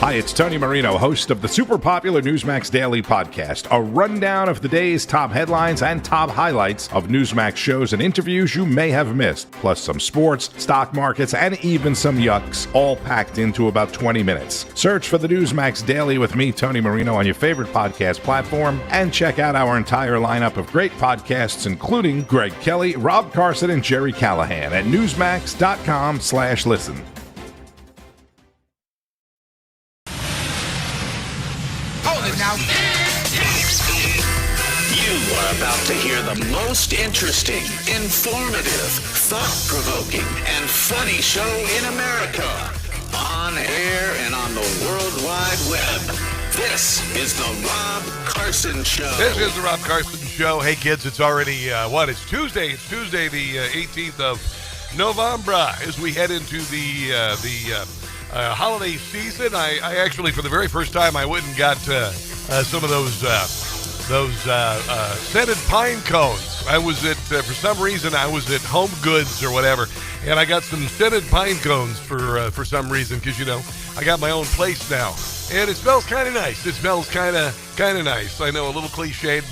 Hi, it's Tony Marino, host of the super popular NEWSMAX Daily Podcast, a rundown of the day's top headlines and top highlights of NEWSMAX shows and interviews you may have missed, plus some sports, stock markets, and even some yucks, all packed into about 20 minutes. Search for the NEWSMAX Daily with me, Tony Marino, on your favorite podcast platform, and check out our entire lineup of great podcasts, including Greg Kelly, Rob Carson, and Jerry Callahan at newsmax.com/listen. Now, you are about to hear the most interesting, informative, thought-provoking, and funny show in America. On air and on the World Wide Web. This is the Rob Carson Show. This is the Rob Carson Show. Hey, kids, it's already, It's Tuesday. It's Tuesday, the 18th of November, as we head into the holiday season. I actually, for the very first time, I went and got some of those scented pine cones. I was at, for some reason, I was at Home Goods or whatever, and I got some scented pine cones for some reason, because, you know, I got my own place now, and it smells kind of nice. It smells kind of nice. I know, a little cliched,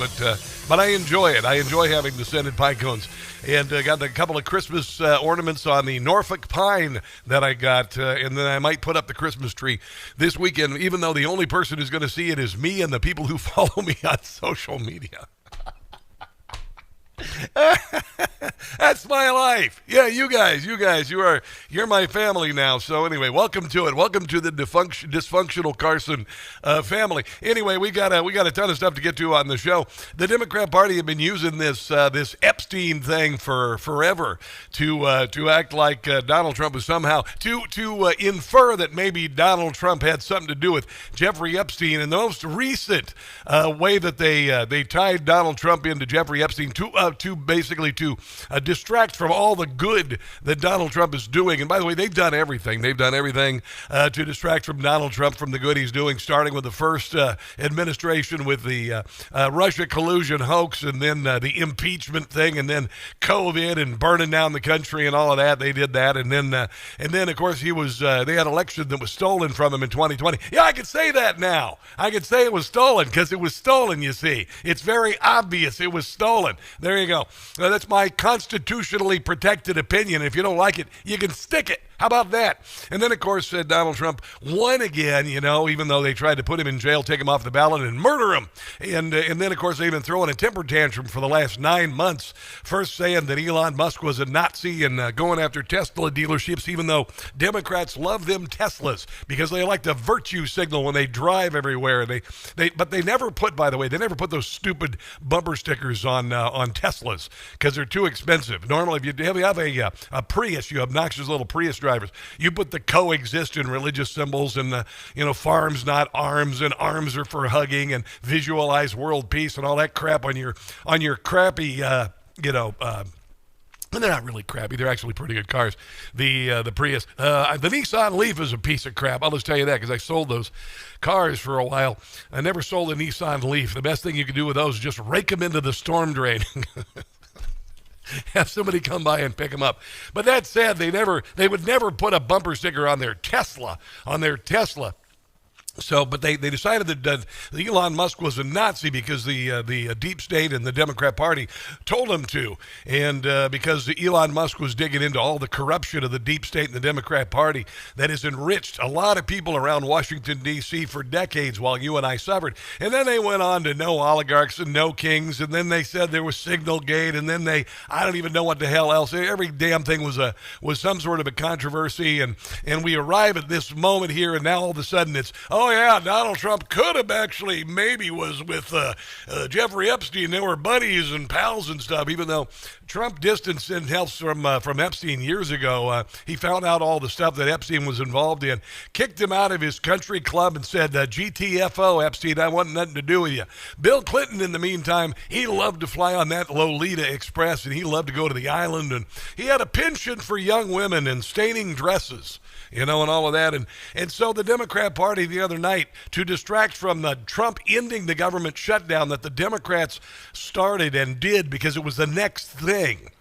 but I enjoy it. I enjoy having the scented pine cones. And got a couple of Christmas ornaments on the Norfolk pine that I got. And then I might put up the Christmas tree this weekend, even though the only person who's going to see it is me and the people who follow me on social media. That's my life. Yeah, you guys, you're my family now. So anyway, welcome to it. Welcome to the dysfunctional Carson family. Anyway, we got a ton of stuff to get to on the show. The Democrat Party have been using this Epstein thing for forever to act like Donald Trump was somehow to infer that maybe Donald Trump had something to do with Jeffrey Epstein. And the most recent way that they tied Donald Trump into Jeffrey Epstein to basically distract from all the good that Donald Trump is doing. And by the way, they've done everything. They've done everything to distract from Donald Trump from the good he's doing, starting with the first administration with the Russia collusion hoax, and then the impeachment thing, and then COVID and burning down the country and all of that. They did that. And then of course, they had an election that was stolen from him in 2020. Yeah, I could say that now. I could say it was stolen because it was stolen, you see. It's very obvious it was stolen. There you go. That's my constitutionally protected opinion. If you don't like it, you can stick it. How about that? And then, of course, Donald Trump won again, you know, even though they tried to put him in jail, take him off the ballot, and murder him. And then, of course, they've been throwing a temper tantrum for the last 9 months, first saying that Elon Musk was a Nazi and going after Tesla dealerships, even though Democrats love them Teslas because they like to virtue signal when they drive everywhere. But they never put, by the way, those stupid bumper stickers on Teslas because they're too expensive. Normally, if you have a Prius, you obnoxious little Prius drivers, you put the coexist in religious symbols and farms not arms, and arms are for hugging, and visualize world peace and all that crap on your crappy and they're not really crappy. They're actually pretty good cars. The Prius. The Nissan Leaf is a piece of crap. I'll just tell you that because I sold those cars for a while. I never sold a Nissan Leaf. The best thing you can do with those is just rake them into the storm drain. Have somebody come by and pick them up. But that said, they would never put a bumper sticker on their Tesla. So, but they decided that Elon Musk was a Nazi because the deep state and the Democrat Party told him to, and because Elon Musk was digging into all the corruption of the deep state and the Democrat Party that has enriched a lot of people around Washington, D.C. for decades while you and I suffered. And then they went on to no oligarchs and no kings, and then they said there was Signalgate, and then I don't even know what the hell else. Every damn thing was some sort of a controversy, and we arrive at this moment here, and now all of a sudden it's, oh yeah, Donald Trump could have actually maybe was with Jeffrey Epstein. They were buddies and pals and stuff, even though Trump distanced himself from Epstein years ago. He found out all the stuff that Epstein was involved in, kicked him out of his country club and said, GTFO, Epstein, I want nothing to do with you. Bill Clinton, in the meantime, he loved to fly on that Lolita Express, and he loved to go to the island, and he had a penchant for young women and staining dresses, and all of that. And so the Democrat Party the other night, to distract from the Trump ending the government shutdown that the Democrats started and did because it was the next thing,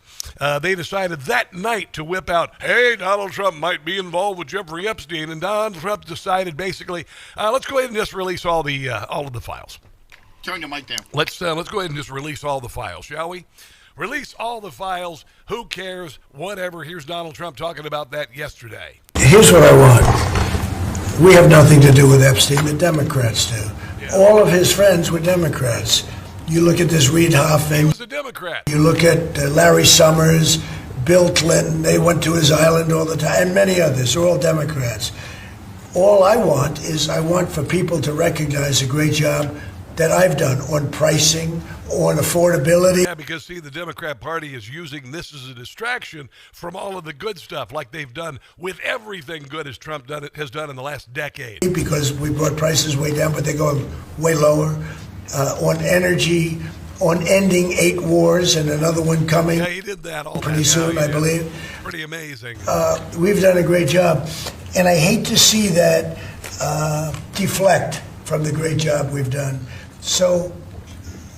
They decided that night to whip out, hey, Donald Trump might be involved with Jeffrey Epstein, and Donald Trump decided basically, let's go ahead and just release all of the files. Turn your mic down. Let's go ahead and just release all the files, shall we? Release all the files. Who cares? Whatever. Here's Donald Trump talking about that yesterday. Here's what I want. We have nothing to do with Epstein. The Democrats do. Yeah. All of his friends were Democrats. You look at this Reid Hoffman. He was a Democrat. You look at Larry Summers, Bill Clinton. They went to his island all the time, and many others. They're all Democrats. All I want for people to recognize a great job that I've done on pricing, on affordability. Yeah, because, see, the Democrat Party is using this as a distraction from all of the good stuff, like they've done with everything good as Trump has done in the last decade. Because we brought prices way down, but they're going way lower. On energy, on ending 8 wars, and another one coming. Yeah, he did that all pretty soon, I believe. Pretty amazing. We've done a great job, and I hate to see that deflect from the great job we've done. So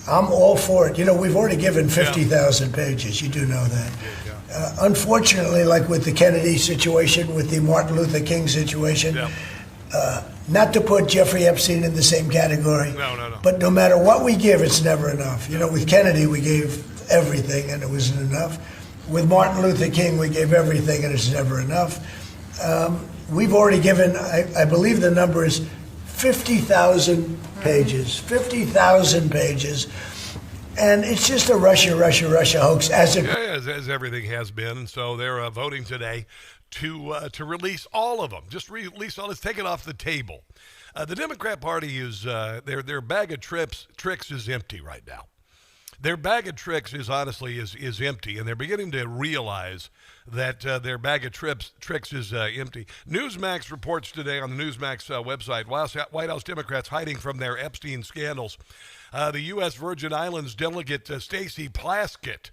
I'm all for it. You know, we've already given 50,000 pages. You do know that. Unfortunately, like with the Kennedy situation, with the Martin Luther King situation, not to put Jeffrey Epstein in the same category, no. But no matter what we give, it's never enough. You know, with Kennedy, we gave everything, and it wasn't enough. With Martin Luther King, we gave everything, and it's never enough. We've already given, I believe the number is 50,000 pages, 50,000 pages, and it's just a Russia hoax, as everything has been. And so they're voting today to release all of them. Just release all. Let's take it off the table. The Democrat Party is their bag of tricks is empty right now. Their bag of tricks is honestly is empty, and they're beginning to realize that their bag of tricks is empty. NEWSMAX reports today on the NEWSMAX website, White House Democrats hiding from their Epstein scandals. The U.S. Virgin Islands delegate Stacey Plaskett,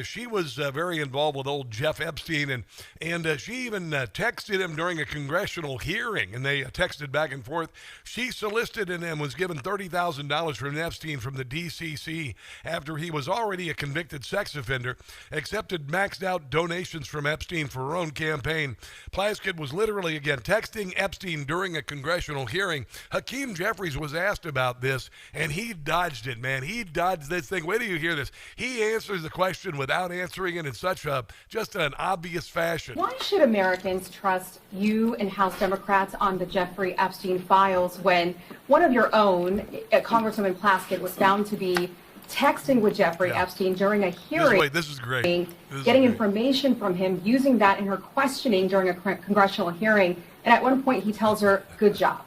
she was very involved with old Jeff Epstein, and she even texted him during a congressional hearing, and they texted back and forth. She solicited and was given $30,000 from Epstein from the DCC after he was already a convicted sex offender, accepted maxed out donations from Epstein for her own campaign. Plaskett was literally, again, texting Epstein during a congressional hearing. Hakeem Jeffries was asked about this, and he dodged it, man. He dodged this thing. Wait till you hear this. He answers the question without answering it in such just an obvious fashion. Why should Americans trust you and House Democrats on the Jeffrey Epstein files when one of your own, Congresswoman Plaskett, was found to be texting with Jeffrey Epstein during a hearing? This is great. Getting information from him, using that in her questioning during a congressional hearing. And at one point, he tells her, "Good job."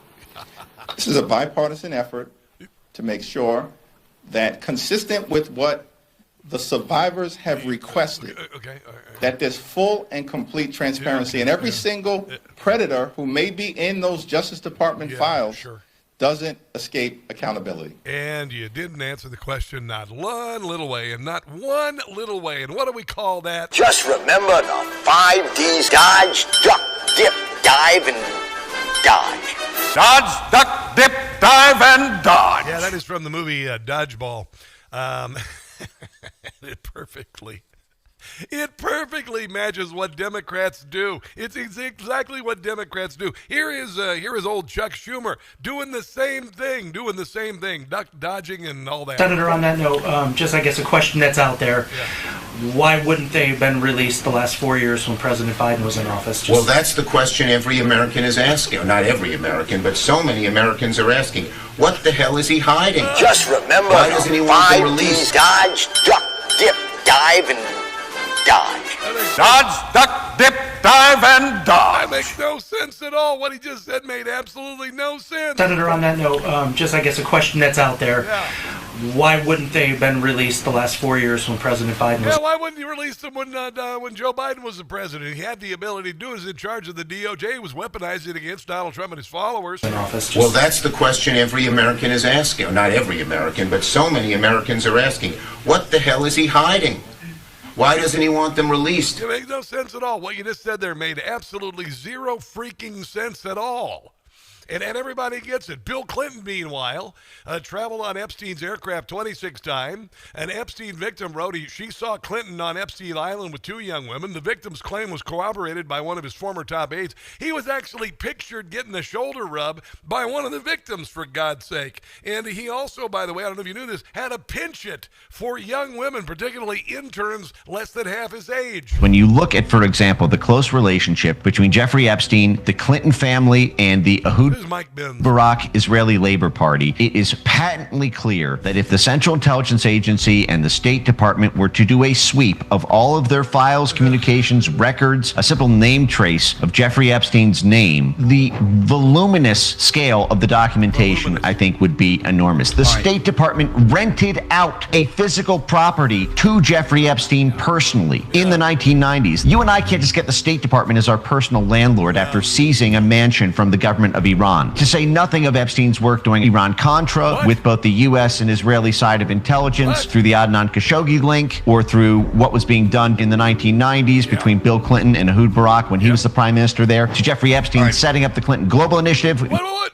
This is a bipartisan effort to make sure that, consistent with what the survivors have requested, that there's full and complete transparency, and every single predator who may be in those Justice Department files doesn't escape accountability. And you didn't answer the question not one little way, and not one little way. And what do we call that? Just remember the 5 Ds: dodge, duck, dip, dive, and dodge. Dodge, duck, dip, dive, and dodge. Yeah, that is from the movie Dodgeball. It perfectly matches what Democrats do. It's exactly what Democrats do. Here is old Chuck Schumer doing the same thing, dodging and all that. Senator, on that note, just I guess a question that's out there. Why wouldn't they have been released the last 4 years when President Biden was in office? Well, that's the question every American is asking. Or not every American, but so many Americans are asking. What the hell is he hiding? Just remember, why doesn't he want them released? Dodge, duck, dip, dive, and dodge. Dodge, duck, dip, dive, and dodge. That makes no sense at all. What he just said made absolutely no sense. Senator, on that note, just I guess a question that's out there. Why wouldn't they have been released the last 4 years when President Biden was? Yeah, why wouldn't you release them when Joe Biden was the president? He had the ability to do it. He was in charge of the DOJ. He was weaponizing it against Donald Trump and his followers. In office, well, that's the question every American is asking. Or not every American, but so many Americans are asking. What the hell is he hiding? Why doesn't he want them released? It makes no sense at all. What you just said there made absolutely zero freaking sense at all. And everybody gets it. Bill Clinton, meanwhile, traveled on Epstein's aircraft 26 times. An Epstein victim wrote she saw Clinton on Epstein Island with 2 young women. The victim's claim was corroborated by one of his former top aides. He was actually pictured getting a shoulder rub by one of the victims, for God's sake. And he also, by the way, I don't know if you knew this, had a penchant for young women, particularly interns less than half his age. When you look at, for example, the close relationship between Jeffrey Epstein, the Clinton family, and the Ehud Barak Israeli Labor Party, it is patently clear that if the Central Intelligence Agency and the State Department were to do a sweep of all of their files, communications, records, a simple name trace of Jeffrey Epstein's name, the voluminous scale of the documentation, I think, would be enormous. The State Department rented out a physical property to Jeffrey Epstein personally in the 1990s. You and I can't just get the State Department as our personal landlord after seizing a mansion from the government of Iran. To say nothing of Epstein's work during Iran-Contra with both the U.S. and Israeli side of intelligence through the Adnan Khashoggi link, or through what was being done in the 1990s between Bill Clinton and Ehud Barak when he was the prime minister there, to Jeffrey Epstein setting up the Clinton Global Initiative. What?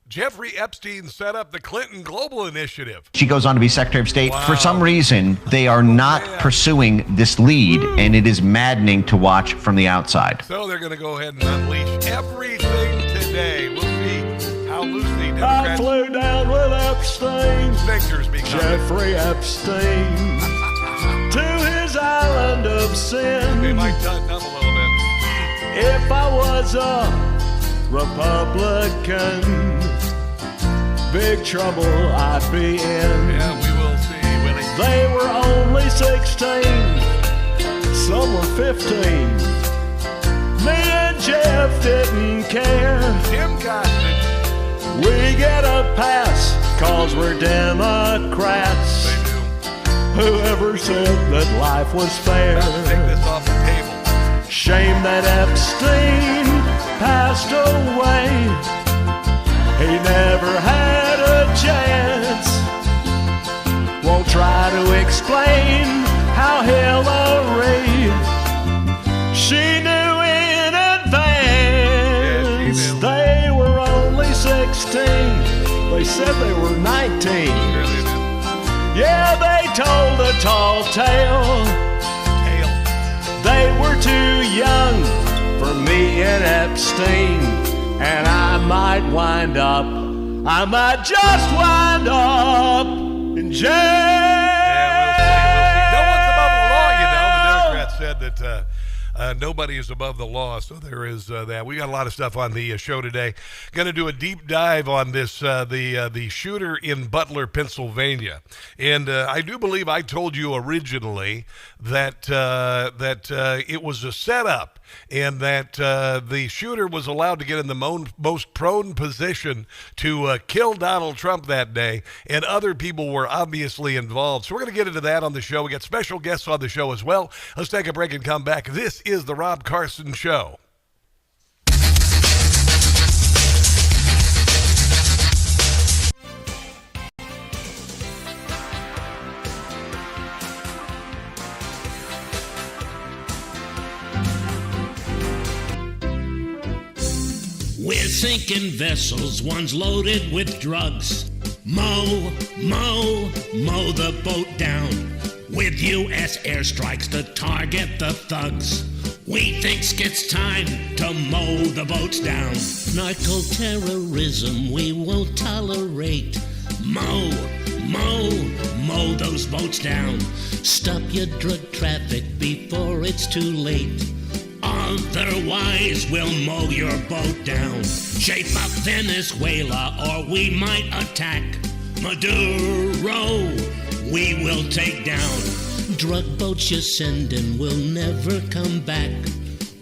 Jeffrey Epstein set up the Clinton Global Initiative. She goes on to be Secretary of State. Wow. For some reason, they are not pursuing this lead, and it is maddening to watch from the outside. So they're going to go ahead and unleash everything today. We'll see how loosely Democrats... I flew down with Epstein, Jeffrey Epstein, to his island of sin. They might tighten up a little bit. If I was a Republican, big trouble I'd be in. Yeah, we will see, Willie. They were only 16, some were 15. Me and Jeff didn't care. Tim got it. We get a pass, cause we're Democrats. They do. Whoever said that life was fair. Take this off the table. Shame that Epstein passed away. He never had a chance. Won't try to explain how Hillary, she knew in advance. Yeah, she knew. They were only 16. They said they were 19. Yeah, they told a tall tale. They were too young for me and Epstein, and I might just wind up in jail. Yeah, we'll see. No one's above the law, you know. The Democrats said that nobody is above the law, so there is that. We got a lot of stuff on the show today. Going to do a deep dive on this, the shooter in Butler, Pennsylvania. And I do believe I told you originally that it was a setup, and that the shooter was allowed to get in the most prone position to kill Donald Trump that day, and other people were obviously involved. So we're going to get into that on the show. We got special guests on the show as well. Let's take a break and come back. This is the Rob Carson Show. We're sinking vessels, one's loaded with drugs. Mow the boat down. With U.S. airstrikes to target the thugs. We thinks it's time to mow the boats down. Narco-terrorism we won't tolerate. Mow those boats down. Stop your drug traffic before it's too late. Otherwise, we'll mow your boat down. Shape up Venezuela or we might attack. Maduro, we will take down. Drug boats you're sending will never come back.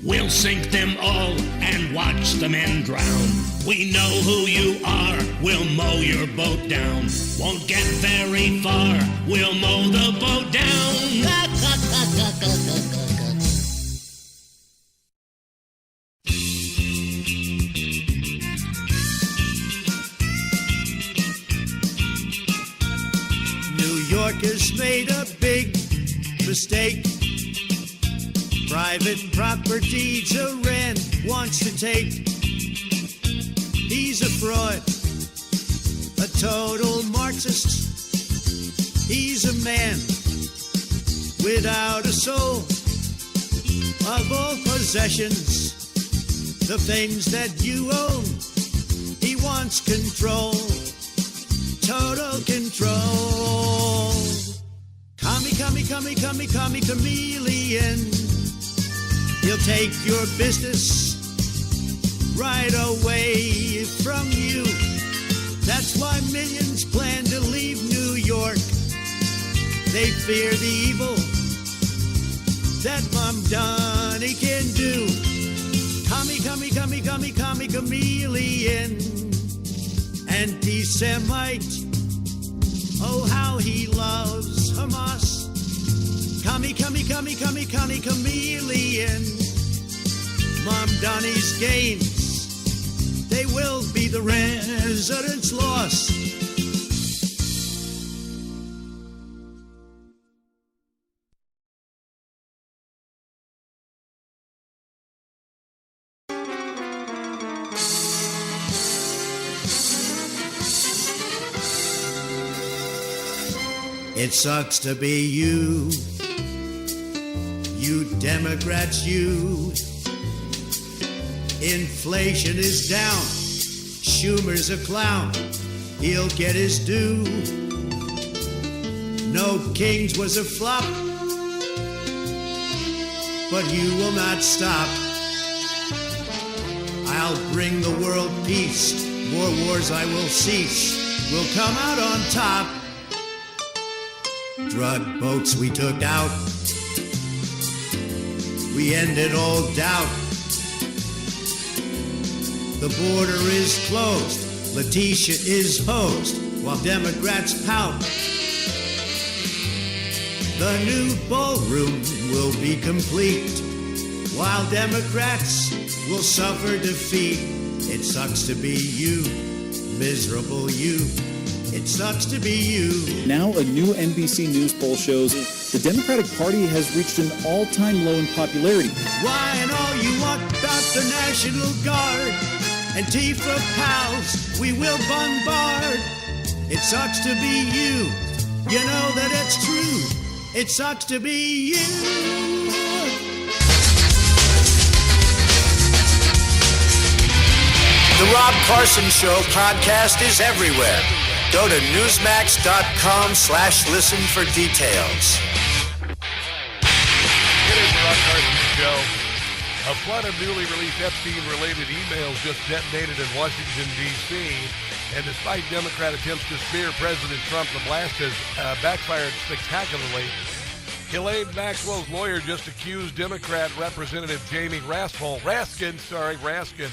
We'll sink them all and watch the men drown. We know who you are, we'll mow your boat down. Won't get very far, we'll mow the boat down. New Yorkers made a big mistake. Private property to rent wants to take. Freud, a total Marxist. He's a man without a soul. Of all possessions, the things that you own, he wants control, total control. Commie, chameleon. He'll take your business right away from you. That's why millions plan to leave New York. They fear the evil that Mondami can do. Commie, chameleon. Anti-Semite. Oh, how he loves Hamas. Commie, chameleon. Mondami's gains, they will be the residents' loss. It sucks to be you Democrats, you. Inflation is down, Schumer's a clown, he'll get his due. No Kings was a flop, but you will not stop. I'll bring the world peace, more wars I will cease, we'll come out on top. Drug boats we took out, we ended all doubt. The border is closed, Letitia is hosed, while Democrats pout. The new ballroom will be complete, while Democrats will suffer defeat. It sucks to be you, miserable you. It sucks to be you. Now a new NBC News poll shows the Democratic Party has reached an all-time low in popularity. Why and all you want about the National Guard? Antifa pals, we will bombard. It sucks to be you. You know that it's true. It sucks to be you. The Rob Carson Show podcast is everywhere. Go to newsmax.com/listen for details. It is the Rob Carson Show. A flood of newly released Epstein-related emails just detonated in Washington, D.C. And despite Democrat attempts to smear President Trump, the blast has backfired spectacularly. Ghislaine Maxwell's lawyer just accused Democrat Representative Jamie Raskin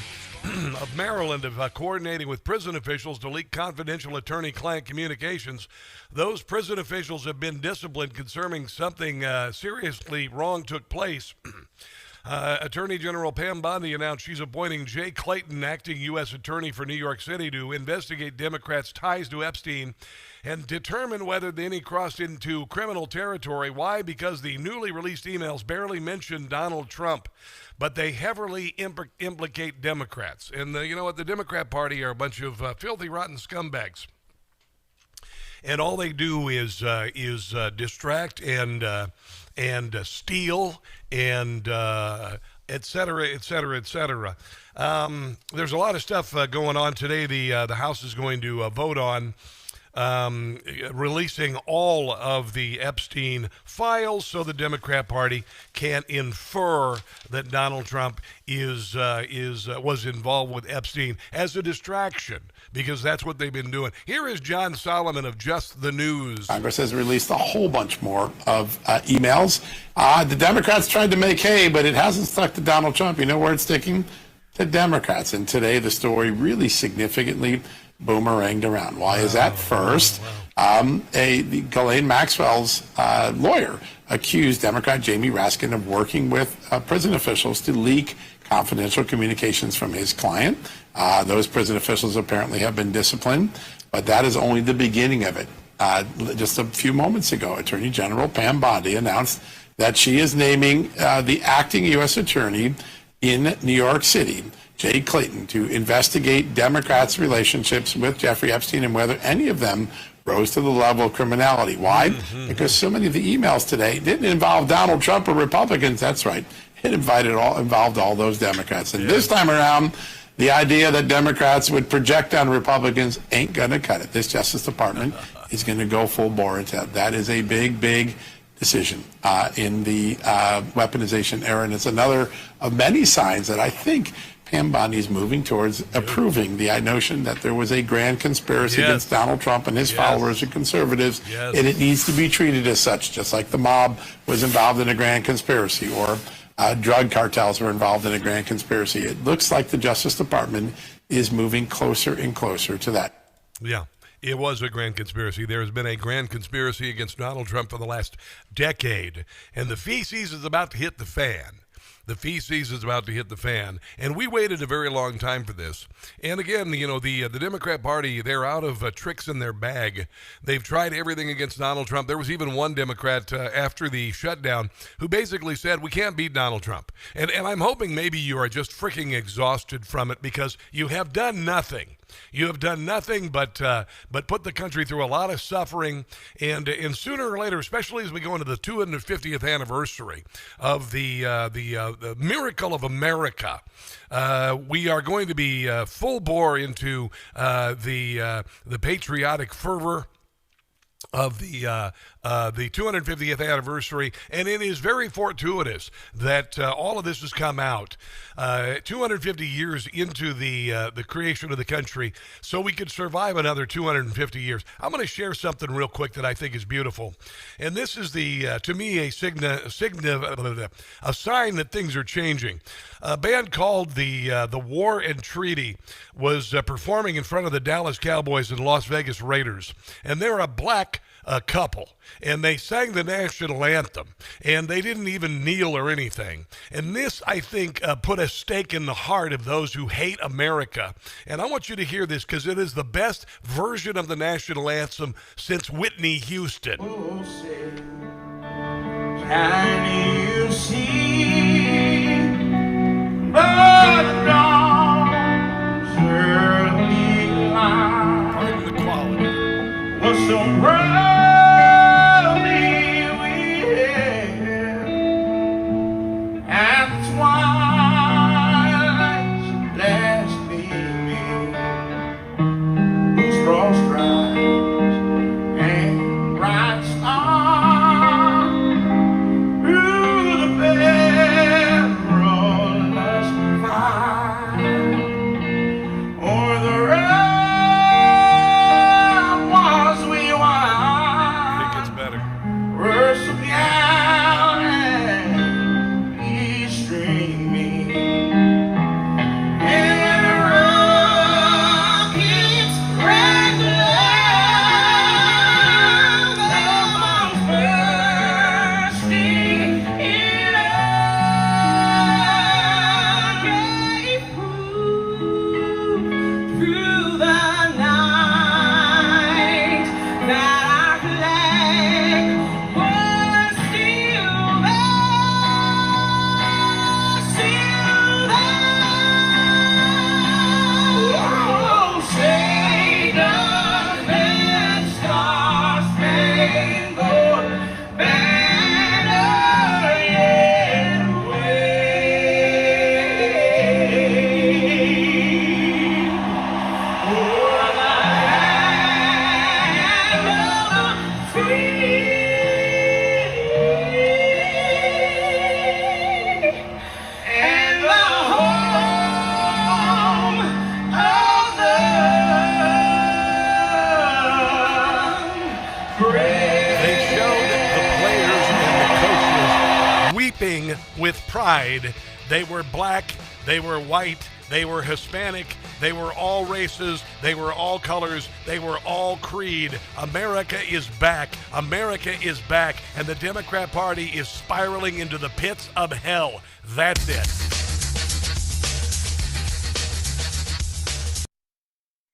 of Maryland of coordinating with prison officials to leak confidential attorney-client communications. Those prison officials have been disciplined concerning something seriously wrong took place. Attorney General Pam Bondi announced she's appointing Jay Clayton, acting U.S. Attorney for New York City, to investigate Democrats' ties to Epstein and determine whether any crossed into criminal territory. Why? Because the newly released emails barely mention Donald Trump, but they heavily implicate Democrats. And you know what? The Democrat Party are a bunch of filthy, rotten scumbags. And all they do is distract and steal and et cetera, et cetera, et cetera. There's a lot of stuff going on today. The House is going to vote on releasing all of the Epstein files so the Democrat Party can't infer that Donald Trump was involved with Epstein as a distraction, because that's what they've been doing. Here is John Solomon of Just the News. Congress has released a whole bunch more of emails. The Democrats tried to make hay, but it hasn't stuck to Donald Trump. You know where it's sticking? To Democrats. And today the story really significantly boomeranged around. Why is that? First, Ghislaine Maxwell's lawyer accused Democrat Jamie Raskin of working with prison officials to leak confidential communications from his client. Those prison officials apparently have been disciplined, but that is only the beginning of it. Just a few moments ago, Attorney General Pam Bondi announced that she is naming the acting U.S. attorney in New York City, Jay Clayton, to investigate Democrats' relationships with Jeffrey Epstein and whether any of them rose to the level of criminality. Why? Because so many of the emails today didn't involve Donald Trump or Republicans. That's right. It involved all those Democrats. And this time around, the idea that Democrats would project on Republicans ain't going to cut it. This Justice Department is going to go full bore into that. That is a big, big decision in the weaponization era. And it's another of many signs that I think Pam Bondi is moving towards approving the notion that there was a grand conspiracy against Donald Trump and his followers and conservatives, and it needs to be treated as such, just like the mob was involved in a grand conspiracy or drug cartels were involved in a grand conspiracy. It looks like the Justice Department is moving closer and closer to that. Yeah. It was a grand conspiracy. There has been a grand conspiracy against Donald Trump for the last decade, and the feces is about to hit the fan. The feces is about to hit the fan, and we waited a very long time for this. And again, the Democrat Party, they're out of tricks in their bag. They've tried everything against Donald Trump. There was even one Democrat after the shutdown who basically said, we can't beat Donald Trump. And I'm hoping maybe you are just freaking exhausted from it because you have done nothing. You have done nothing but put the country through a lot of suffering, and sooner or later, especially as we go into the 250th anniversary of the miracle of America, we are going to be full bore into the patriotic fervor of the 250th anniversary, and it is very fortuitous that all of this has come out 250 years into the creation of the country, so we could survive another 250 years. I'm going to share something real quick that I think is beautiful, and this is to me a sign that things are changing. A band called the War and Treaty was performing in front of the Dallas Cowboys and Las Vegas Raiders, and they're a black couple, and they sang the national anthem, and they didn't even kneel or anything. And this, I think, put a stake in the heart of those who hate America. And I want you to hear this because it is the best version of the national anthem since Whitney Houston. Can you see the dawn's early light? Pardon the quality. Was so proudly we hailed at twilight's last gleaming, whose cross stripes and bright star through the perilous fight o'er the road. With pride. They were black, they were white, they were Hispanic, they were all races, they were all colors, they were all creed. America is back. America is back, and the Democrat Party is spiraling into the pits of hell. That's it.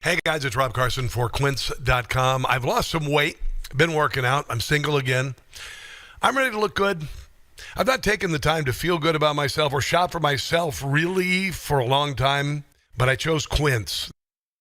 Hey guys, it's Rob Carson for Quince.com. I've lost some weight, been working out, I'm single again. I'm ready to look good. I've not taken the time to feel good about myself or shop for myself really for a long time, but I chose Quince.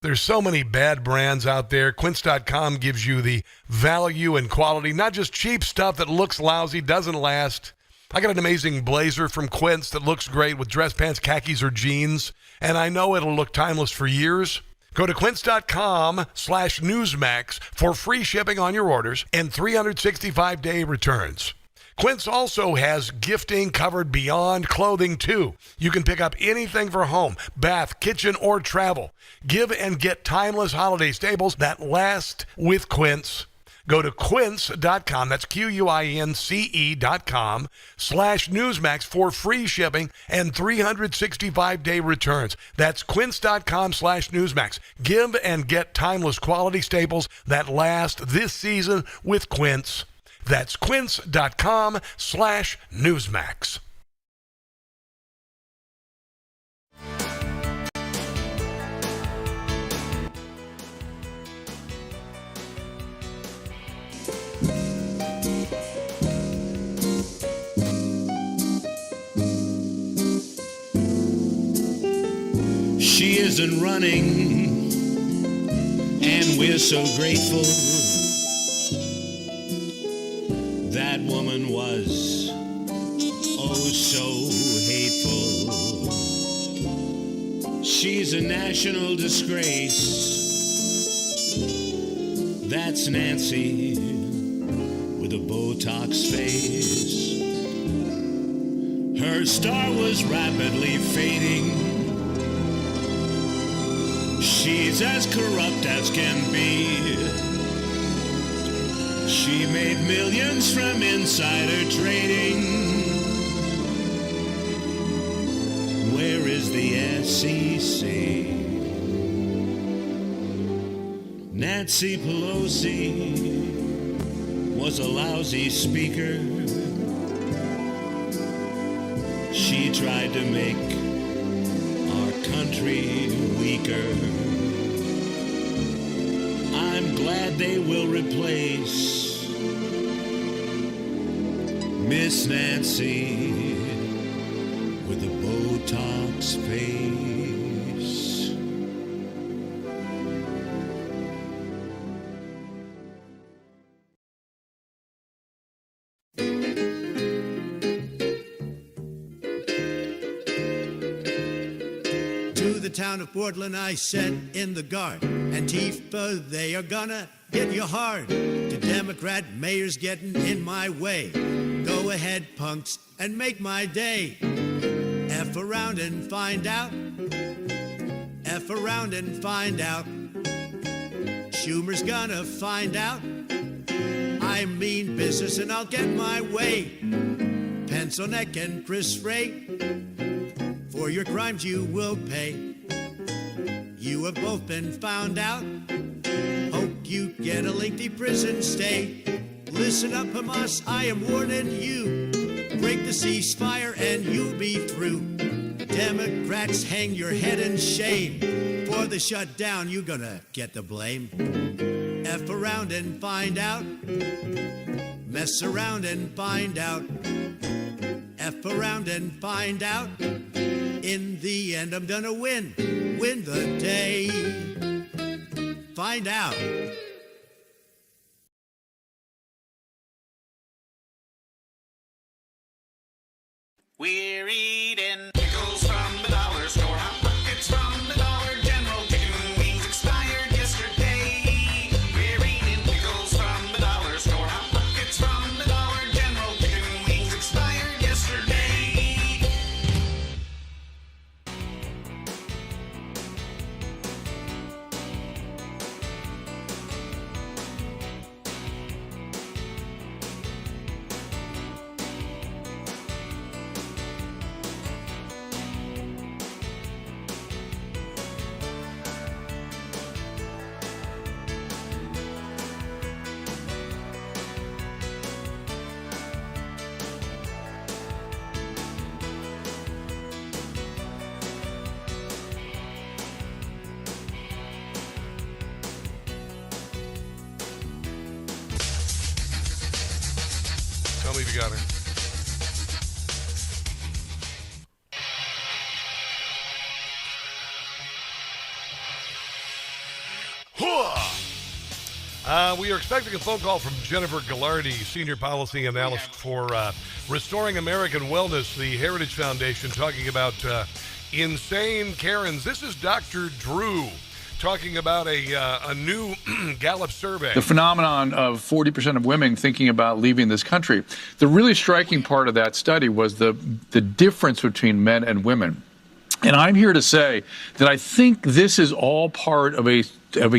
There's so many bad brands out there. Quince.com gives you the value and quality, not just cheap stuff that looks lousy, doesn't last. I got an amazing blazer from Quince that looks great with dress pants, khakis, or jeans, and I know it'll look timeless for years. Go to quince.com/newsmax for free shipping on your orders and 365-day returns. Quince also has gifting covered beyond clothing, too. You can pick up anything for home, bath, kitchen, or travel. Give and get timeless holiday staples that last with Quince. Go to quince.com, that's QUINCE.com/Newsmax for free shipping and 365-day returns. That's quince.com/Newsmax. Give and get timeless quality staples that last this season with Quince. That's quince.com/Newsmax. She isn't running, and we're so grateful. That woman was oh so hateful. She's a national disgrace. That's Nancy with a Botox face. Her star was rapidly fading. She's as corrupt as can be. She made millions from insider trading. Where is the SEC? Nancy Pelosi was a lousy speaker. She tried to make our country weaker. I'm glad they will replace Miss Nancy with a Botox face. To the town of Portland I said in the guard, Antifa, they are gonna hit you hard. To Democrat mayors getting in my way, go ahead, punks, and make my day. F around and find out. F around and find out. Schumer's gonna find out. I mean business and I'll get my way. Pencil neck and Chris Ray, for your crimes you will pay. You have both been found out. Hope you get a lengthy prison stay. Listen up, Hamas, I am warning you. Break the ceasefire and you'll be through. Democrats, hang your head in shame. For the shutdown, you're gonna get the blame. F around and find out. Mess around and find out. F around and find out. In the end, I'm gonna win the day. Find out. We're eating pickles from the dollar store, hot pockets from the Dollar General, chicken wings expired yesterday. We're eating pickles from the dollar store, hot pockets from the Dollar General, chicken wings expired yesterday. Tell me if you got her. We are expecting a phone call from Jennifer Gallardi, Senior Policy Analyst for Restoring American Wellness, the Heritage Foundation, talking about insane Karens. This is Dr. Drew talking about a new Gallup survey. The phenomenon of 40% of women thinking about leaving this country. The really striking part of that study was the difference between men and women. And I'm here to say that I think this is all part of a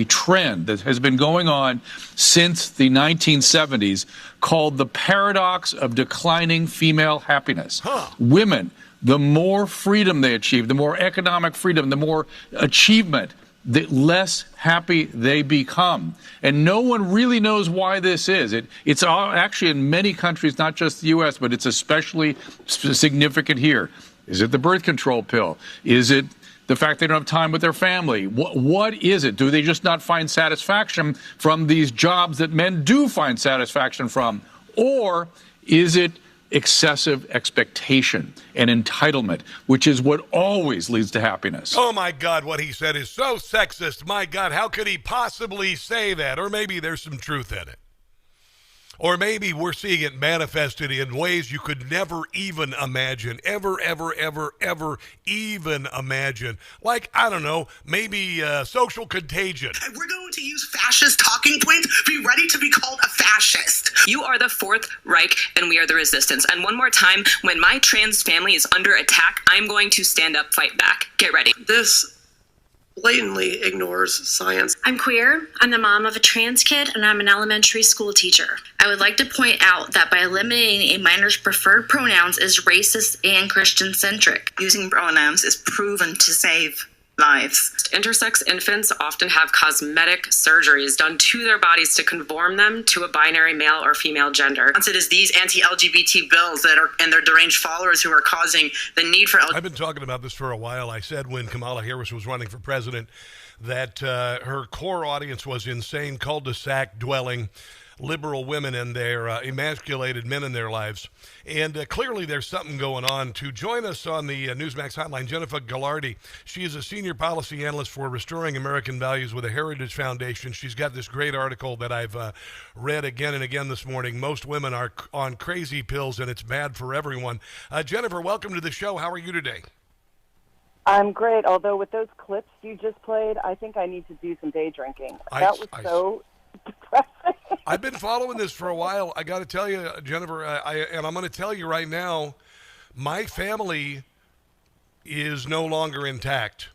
trend that has been going on since the 1970s called the paradox of declining female happiness. Women, the more freedom they achieve, the more economic freedom, the more achievement, the less happy they become. And no one really knows why this is. It's actually in many countries, not just the U.S., but it's especially significant here. Is it the birth control pill? Is it the fact they don't have time with their family? What is it? Do they just not find satisfaction from these jobs that men do find satisfaction from? Or is it excessive expectation and entitlement, which is what always leads to happiness? Oh, my God, what he said is so sexist. My God, how could he possibly say that? Or maybe there's some truth in it. Or maybe we're seeing it manifested in ways you could never even imagine, ever even imagine. Like, I don't know, maybe social contagion. We're going to use fascist talking points. Be ready to be called a fascist. You are the Fourth Reich, and we are the resistance. And one more time, when my trans family is under attack, I'm going to stand up, fight back. Get ready. This blatantly ignores science. I'm queer, I'm the mom of a trans kid, and I'm an elementary school teacher. I would like to point out that by eliminating a minor's preferred pronouns is racist and Christian-centric. Using pronouns is proven to save lives. Intersex infants often have cosmetic surgeries done to their bodies to conform them to a binary male or female gender. It is these anti-LGBT bills that are and their deranged followers who are causing the need for I've been talking about this for a while. I said when Kamala Harris was running for president that her core audience was insane cul-de-sac dwelling liberal women and their emasculated men in their lives. And clearly there's something going on. To join us on the NEWSMAX hotline, Jennifer Gallardi. She is a senior policy analyst for Restoring American Values with the Heritage Foundation. She's got this great article that I've read again and again this morning. Most women are on crazy pills, and it's bad for everyone. Jennifer, welcome to the show. How are you today? I'm great, although with those clips you just played, I think I need to do some day drinking. That was so depressing. I've been following this for a while. I got to tell you, Jennifer, and I'm going to tell you right now, my family is no longer intact.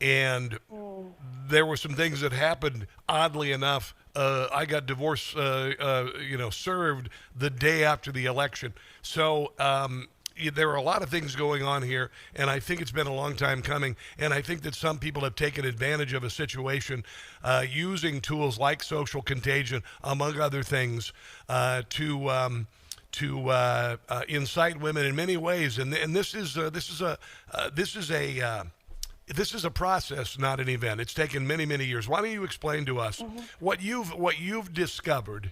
And there were some things that happened, oddly enough. I got divorce, served the day after the election. So there are a lot of things going on here, and I think it's been a long time coming. And I think that some people have taken advantage of a situation using tools like social contagion, among other things, to incite women in many ways. And this is a process, not an event. It's taken many, many years. Why don't you explain to us what you've discovered?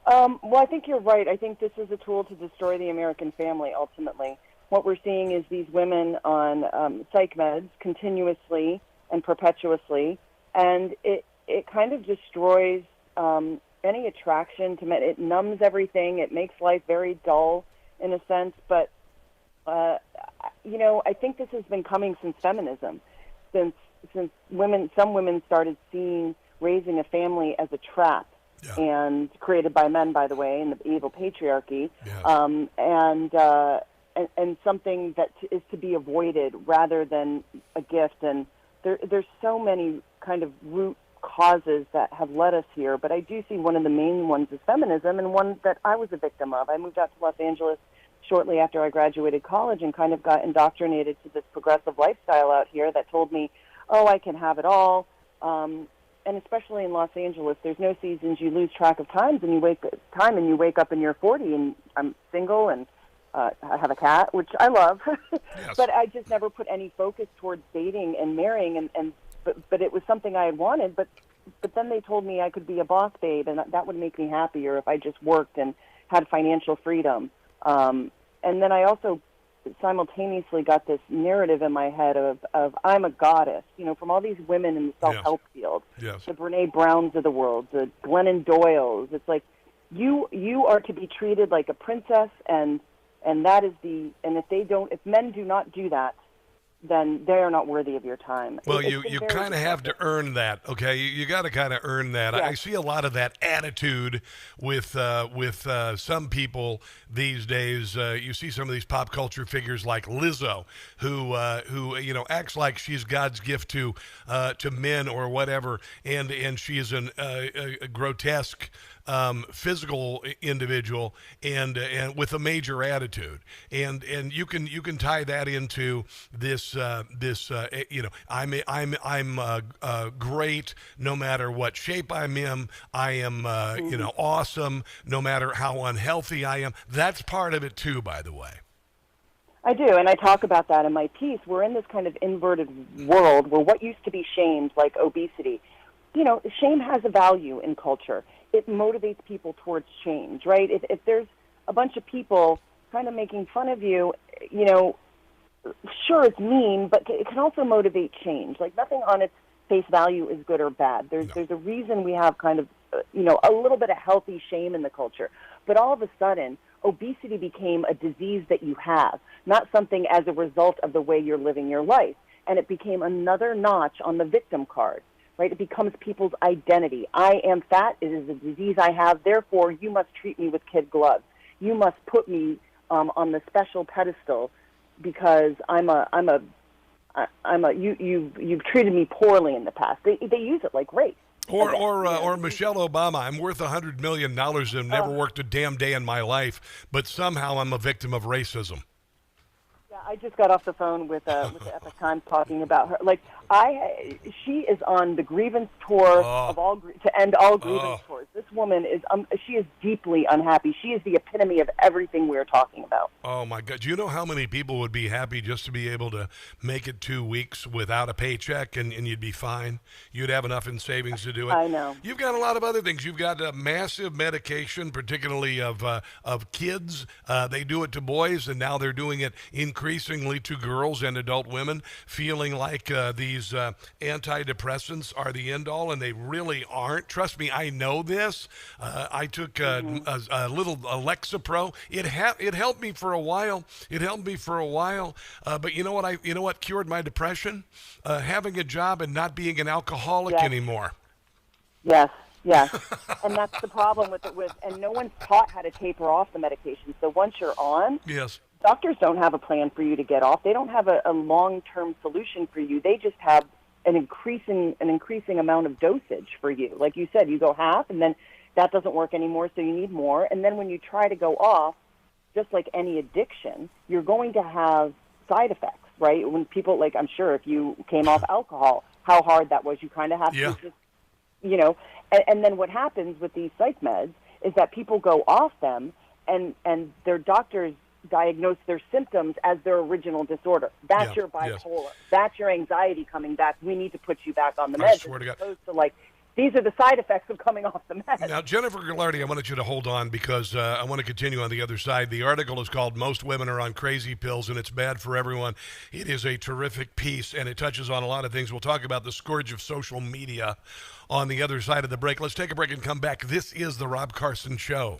Well, I think you're right. I think this is a tool to destroy the American family, ultimately. What we're seeing is these women on psych meds continuously and perpetuously, and it kind of destroys any attraction to men. It numbs everything. It makes life very dull, in a sense. But, I think this has been coming since feminism, since some women started seeing raising a family as a trap. Yeah. And created by men, by the way, in the evil patriarchy, and something that is to be avoided rather than a gift. And there's so many kind of root causes that have led us here, but I do see one of the main ones is feminism, and one that I was a victim of. I moved out to Los Angeles shortly after I graduated college and kind of got indoctrinated to this progressive lifestyle out here that told me, oh, I can have it all. And especially in Los Angeles, there's no seasons. You lose track of times, and you wake up and you're 40, and I'm single, and I have a cat, which I love. Yes. But I just never put any focus towards dating and marrying, but it was something I had wanted. But then they told me I could be a boss babe, and that would make me happier if I just worked and had financial freedom. And then I also simultaneously got this narrative in my head of I'm a goddess, from all these women in the self-help field, the Brene Browns of the world, the Glennon Doyles. It's like you are to be treated like a princess, and that is if men do not do that, then they are not worthy of your time. Well, you kind of have to earn that, okay? You got to kind of earn that. I see a lot of that attitude with some people these days. You see some of these pop culture figures like Lizzo, who acts like she's God's gift to men or whatever, and she is a grotesque physical individual and with a major attitude, and you can tie that into this I'm great no matter what shape I'm in. I am awesome no matter how unhealthy I am. That's part of it too, by the way. I do, and I talk about that in my piece. We're in this kind of inverted world where what used to be shamed, like obesity, shame has a value in culture. It motivates people towards change, right? If there's a bunch of people kind of making fun of you, sure, it's mean, but it can also motivate change. Like, nothing on its face value is good or bad. There's a reason we have kind of, a little bit of healthy shame in the culture. But all of a sudden, obesity became a disease that you have, not something as a result of the way you're living your life. And it became another notch on the victim card. Right? It becomes people's identity. I am fat. It is a disease I have. Therefore, you must treat me with kid gloves. You must put me on the special pedestal because you've treated me poorly in the past. They use it like race. Or Michelle Obama. I'm worth $100 million and never worked a damn day in my life, but somehow I'm a victim of racism. Yeah, I just got off the phone with the Epic Times talking about her. Like, she is on the grievance tour to end all grievance tours. This woman she is deeply unhappy. She is the epitome of everything we're talking about. Oh my God! Do you know how many people would be happy just to be able to make it 2 weeks without a paycheck and you'd be fine? You'd have enough in savings to do it. I know. You've got a lot of other things. You've got massive medication, particularly of kids. They do it to boys, and now they're doing it increasingly to girls and adult women, feeling like these antidepressants are the end all, and they really aren't. Trust me, I know this. I took a little Lexapro. It helped me for a while. But you know what cured my depression? Having a job and not being an alcoholic anymore. Yes. And that's the problem with it. And no one's taught how to taper off the medication. So once you're on, doctors don't have a plan for you to get off. They don't have a long-term solution for you. They just have an increasing amount of dosage for you. Like you said, you go half, and then that doesn't work anymore, so you need more. And then when you try to go off, just like any addiction, you're going to have side effects, right? When people, like, I'm sure if you came off alcohol, how hard that was. You kind of have to just, and then what happens with these psych meds is that people go off them, and their doctors diagnose their symptoms as their original disorder. That's your bipolar. That's your anxiety coming back. We need to put you back on the meds. I swear to God. As opposed to, like, these are the side effects of coming off the meds. Now, Jennifer Gallardi, I wanted you to hold on because I want to continue on the other side. The article is called "Most Women Are on Crazy Pills and It's Bad for Everyone." It is a terrific piece, and it touches on a lot of things. We'll talk about the scourge of social media on the other side of the break. Let's take a break and come back. This is the Rob Carson Show.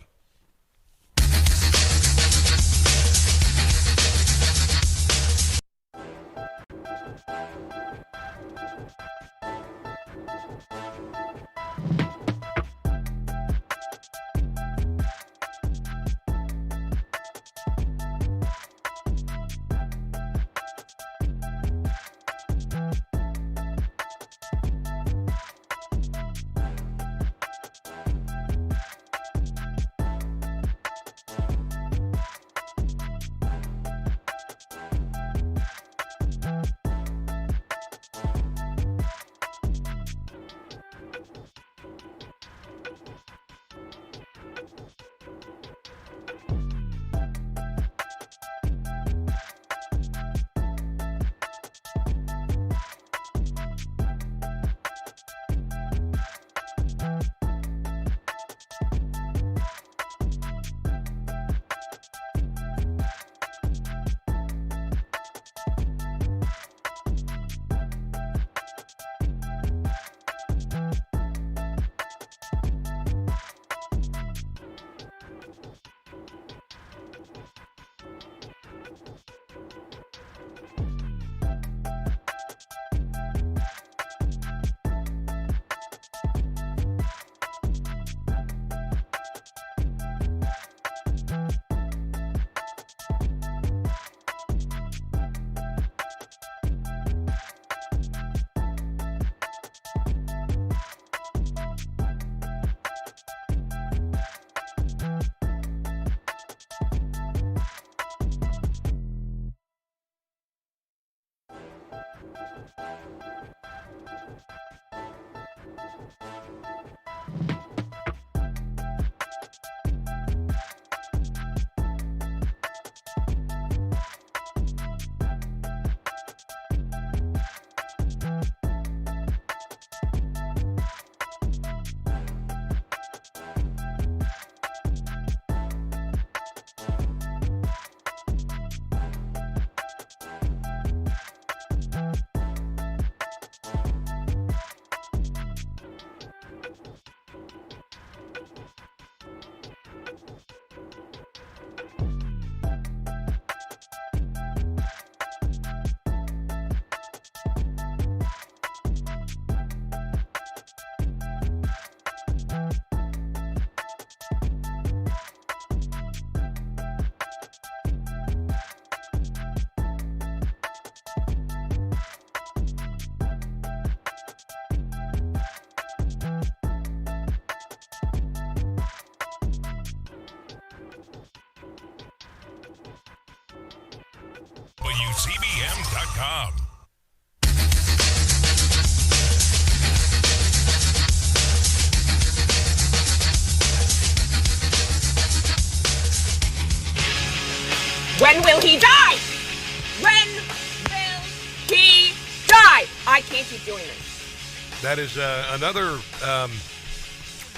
WCBM.com. When will he die? When will he die? I can't keep doing this. That is another... and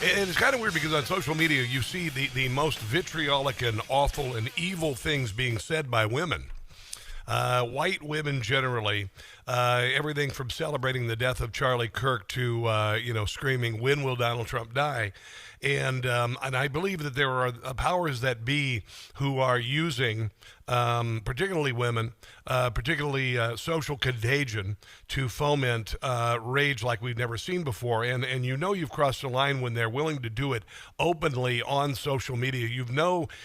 it's kind of weird because on social media you see the most vitriolic and awful and evil things being said by women. White women generally, everything from celebrating the death of Charlie Kirk to, screaming, when will Donald Trump die? And I believe that there are powers that be who are using, particularly women, particularly social contagion to foment rage like we've never seen before. And you've crossed the line when they're willing to do it openly on social media.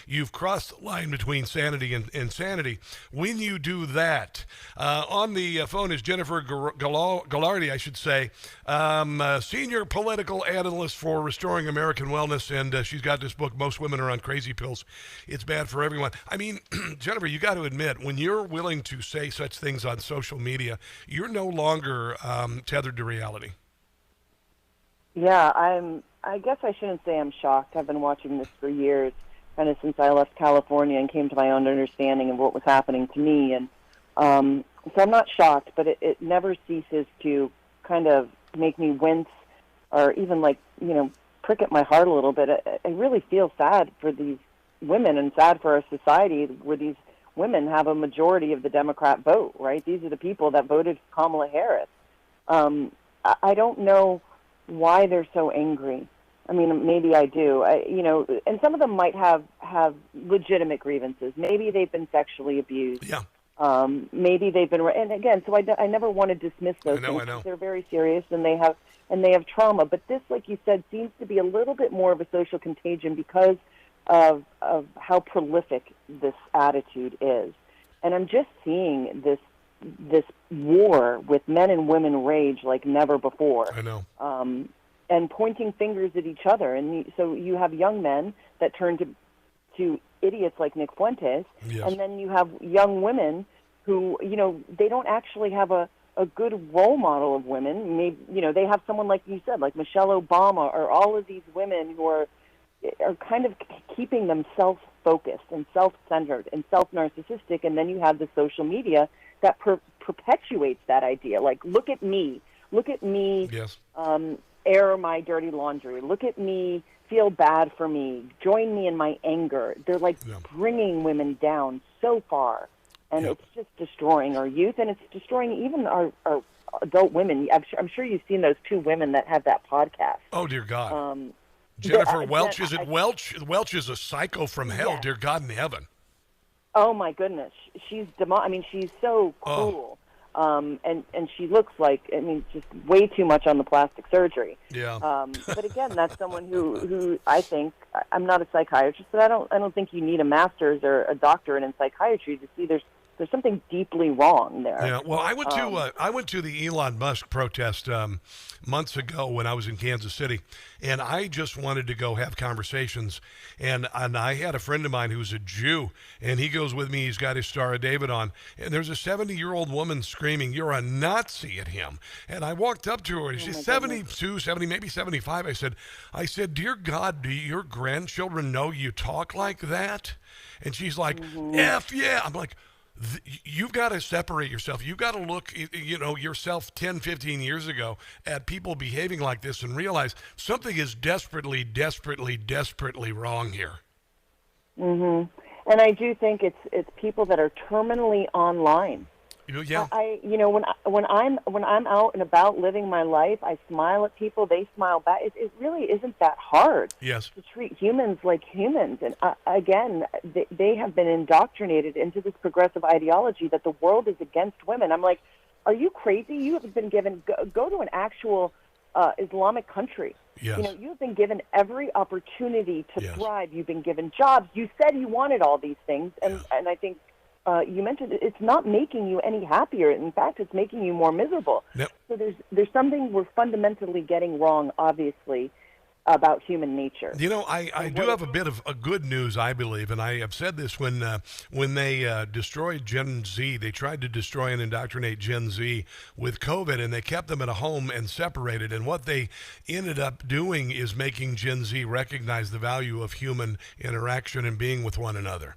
You've crossed the line between sanity and insanity when you do that. On the phone is Jennifer Gallardi, I should say, senior political analyst for Restoring American Wellness, and she's got this book, Most Women Are on Crazy Pills. It's bad for everyone. I mean, Jennifer, you got to admit, when you're willing to say such things on social media, you're no longer tethered to reality. Yeah, I guess I shouldn't say I'm shocked. I've been watching this for years, kind of since I left California and came to my own understanding of what was happening to me. And so I'm not shocked, but it never ceases to kind of make me wince or even prick at my heart a little bit. I really feel sad for these women and sad for our society where these women have a majority of the Democrat vote, right? These are the people that voted for Kamala Harris. I don't know why they're so angry. I mean, maybe I do. And some of them might have legitimate grievances. Maybe they've been sexually abused. Yeah. Maybe they've been, and again, so I never want to dismiss those things. I know. They're very serious, and they have trauma. But this, like you said, seems to be a little bit more of a social contagion because of how prolific this attitude is. And I'm just seeing this war with men and women rage like never before. I know. And pointing fingers at each other. And so you have young men that turn to idiots like Nick Fuentes, yes. And then you have young women who, they don't actually have a good role model of women. Maybe, they have someone like you said, like Michelle Obama, or all of these women who are kind of keeping them self-focused and self-centered and self-narcissistic, and then you have the social media that perpetuates that idea. Like, look at me, yes. Air my dirty laundry, look at me, feel bad for me, join me in my anger. They're bringing women down so far, and it's just destroying our youth, and it's destroying even our adult women. I'm sure you've seen those two women that have that podcast. Oh, dear God. Jennifer Welch, is it Welch? Welch is a psycho from hell, yes. Dear God in heaven. Oh, my goodness. She's she's so cruel. And she looks like, just way too much on the plastic surgery. Yeah. But again, that's someone who I think, I'm not a psychiatrist, but I don't think you need a master's or a doctorate in psychiatry to see there's there's something deeply wrong there. Yeah, well, I went to the Elon Musk protest months ago when I was in Kansas City, and I just wanted to go have conversations. And I had a friend of mine who's a Jew, and he goes with me. He's got his Star of David on, and there's a 70-year-old woman screaming, "You're a Nazi," at him. And I walked up to her, and she's 72, 70, maybe 75. I said, "Dear God, do your grandchildren know you talk like that?" And she's like, "F yeah." I'm like, you've got to separate yourself. You've got to look, yourself 10, 15 years ago at people behaving like this and realize something is desperately, desperately, desperately wrong here. And I do think it's people that are terminally online. Yeah. When I'm out and about living my life, I smile at people. They smile back. It really isn't that hard. Yes. To treat humans like humans. And again, they have been indoctrinated into this progressive ideology that the world is against women. I'm like, are you crazy? You have been given go to an actual Islamic country. Yes. You've been given every opportunity to thrive. You've been given jobs. You said you wanted all these things, and I think. You mentioned it's not making you any happier. In fact, it's making you more miserable. Yep. So there's something we're fundamentally getting wrong, obviously, about human nature. I do have a bit of a good news, I believe, and I have said this when they destroyed Gen Z. They tried to destroy and indoctrinate Gen Z with COVID, and they kept them at a home and separated. And what they ended up doing is making Gen Z recognize the value of human interaction and being with one another.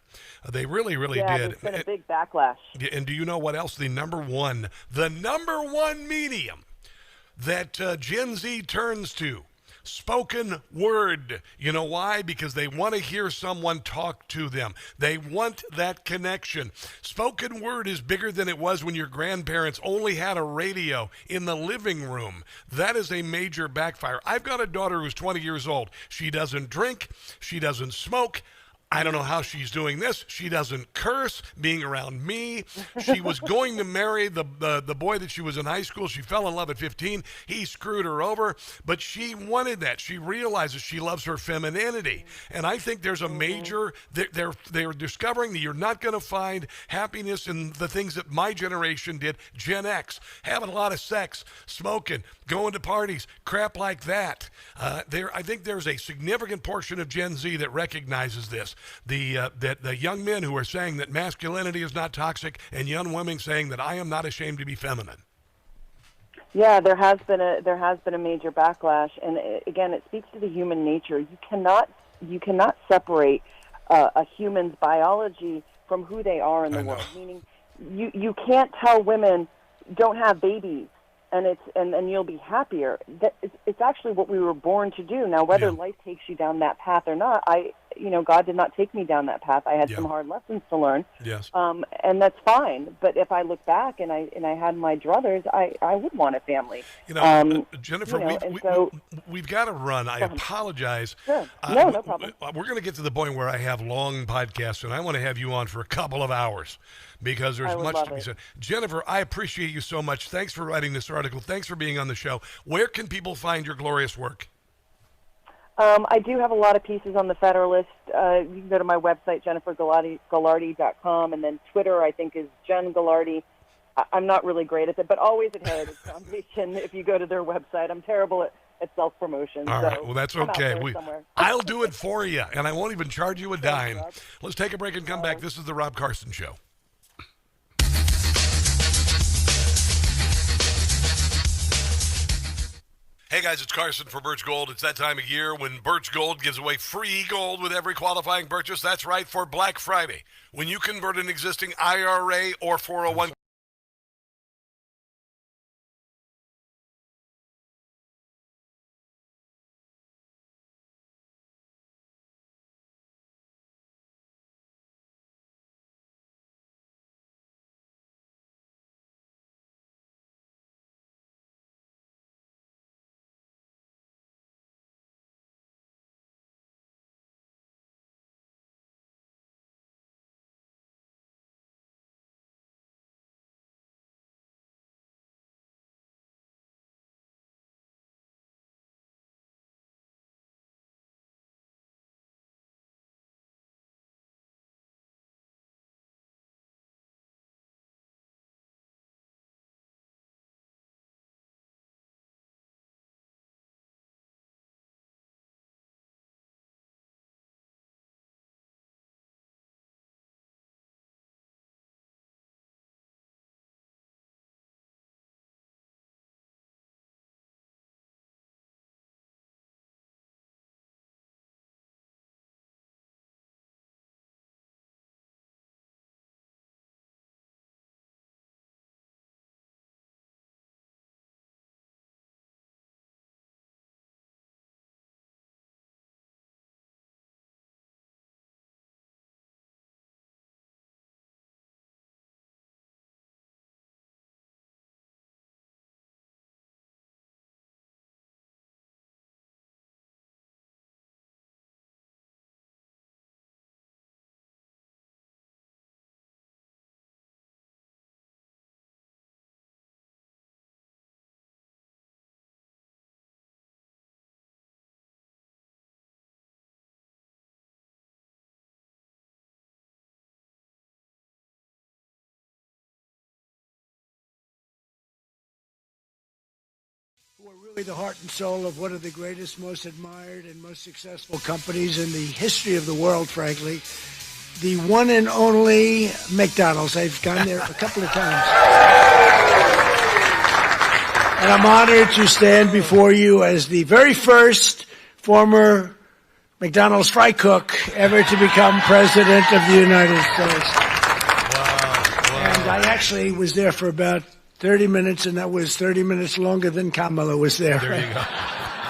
They really, really did. It's been a big backlash. And do you know what else? The number one medium that Gen Z turns to. Spoken word. You know why? Because they want to hear someone talk to them. They want that connection. Spoken word is bigger than it was when your grandparents only had a radio in the living room. That is a major backfire. I've got a daughter who's 20 years old. She doesn't drink. She doesn't smoke. I don't know how she's doing this. She doesn't curse being around me. She was going to marry the boy that she was in high school. She fell in love at 15. He screwed her over, but she wanted that. She realizes she loves her femininity. And I think there's a major, they're discovering that you're not going to find happiness in the things that my generation did, Gen X, having a lot of sex, smoking, going to parties, crap like that. I think there's a significant portion of Gen Z that recognizes this. The young men who are saying that masculinity is not toxic, and young women saying that I am not ashamed to be feminine. Yeah, there has been a major backlash, and again, it speaks to the human nature. You cannot separate a human's biology from who they are in the world. Meaning, you can't tell women don't have babies and you'll be happier. It's actually what we were born to do. Now, whether life takes you down that path or not, God did not take me down that path. I had some hard lessons to learn. Yes. And that's fine. But if I look back and I had my druthers, I would want a family. Jennifer, we've got to run. I apologize. Sure. No problem. We're going to get to the point where I have long podcasts, and I want to have you on for a couple of hours because there's much to be said. Jennifer, I appreciate you so much. Thanks for writing this article. Thanks for being on the show. Where can people find your glorious work? I do have a lot of pieces on the Federalist. You can go to my website, JenniferGallardi.com, and then Twitter, I think, is Jen Gallardi. I'm not really great at it, but always at Heritage Foundation. If you go to their website, I'm terrible at self-promotion. All right, well, that's okay. I'll do it for you, and I won't even charge you a dime. Let's take a break and come back. This is the Rob Carson Show. Hey guys, it's Carson for Birch Gold. It's that time of year when Birch Gold gives away free gold with every qualifying purchase. That's right, for Black Friday. When you convert an existing IRA or 401 who are really the heart and soul of one of the greatest, most admired, and most successful companies in the history of the world, frankly. The one and only McDonald's. I've gone there a couple of times. And I'm honored to stand before you as the very first former McDonald's fry cook ever to become president of the United States. And I actually was there for about 30 minutes, and that was 30 minutes longer than Kamala was there. There you go.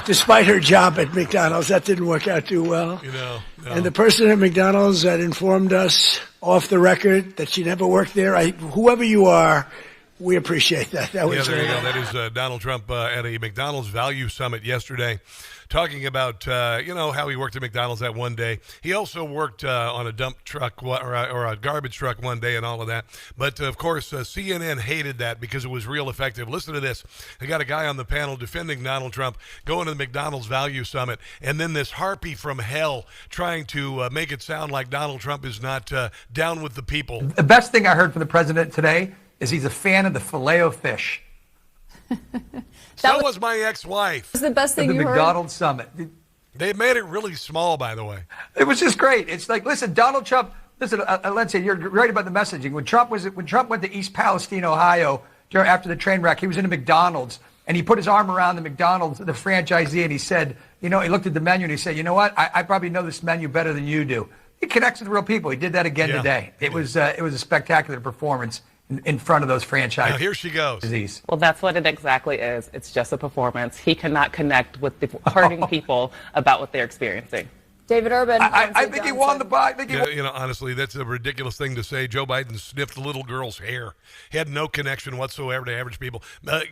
Despite her job at McDonald's, that didn't work out too well. No. And the person at McDonald's that informed us off the record that she never worked there, whoever you are, we appreciate that. That was there you go. That is Donald Trump at a McDonald's Value Summit yesterday, talking about, how he worked at McDonald's that one day. He also worked on a dump truck or a garbage truck one day and all of that. But, of course, CNN hated that because it was real effective. Listen to this. They got a guy on the panel defending Donald Trump, going to the McDonald's Value Summit, and then this harpy from hell trying to make it sound like Donald Trump is not down with the people. The best thing I heard from the president today is he's a fan of the Filet-O-Fish. So was my ex-wife. Was the best thing you heard? The McDonald's Summit. They made it really small, by the way. It was just great. It's like, listen, Donald Trump. Listen, Lindsay, you're right about the messaging. When Trump went to East Palestine, Ohio, after the train wreck, he was in a McDonald's and he put his arm around the McDonald's, the franchisee, and he said, he looked at the menu and he said, you know what? I probably know this menu better than you do. He connects with real people. He did that again today. It was a spectacular performance in front of those franchises. Now here she goes. Well, that's what it exactly is. It's just a performance. He cannot connect with the hurting people about what they're experiencing. David Urban. I think he won the buy. Honestly, that's a ridiculous thing to say. Joe Biden sniffed a little girl's hair. He had no connection whatsoever to average people.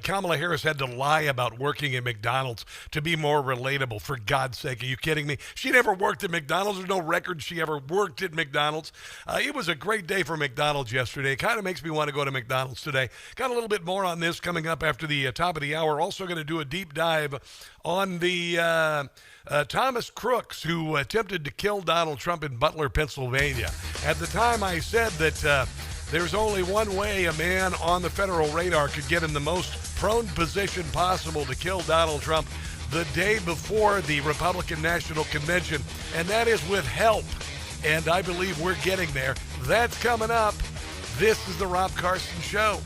Kamala Harris had to lie about working at McDonald's to be more relatable. For God's sake, are you kidding me? She never worked at McDonald's. There's no record she ever worked at McDonald's. It was a great day for McDonald's yesterday. It kind of makes me want to go to McDonald's today. Got a little bit more on this coming up after the top of the hour. Also going to do a deep dive on the Thomas Crooks, who attempted to kill Donald Trump in Butler, Pennsylvania. At the time, I said that there's only one way a man on the federal radar could get in the most prone position possible to kill Donald Trump the day before the Republican National Convention, and that is with help. And I believe we're getting there. That's coming up. This is the Rob Carson Show.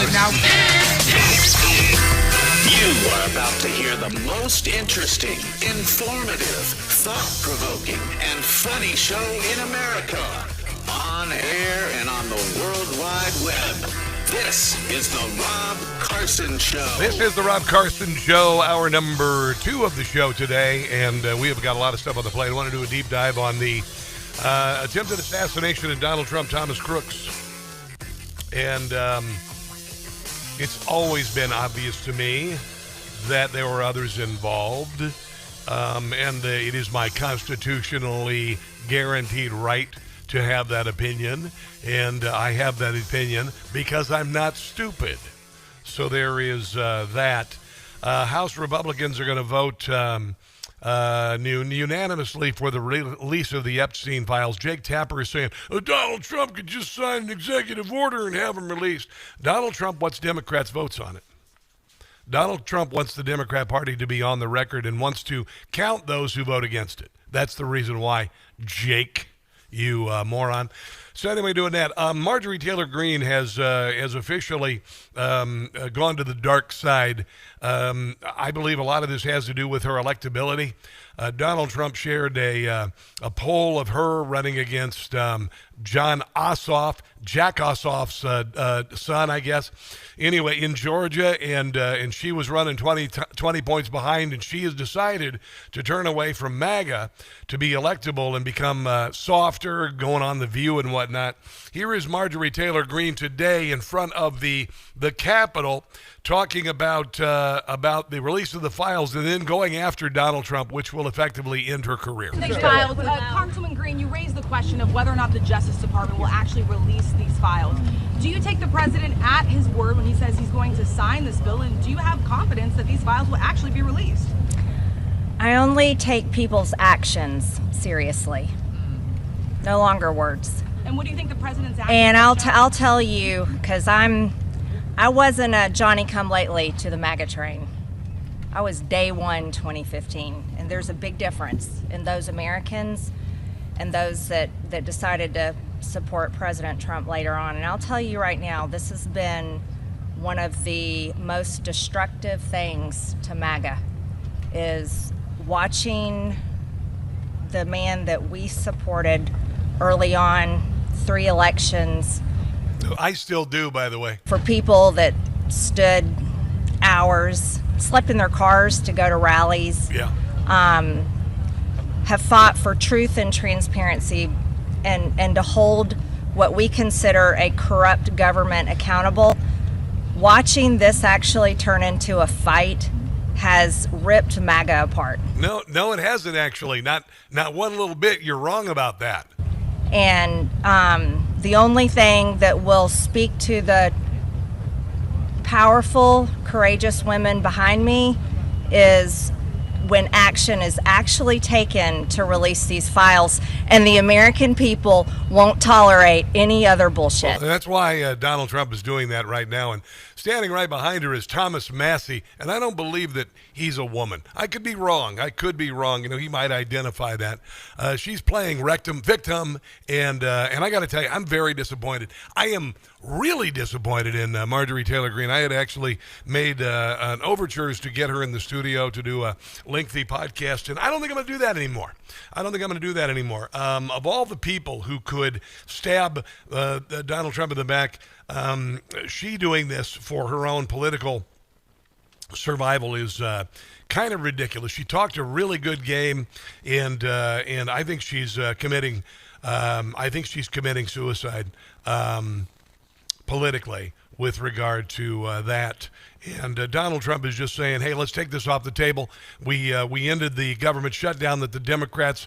it now. You are about to hear the most interesting, informative, thought-provoking, and funny show in America. On air and on the World Wide Web. This is the Rob Carson Show. This is the Rob Carson Show, hour number 2 of the show today, and we have got a lot of stuff on the plate. I want to do a deep dive on the attempted assassination of Donald Trump, Thomas Crooks. And it's always been obvious to me that there were others involved, and it is my constitutionally guaranteed right to have that opinion, and I have that opinion because I'm not stupid. So there is that. House Republicans are going to vote unanimously for the release of the Epstein files. Jake Tapper is saying, Donald Trump could just sign an executive order and have them released. Donald Trump wants Democrats' votes on it. Donald Trump wants the Democrat Party to be on the record and wants to count those who vote against it. That's the reason why, Jake, you moron. So anyway, doing that, Marjorie Taylor Greene has officially gone to the dark side. I believe a lot of this has to do with her electability. Donald Trump shared a poll of her running against John Ossoff, Jack Ossoff's son, I guess. Anyway, in Georgia, and she was running 20 points behind, and she has decided to turn away from MAGA to be electable and become softer, going on The View and whatnot. Here is Marjorie Taylor Greene today in front of the Capitol talking about the release of the files and then going after Donald Trump, which will effectively end her career. Files. Congresswoman Greene, you raised the question of whether or not the Justice Department will actually release these files. Do you take the president at his word when he says he's going to sign this bill, and do you have confidence that these files will actually be released? I only take people's actions seriously, no longer words. And what do you think the president's actions? And I'll tell you, because I wasn't a Johnny-come-lately to the MAGA train. I was day one 2015, and there's a big difference in those Americans and those that decided to support President Trump later on. And I'll tell you right now, this has been one of the most destructive things to MAGA, is watching the man that we supported early on, 3 elections. I still do, by the way. For people that stood hours, slept in their cars to go to rallies, have fought for truth and transparency and to hold what we consider a corrupt government accountable. Watching this actually turn into a fight has ripped MAGA apart. No, it hasn't actually. Not one little bit. You're wrong about that. And the only thing that will speak to the powerful, courageous women behind me is when action is actually taken to release these files, and the American people won't tolerate any other bullshit. Well, that's why Donald Trump is doing that right now. And standing right behind her is Thomas Massey, and I don't believe that he's a woman. I could be wrong. You know, he might identify that. She's playing victim, and I got to tell you, I'm very disappointed. I am really disappointed in Marjorie Taylor Greene. I had actually made an overtures to get her in the studio to do a lengthy podcast, and I don't think I'm going to do that anymore. Of all the people who could stab Donald Trump in the back, she doing this for her own political survival is kind of ridiculous. She talked a really good game, and I think she's committing suicide politically with regard to that. And Donald Trump is just saying, hey, let's take this off the table. We ended the government shutdown that the Democrats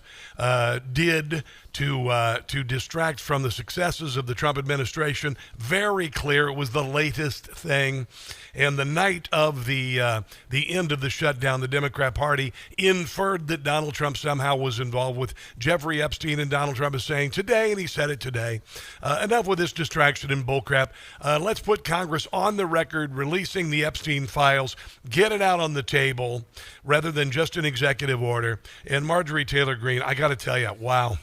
did to distract from the successes of the Trump administration. Very clear. It was the latest thing. And the night of the end of the shutdown, the Democrat Party inferred that Donald Trump somehow was involved with Jeffrey Epstein, and Donald Trump is saying today, and he said it today, enough with this distraction and bullcrap. Let's put Congress on the record releasing the Epstein files, get it out on the table rather than just an executive order. And Marjorie Taylor Greene, I got to tell you, wow.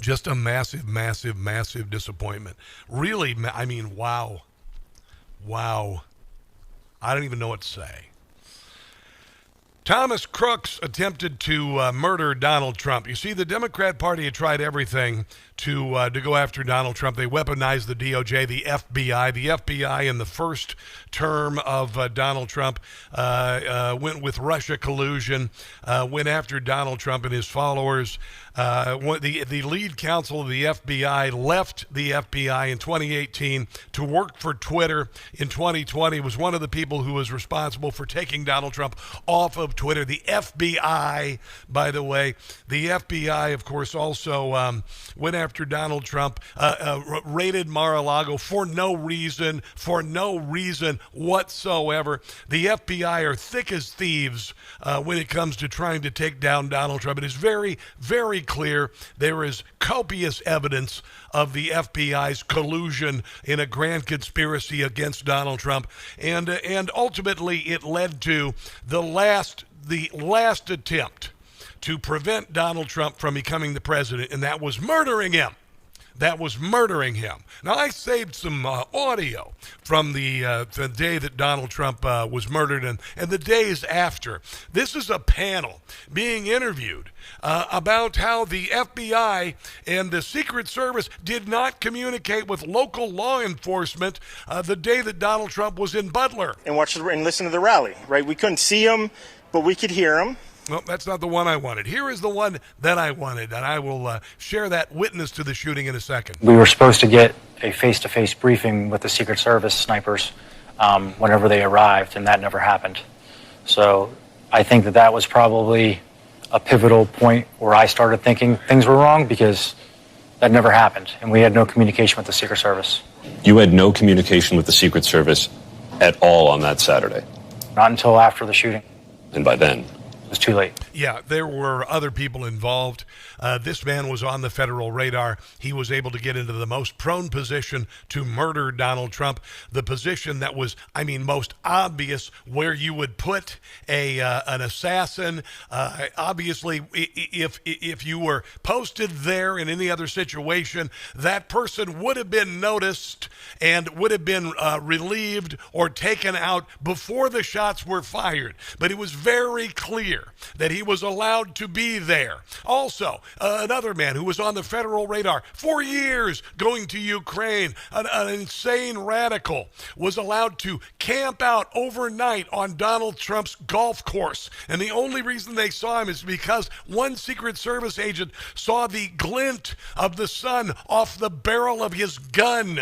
Just a massive, massive, massive disappointment. Really, I mean, wow. Wow. I don't even know what to say. Thomas Crooks attempted to murder Donald Trump. You see, the Democrat Party had tried everything to go after Donald Trump. They weaponized the DOJ, the FBI. The FBI in the first term of Donald Trump went with Russia collusion, went after Donald Trump and his followers. The lead counsel of the FBI left the FBI in 2018 to work for Twitter in 2020, was one of the people who was responsible for taking Donald Trump off of Twitter. The FBI, by the way, the FBI, of course, also went after Donald Trump, raided Mar-a-Lago for no reason whatsoever. The FBI are thick as thieves when it comes to trying to take down Donald Trump. It is very, very clear there is copious evidence of the FBI's collusion in a grand conspiracy against Donald Trump, and ultimately it led to the last attempt to prevent Donald Trump from becoming the president, and that was murdering him. Now, I saved some audio from the day that Donald Trump was murdered and the days after. This is a panel being interviewed about how the FBI and the Secret Service did not communicate with local law enforcement the day that Donald Trump was in Butler. And listen to the rally, right? We couldn't see him, but we could hear him. Well, that's not the one I wanted. Here is the one that I wanted, and I will share that witness to the shooting in a second. We were supposed to get a face-to-face briefing with the Secret Service snipers whenever they arrived, and that never happened. So I think that was probably a pivotal point where I started thinking things were wrong, because that never happened, and we had no communication with the Secret Service. You had no communication with the Secret Service at all on that Saturday? Not until after the shooting. And by then? It was too late. Yeah, there were other people involved. This man was on the federal radar. He was able to get into the most prone position to murder Donald Trump, the position that was, most obvious where you would put an assassin. Obviously, if you were posted there in any other situation, that person would have been noticed and would have been relieved or taken out before the shots were fired. But it was very clear that he was allowed to be there. Also, another man who was on the federal radar for years going to Ukraine, an insane radical, was allowed to camp out overnight on Donald Trump's golf course. And the only reason they saw him is because one Secret Service agent saw the glint of the sun off the barrel of his gun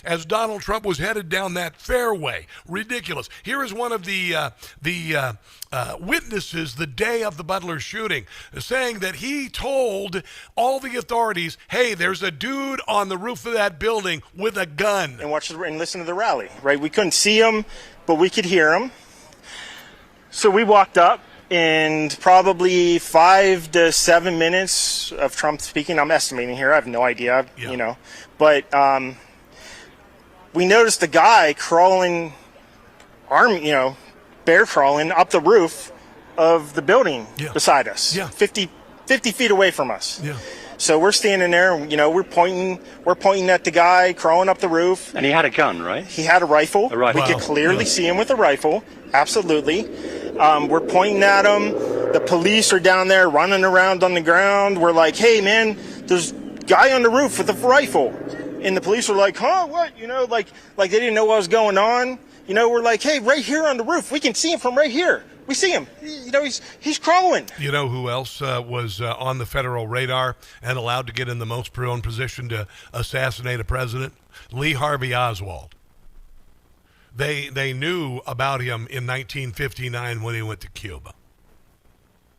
as Donald Trump was headed down that fairway. Ridiculous. Here is one of the witnesses the day of the Butler shooting, saying that he told all the authorities, hey, there's a dude on the roof of that building with a gun. And listen to the rally, right? We couldn't see him, but we could hear him. So we walked up, and probably 5 to 7 minutes of Trump speaking. I'm estimating here. I have no idea, But we noticed a guy crawling, bear crawling up the roof of the building beside us, 50 feet away from us. Yeah. So we're standing there, we're pointing at the guy crawling up the roof. And he had a gun, right? He had a rifle. A rifle. We could clearly see him with a rifle. Absolutely. We're pointing at him. The police are down there running around on the ground. We're like, hey, man, there's a guy on the roof with a rifle. And the police were like, huh, what? Like they didn't know what was going on. We're like, hey, right here on the roof. We can see him from right here. We see him. He's crawling. You know who else was on the federal radar and allowed to get in the most prone position to assassinate a president? Lee Harvey Oswald. They knew about him in 1959 when he went to Cuba.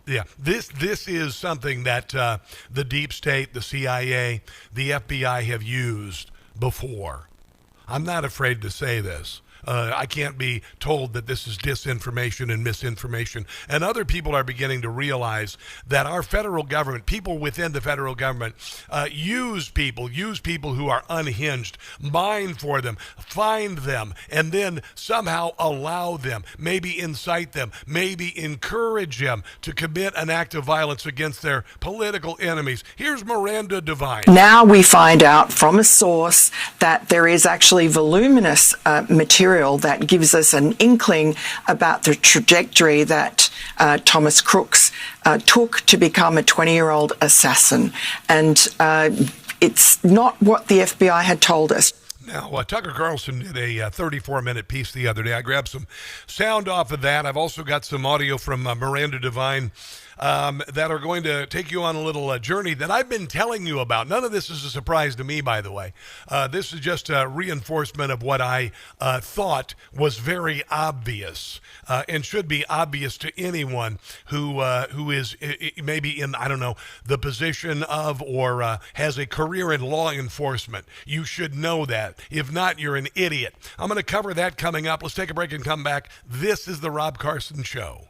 Yeah, this is something that the deep state, the CIA, the FBI have used before. I'm not afraid to say this. I can't be told that this is disinformation and misinformation. And other people are beginning to realize that our federal government, people within the federal government, use people who are unhinged, mine for them, find them, and then somehow allow them, maybe incite them, maybe encourage them to commit an act of violence against their political enemies. Here's Miranda Devine. Now we find out from a source that there is actually voluminous material that gives us an inkling about the trajectory that Thomas Crooks took to become a 20-year-old assassin. And it's not what the FBI had told us. Now, Tucker Carlson did a 34-minute piece the other day. I grabbed some sound off of that. I've also got some audio from Miranda Devine that are going to take you on a little journey that I've been telling you about. None of this is a surprise to me, by the way. This is just a reinforcement of what I thought was very obvious and should be obvious to anyone who is maybe in, I don't know, the position of or has a career in law enforcement. You should know that. If not, you're an idiot. I'm going to cover that coming up. Let's take a break and come back. This is the Rob Carson Show.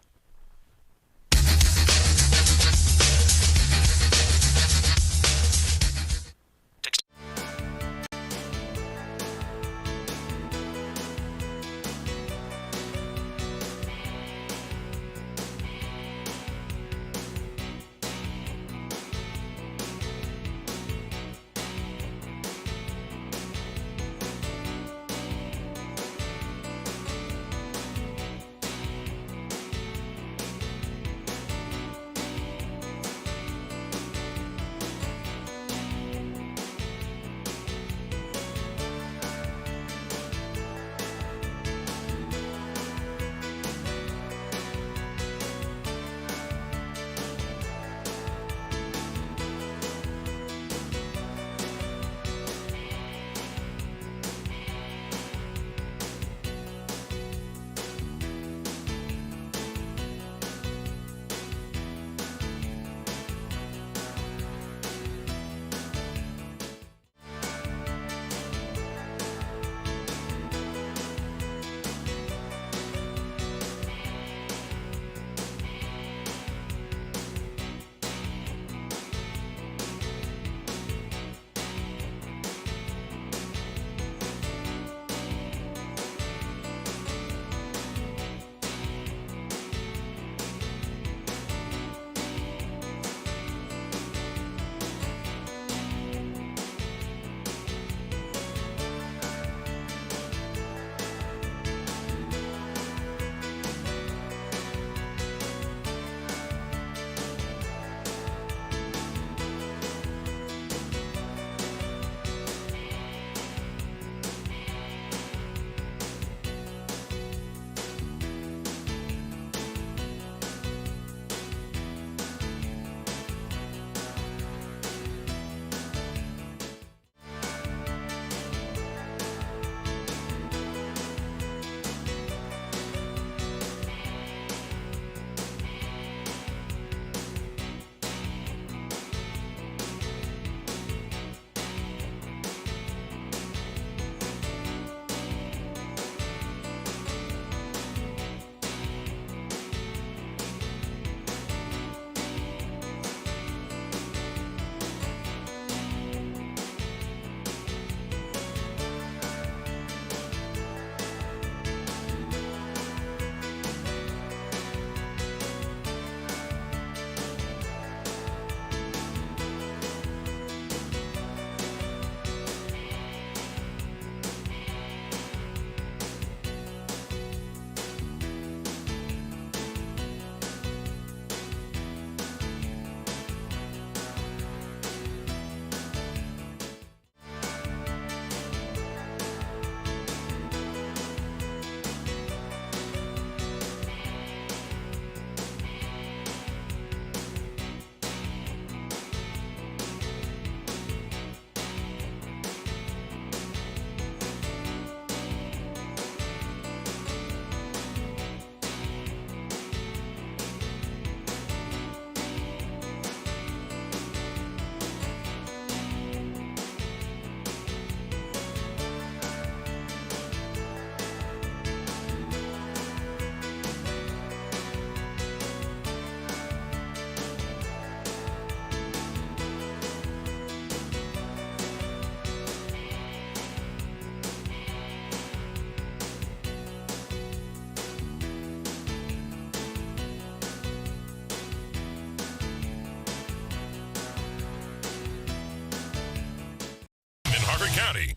Rutherford County.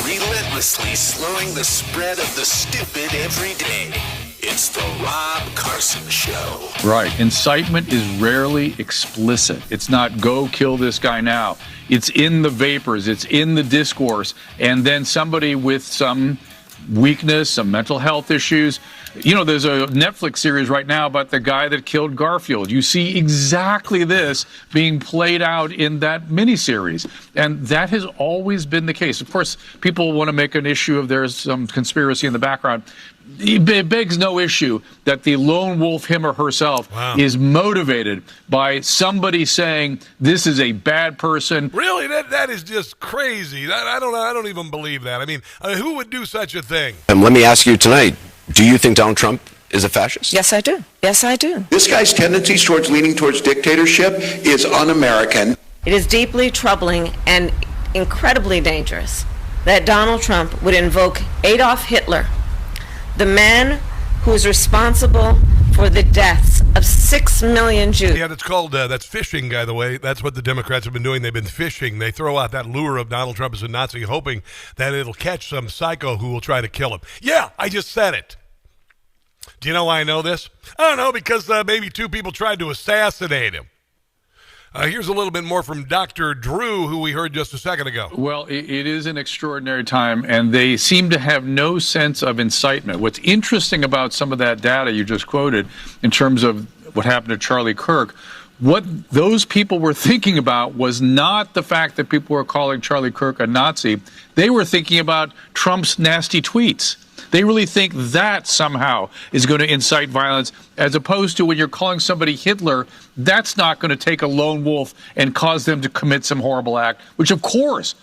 Relentlessly slowing the spread of the stupid every day. It's the Rob Carson Show. Right. Incitement is rarely explicit. It's not go kill this guy now. It's in the vapors. It's in the discourse. And then somebody with some weakness, some mental health issues. You know, there's a Netflix series right now about the guy that killed Garfield. You see exactly this being played out in that miniseries. And that has always been the case. Of course, people want to make an issue of there's some conspiracy in the background. It begs no issue that the lone wolf, him or herself, is motivated by somebody saying this is a bad person. Really? That is just crazy. I don't even believe that. I mean, who would do such a thing? Let me ask you tonight, do you think Donald Trump is a fascist? Yes, I do. Yes, I do. This guy's tendencies towards leaning towards dictatorship is un-American. It is deeply troubling and incredibly dangerous that Donald Trump would invoke Adolf Hitler, the man who is responsible for the deaths of 6 million Jews. Yeah, that's called, that's phishing, by the way. That's what the Democrats have been doing. They've been phishing. They throw out that lure of Donald Trump as a Nazi, hoping that it'll catch some psycho who will try to kill him. Yeah, I just said it. Do you know why I know this? I don't know, because maybe 2 people tried to assassinate him. Here's a little bit more from Dr. Drew, who we heard just a second ago. Well, it is an extraordinary time, and they seem to have no sense of incitement. What's interesting about some of that data you just quoted in terms of what happened to Charlie Kirk, what those people were thinking about was not the fact that people were calling Charlie Kirk a Nazi. They were thinking about Trump's nasty tweets. They really think that somehow is going to incite violence, as opposed to when you're calling somebody Hitler, that's not going to take a lone wolf and cause them to commit some horrible act, which of course,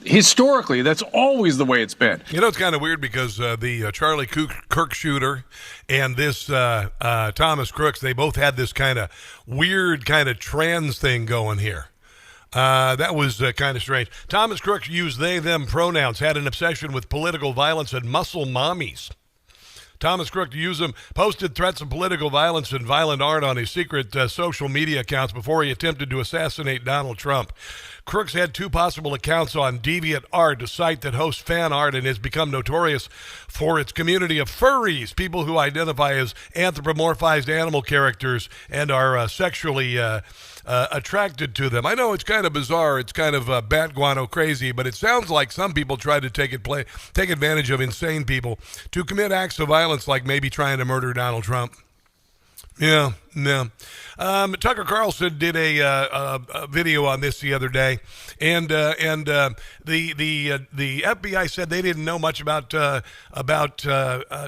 historically, that's always the way it's been. You know, it's kind of weird because the Charlie Kirk shooter and this Thomas Crooks, they both had this kind of weird kind of trans thing going here. That was kind of strange. Thomas Crooks used they, them pronouns, had an obsession with political violence and muscle mommies. Thomas Crooks used them, posted threats of political violence and violent art on his secret social media accounts before he attempted to assassinate Donald Trump. Crooks had 2 possible accounts on DeviantArt, a site that hosts fan art and has become notorious for its community of furries, people who identify as anthropomorphized animal characters and are sexually attracted to them. I know it's kind of bizarre, it's kind of bat guano crazy, but it sounds like some people try to take advantage of insane people to commit acts of violence, like maybe trying to murder Donald Trump. Yeah, no. Tucker Carlson did a video on this the other day, and the FBI said they didn't know much about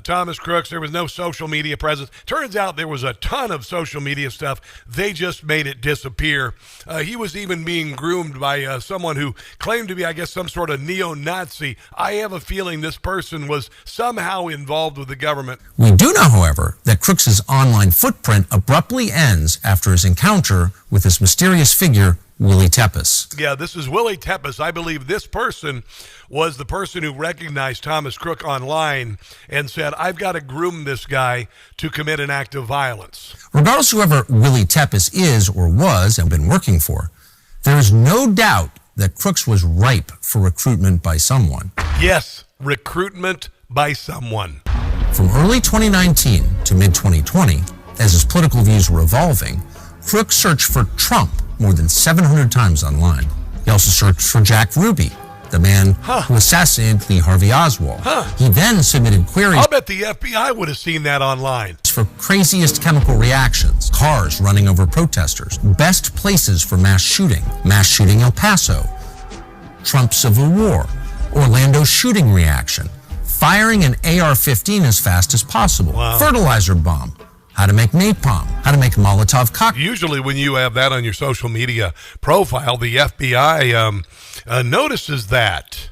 Thomas Crooks. There was no social media presence. Turns out there was a ton of social media stuff. They just made it disappear. He was even being groomed by someone who claimed to be, I guess, some sort of neo-Nazi. I have a feeling this person was somehow involved with the government. We do know, however, that Crooks's online footprint abruptly ends after his encounter with this mysterious figure, Willie Tepes. Yeah, this is Willie Tepes. I believe this person was the person who recognized Thomas Crook online and said, I've got to groom this guy to commit an act of violence. Regardless whoever Willie Tepes is or was and been working for, there is no doubt that Crooks was ripe for recruitment by someone. Yes, recruitment by someone. From early 2019 to mid-2020, as his political views were evolving, Crooks searched for Trump more than 700 times online. He also searched for Jack Ruby, the man who assassinated Lee Harvey Oswald. He then submitted queries. I'll bet the FBI would have seen that online. For craziest chemical reactions, cars running over protesters, best places for mass shooting El Paso, Trump Civil War, Orlando shooting reaction, firing an AR-15 as fast as possible, fertilizer bomb, how to make napalm, how to make Molotov cocktails. Usually when you have that on your social media profile, the FBI notices that.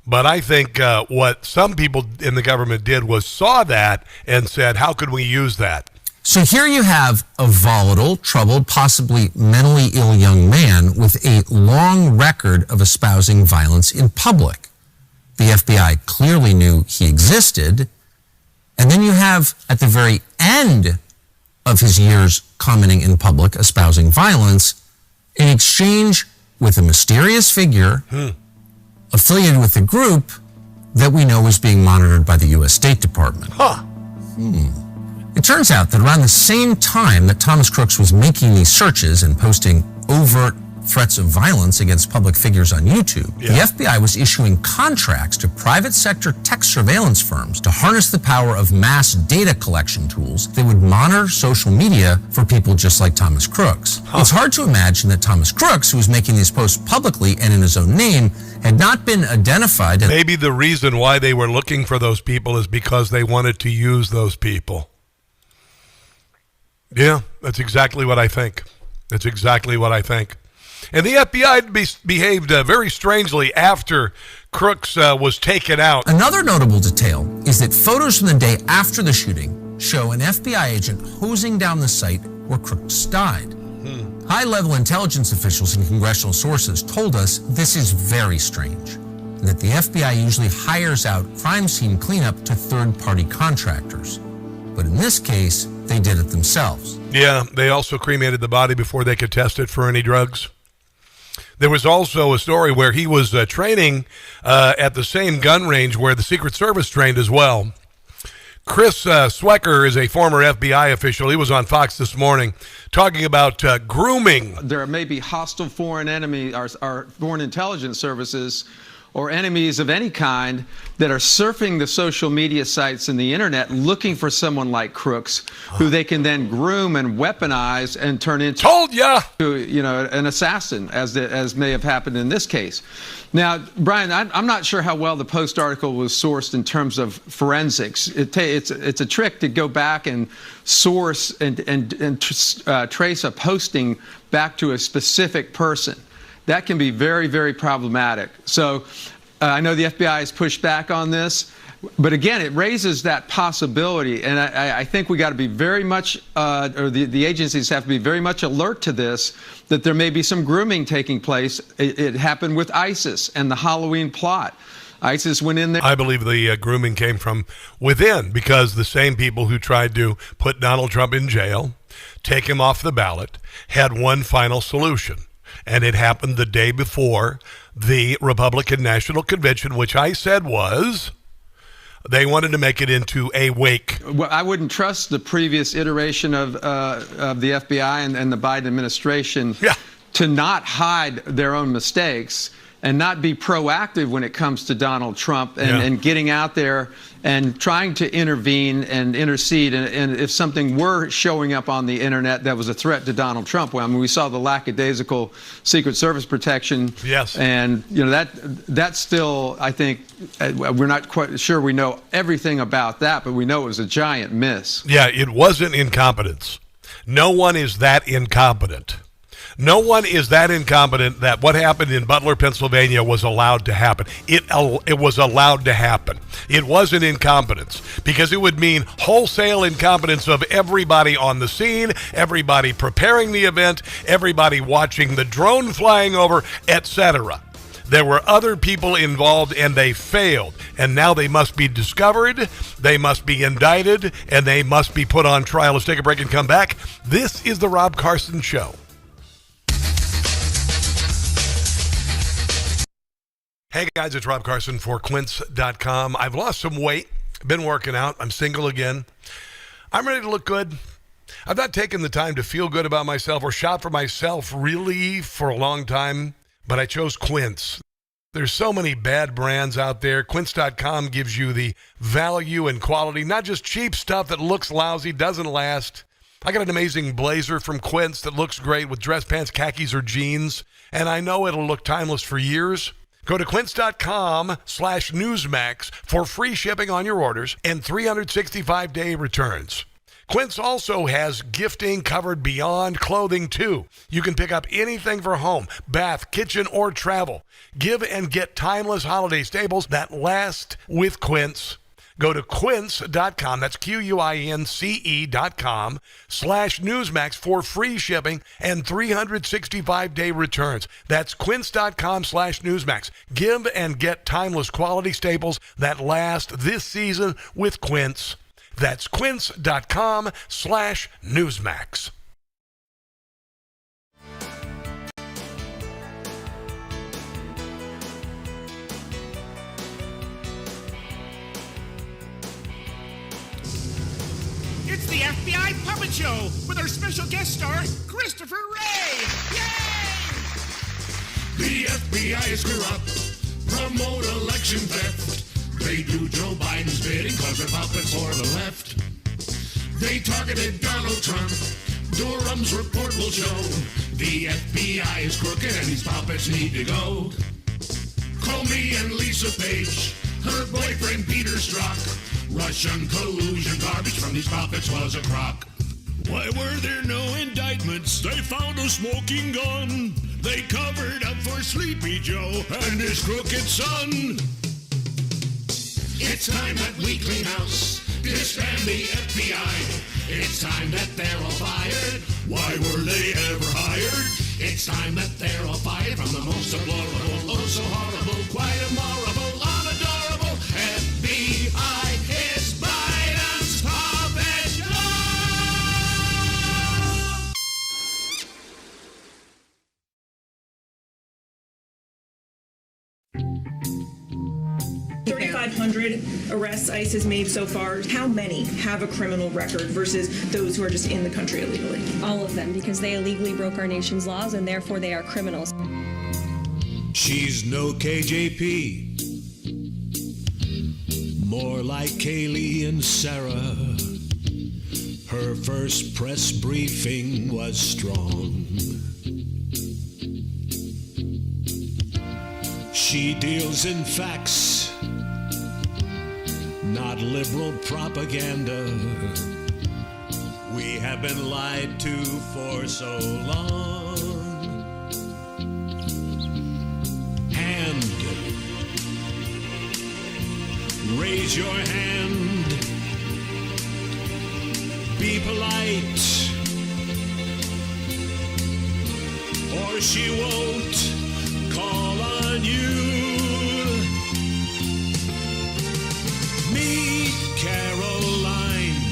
But I think what some people in the government did was saw that and said, how could we use that? So here you have a volatile, troubled, possibly mentally ill young man with a long record of espousing violence in public. The FBI clearly knew he existed And then you have, at the very end of his years commenting in public, espousing violence, an exchange with a mysterious figure affiliated with the group that we know is being monitored by the U.S. State Department. It turns out that around the same time that Thomas Crooks was making these searches and posting overt threats of violence against public figures on YouTube, the FBI was issuing contracts to private sector tech surveillance firms to harness the power of mass data collection tools that would monitor social media for people just like Thomas Crooks. It's hard to imagine that Thomas Crooks, who was making these posts publicly and in his own name, had not been identified. Maybe the reason why they were looking for those people is because they wanted to use those people. Yeah, that's exactly what I think. That's exactly what I think. And the FBI behaved very strangely after Crooks was taken out. Another notable detail is that photos from the day after the shooting show an FBI agent hosing down the site where Crooks died. High-level intelligence officials and congressional sources told us this is very strange, and that the FBI usually hires out crime scene cleanup to third-party contractors. But in this case, they did it themselves. Yeah, they also cremated the body before they could test it for any drugs. There was also a story where he was training at the same gun range where the Secret Service trained as well. Chris Swecker is a former FBI official. He was on Fox this morning talking about grooming. There may be hostile foreign enemy or foreign intelligence services or enemies of any kind that are surfing the social media sites and the internet looking for someone like Crooks, who they can then groom and weaponize and turn into an assassin, as may have happened in this case. Now, Brian, I'm not sure how well the Post article was sourced in terms of forensics. It's a trick to go back and source and trace a posting back to a specific person. That can be very, very problematic. So I know the FBI has pushed back on this, but again, it raises that possibility. And I think we got to be very much, or the agencies have to be very much alert to this, that there may be some grooming taking place. It happened with ISIS and the Halloween plot. ISIS went in there. I believe the grooming came from within, because the same people who tried to put Donald Trump in jail, take him off the ballot, had one final solution. And it happened the day before the Republican National Convention, which I said was they wanted to make it into a wake. Well, I wouldn't trust the previous iteration of the FBI and the Biden administration to not hide their own mistakes and not be proactive when it comes to Donald Trump and getting out there and trying to intervene and intercede. And if something were showing up on the internet that was a threat to Donald Trump, well, I mean, we saw the lackadaisical Secret Service protection. Yes. And, that's still, I think, we're not quite sure we know everything about that, but we know it was a giant miss. Yeah, it wasn't incompetence. No one is that incompetent. No one is that incompetent that what happened in Butler, Pennsylvania was allowed to happen. It was allowed to happen. It wasn't incompetence, because it would mean wholesale incompetence of everybody on the scene, everybody preparing the event, everybody watching the drone flying over, etc. There were other people involved, and they failed. And now they must be discovered, they must be indicted, and they must be put on trial. Let's take a break and come back. This is the Rob Carson Show. Hey guys, it's Rob Carson for Quince.com. I've lost some weight, been working out, I'm single again. I'm ready to look good. I've not taken the time to feel good about myself or shop for myself really for a long time, but I chose Quince. There's so many bad brands out there. Quince.com gives you the value and quality, not just cheap stuff that looks lousy, doesn't last. I got an amazing blazer from Quince that looks great with dress pants, khakis, or jeans, and I know it'll look timeless for years. Go to quince.com/newsmax for free shipping on your orders and 365-day returns. Quince also has gifting covered beyond clothing, too. You can pick up anything for home, bath, kitchen, or travel. Give and get timeless holiday staples that last with Quince. Go to quince.com, that's QUINCE.com/Newsmax for free shipping and 365-day returns. That's quince.com/Newsmax. Give and get timeless quality staples that last this season with Quince. That's quince.com/Newsmax. It's the FBI Puppet Show with our special guest star, Christopher Wray. Yay! The FBI is corrupt, promote election theft. They do Joe Biden's bidding cause they're puppets for the left. They targeted Donald Trump. Durham's report will show the FBI is crooked and these puppets need to go. Comey and Lisa Page, her boyfriend Peter Strzok. Russian collusion garbage from these puppets was a crock. Why were there no indictments? They found a smoking gun. They covered up for Sleepy Joe and his crooked son. It's time that we clean house, disband the FBI. It's time that they're all fired. Why were they ever hired? It's time that they're all fired from the most deplorable, oh so horrible, quite immoral, unadorable FBI is Biden's puppet show. Arrests ICE has made so far. How many have a criminal record versus those who are just in the country illegally? All of them, because they illegally broke our nation's laws and therefore they are criminals. She's no KJP, more like Kaylee and Sarah. Her first press briefing was strong. She deals in facts, not liberal propaganda. We have been lied to for so long. And raise your hand, be polite, or she won't call on you. Meet Caroline,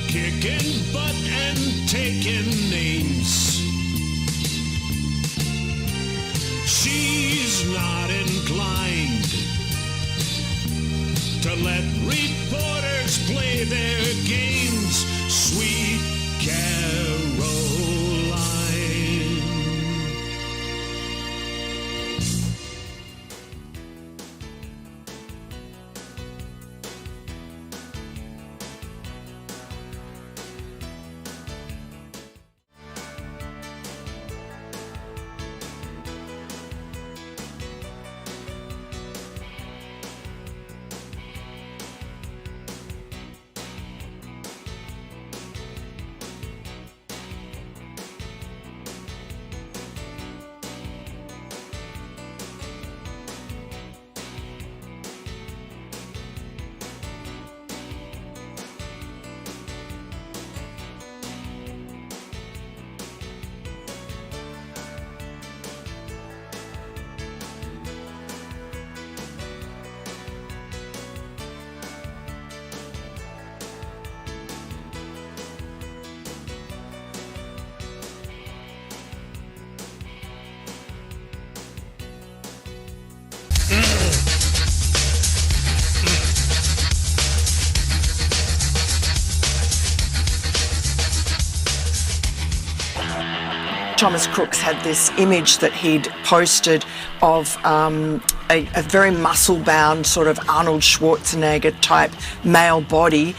kicking butt and taking names. She's not inclined to let reporters play their games. Sweet Caroline. Thomas Crooks had this image that he'd posted of a very muscle-bound sort of Arnold Schwarzenegger type male body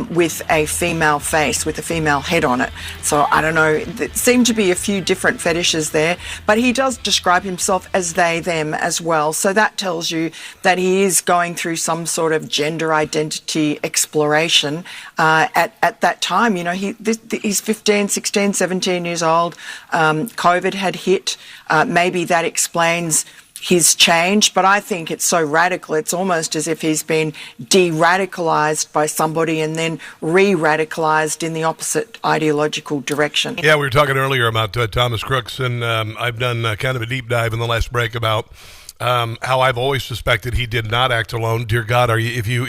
with a female face, with a female head on it. So I don't know, there seem to be a few different fetishes there, but he does describe himself as they, them as well. So that tells you that he is going through some sort of gender identity exploration at that time. You know, he's 15, 16, 17 years old. COVID had hit. Maybe that explains his change, but I think it's so radical. It's almost as if he's been de-radicalized by somebody and then re-radicalized in the opposite ideological direction. Yeah, we were talking earlier about Thomas Crooks, and I've done kind of a deep dive in the last break about how I've always suspected he did not act alone. Dear God, if you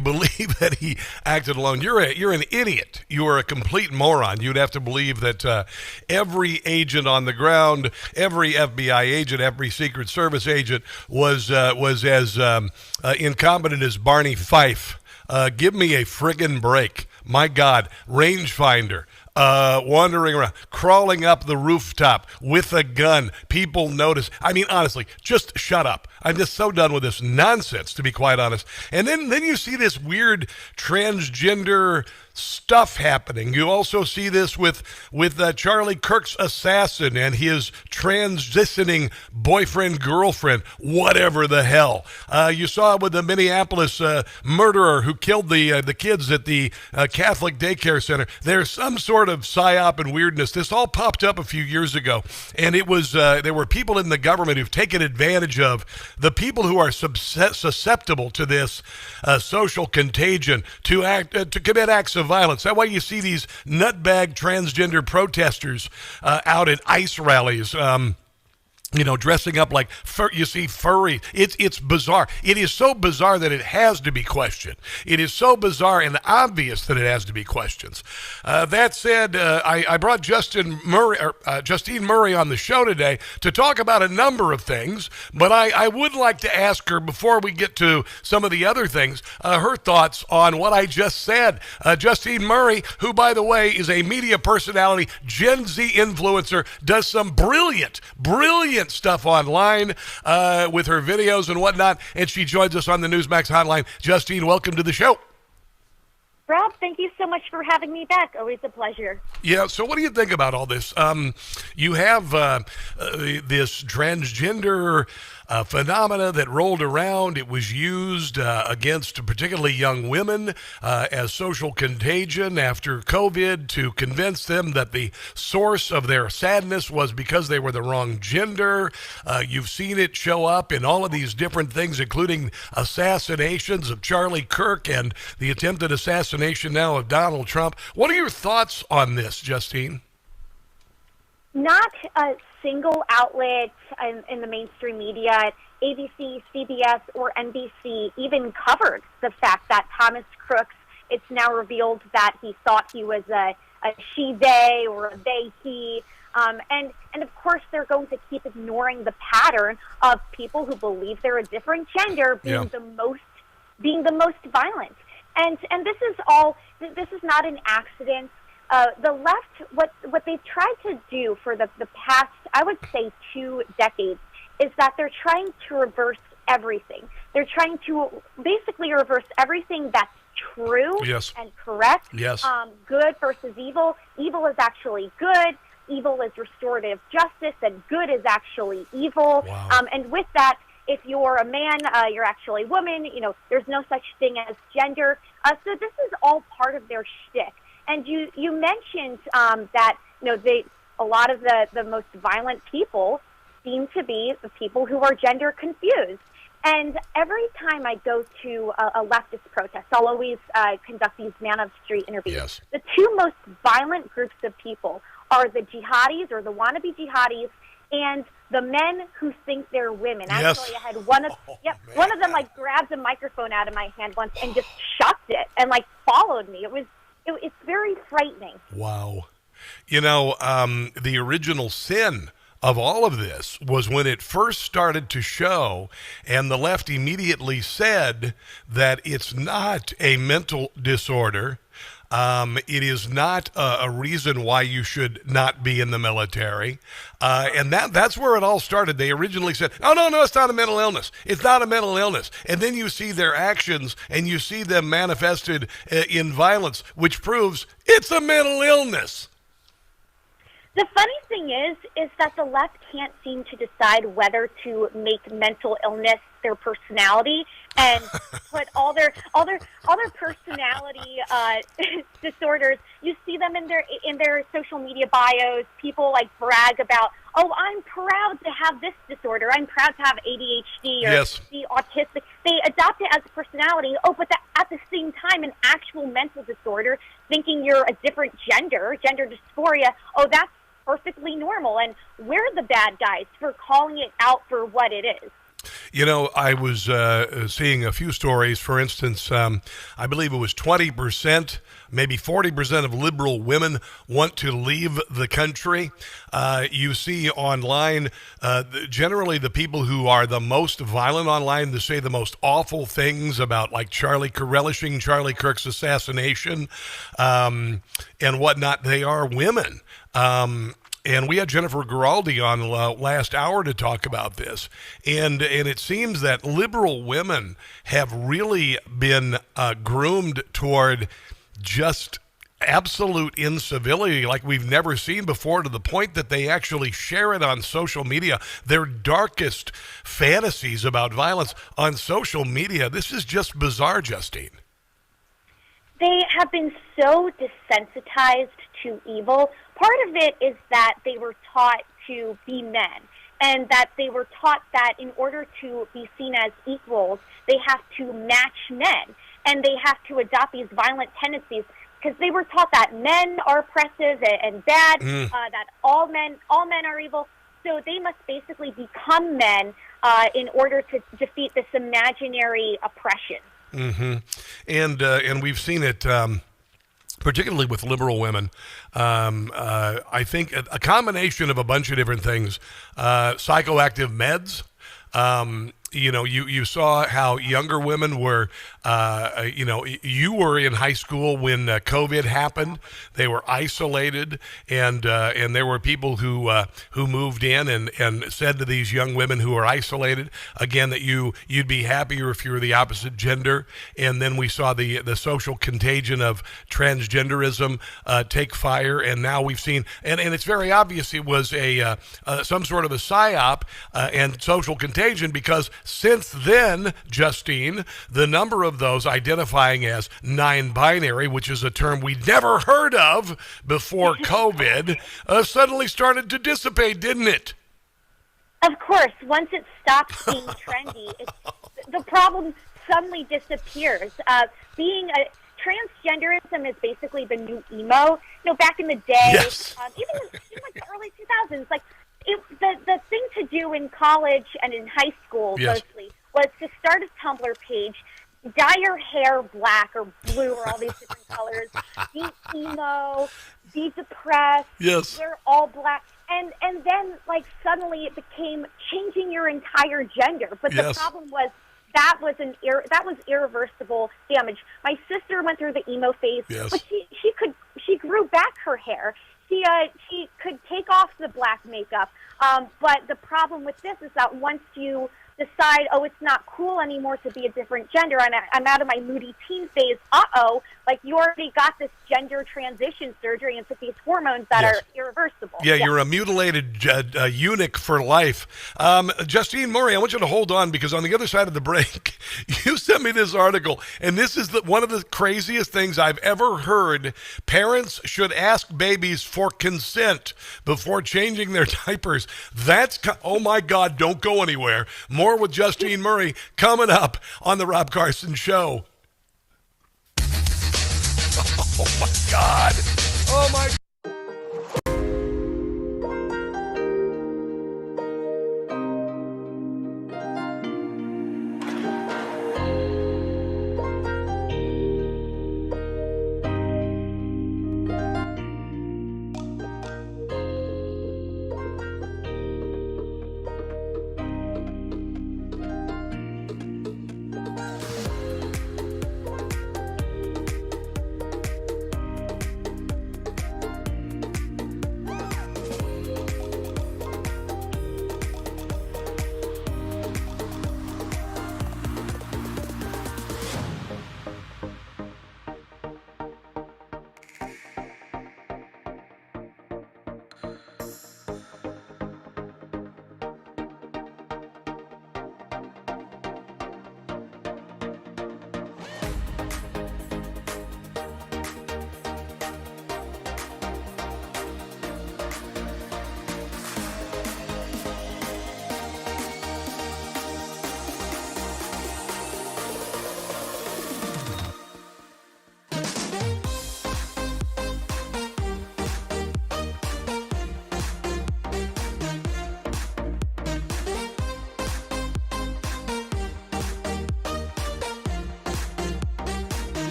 believe that he acted alone, you're an idiot. You are a complete moron. You'd have to believe that every agent on the ground, every FBI agent, every Secret Service agent was as incompetent as Barney Fife. Give me a friggin' break. My God, rangefinder. Wandering around, crawling up the rooftop with a gun. People notice. I mean, honestly, just shut up. I'm just so done with this nonsense, to be quite honest. And then you see this weird transgender stuff happening. You also see this with Charlie Kirk's assassin and his transitioning boyfriend, girlfriend, whatever the hell. You saw it with the Minneapolis murderer who killed the kids at the Catholic daycare center. There's some sort of psyop and weirdness. This all popped up a few years ago, and it was there were people in the government who've taken advantage of the people who are susceptible to this social contagion to commit acts of violence. That's why you see these nutbag transgender protesters out at ICE rallies. Dressing up like you see furry. It's bizarre. It is so bizarre that it has to be questioned. It is so bizarre and obvious that it has to be questioned. That said, I brought Justine Murray on the show today to talk about a number of things, but I would like to ask her, before we get to some of the other things, her thoughts on what I just said. Justine Murray, who, by the way, is a media personality, Gen Z influencer, does some brilliant stuff online with her videos and whatnot, and she joins us on the NEWSMAX hotline. Justine, welcome to the show. Rob, thank you so much for having me back. Always a pleasure. Yeah, so what do you think about all this? You have this transgender phenomena that rolled around. It was used against particularly young women as social contagion after COVID to convince them that the source of their sadness was because they were the wrong gender. You've seen it show up in all of these different things, including assassinations of Charlie Kirk and the attempted assassination now of Donald Trump. What are your thoughts on this, Justine? Not a single outlet in the mainstream media, ABC, CBS, or NBC, even covered the fact that Thomas Crooks, it's now revealed that he thought he was a she-they or a they-he. And of course, they're going to keep ignoring the pattern of people who believe they're a different gender being the most violent. And this is not an accident. The left, what they've tried to do for the past, I would say, 2 decades, is that they're trying to reverse everything. They're trying to basically reverse everything that's true and correct. Yes. Good versus evil. Evil is actually good. Evil is restorative justice, and good is actually evil. Wow. And with that, if you're a man, you're actually a woman. There's no such thing as gender. So this is all part of their shtick. And you mentioned that a lot of the most violent people seem to be the people who are gender confused. And every time I go to a leftist protest, I'll always conduct these man-of-the-street interviews. Yes. The 2 most violent groups of people are the jihadis or the wannabe jihadis and the men who think they're women. Yes. Actually, I had one of them grabbed a microphone out of my hand once and just shoved it and followed me. It's very frightening. Wow. The original sin of all of this was when it first started to show, and the left immediately said that it's not a mental disorder. It is not a reason why you should not be in the military. And that's where it all started. They originally said, no, it's not a mental illness. It's not a mental illness. And then you see their actions and you see them manifested in violence, which proves it's a mental illness. The funny thing is that the left can't seem to decide whether to make mental illness their personality and put all their personality disorders. You see them in their social media bios. People brag about, I'm proud to have this disorder. I'm proud to have ADHD or be autistic. They adopt it as a personality. But at the same time, an actual mental disorder, thinking you're a different gender dysphoria. That's perfectly perfectly normal, and we're the bad guys for calling it out for what it is. You know, I was seeing a few stories. For instance, I believe it was 20%, maybe 40% of liberal women want to leave the country. You see online, generally the people who are the most violent online, to say the most awful things about, like relishing Charlie Kirk's assassination and whatnot, they are women. And we had Jennifer Gallardi on last hour to talk about this. And it seems that liberal women have really been groomed toward just absolute incivility like we've never seen before, to the point that they actually share it on social media, their darkest fantasies about violence on social media. This is just bizarre, Justine. They have been so desensitized to evil. Part of it is that they were taught to be men, and that they were taught that in order to be seen as equals, they have to match men, and they have to adopt these violent tendencies, because they were taught that men are oppressive and bad, that all men are evil. So they must basically become men in order to defeat this imaginary oppression. Mm-hmm. And we've seen it particularly with liberal women. I think a combination of a bunch of different things. Psychoactive meds. You saw how younger women were, you were in high school when COVID happened. They were isolated, and there were people who moved in and said to these young women who were isolated, again, that you'd be happier if you were the opposite gender. And then we saw the social contagion of transgenderism take fire, and now we've seen, and it's very obvious it was some sort of a psyop and social contagion, because since then, Justine, the number of those identifying as non-binary, which is a term we'd never heard of before COVID, suddenly started to dissipate, didn't it? Of course. Once it stops being trendy, the problem suddenly disappears. Transgenderism is basically the new emo. Back in the day, yes. even like the early 2000s, like, the thing to do in college and in high school, yes, mostly, was to start a Tumblr page, dye your hair black or blue or all these different colors, be emo, be depressed, yes, wear all black, and then, like, suddenly it became changing your entire gender. But yes, the problem was that was irreversible damage. My sister went through the emo phase, yes, but she grew back her hair. She could take off the black makeup, but the problem with this is that once you decide, it's not cool anymore to be a different gender, and I'm out of my moody teen phase, like, you already got this gender transition surgery and took these hormones that yes, are irreversible. Yeah, you're a mutilated eunuch for life. Justine Murray, I want you to hold on, because on the other side of the break, you sent me this article, and this is one of the craziest things I've ever heard. Parents should ask babies for consent before changing their diapers. Oh my God, don't go anywhere. More with Justine Murray coming up on the Rob Carson Show. Oh my God. Oh my God.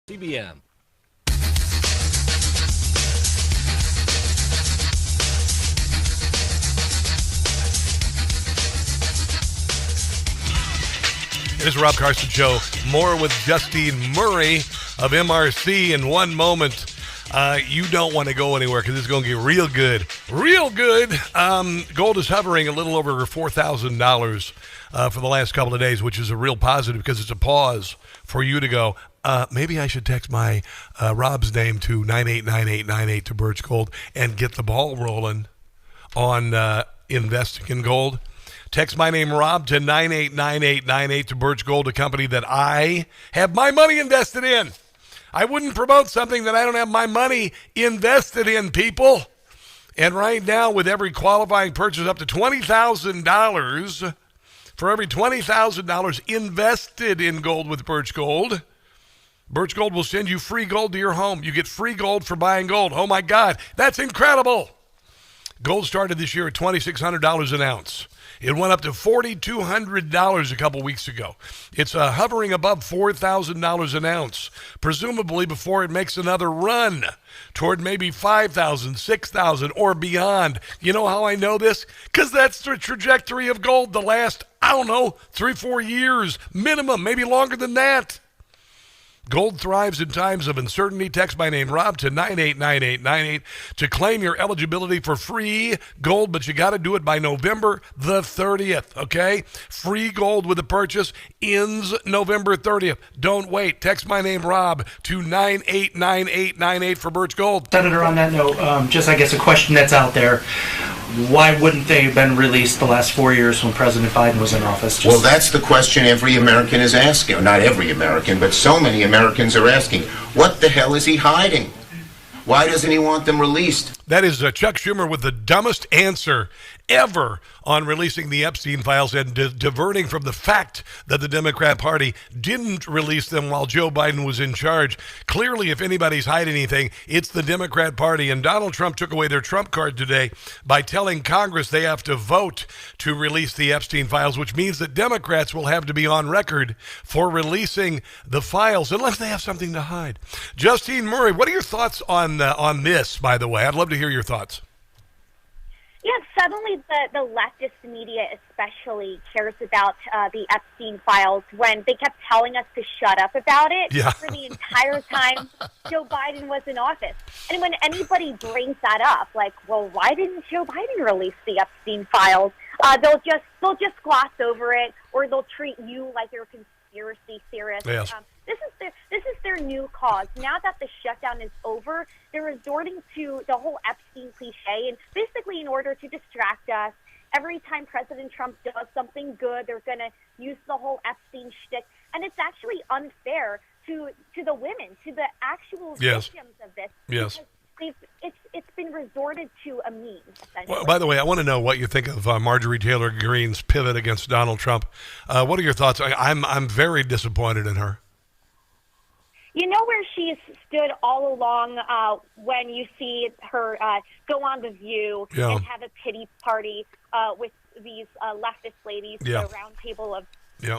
CBN. It is the Rob Carson Show. More with Justine Murray of MRC in one moment. You don't want to go anywhere because it's going to get real good. Real good. Gold is hovering a little over $4,000 for the last couple of days, which is a real positive because it's a pause for you to go, maybe I should text my Rob's name to 989898 to Birch Gold and get the ball rolling on investing in gold. Text my name, Rob, to 989898 to Birch Gold, a company that I have my money invested in. I wouldn't promote something that I don't have my money invested in, people. And right now, with every qualifying purchase up to $20,000, for every $20,000 invested in gold with Birch Gold will send you free gold to your home. You get free gold for buying gold. Oh, my God, that's incredible. Gold started this year at $2,600 an ounce. It went up to $4,200 a couple weeks ago. It's hovering above $4,000 an ounce, presumably before it makes another run toward maybe $5,000, $6,000, or beyond. You know how I know this? Because that's the trajectory of gold the last, 3-4 years minimum, maybe longer than that. Gold thrives in times of uncertainty. Text my name, Rob, to 989898 to claim your eligibility for free gold, but you got to do it by November the 30th, okay? Free gold with a purchase ends November 30th. Don't wait. Text my name, Rob, to 989898 for Birch Gold. Senator, on that note, just I guess a question that's out there. Why wouldn't they have been released the last 4 years when President Biden was in office? Well, that's the question every American is asking. Not every American, but so many Americans are asking. What the hell is he hiding? Why doesn't he want them released? That is Chuck Schumer with the dumbest answer ever on releasing the Epstein files and diverting from the fact that the Democrat Party didn't release them while Joe Biden was in charge. Clearly, if anybody's hiding anything, it's the Democrat Party. And Donald Trump took away their Trump card today by telling Congress they have to vote to release the Epstein files, which means that Democrats will have to be on record for releasing the files, unless they have something to hide. Justine Murray, what are your thoughts on this, by the way? I'd love to hear your thoughts. Yeah, suddenly the leftist media especially cares about the Epstein files when they kept telling us to shut up about it for the entire time Joe Biden was in office. And when anybody brings that up, like, well, why didn't Joe Biden release the Epstein files? They'll just gloss over it, or they'll treat you like you're a conspiracy theorist. Yes. This is their new cause. Now that the shutdown is over, they're resorting to the whole Epstein cliche, and basically in order to distract us, every time President Trump does something good, they're going to use the whole Epstein shtick, and it's actually unfair to the women, to the actual victims of this. Yes. It's been resorted to a meme, essentially. Well, by the way, I want to know what you think of Marjorie Taylor Greene's pivot against Donald Trump. What are your thoughts? I'm very disappointed in her. You know where she's stood all along when you see her go on The View and have a pity party with these leftist ladies, the round table of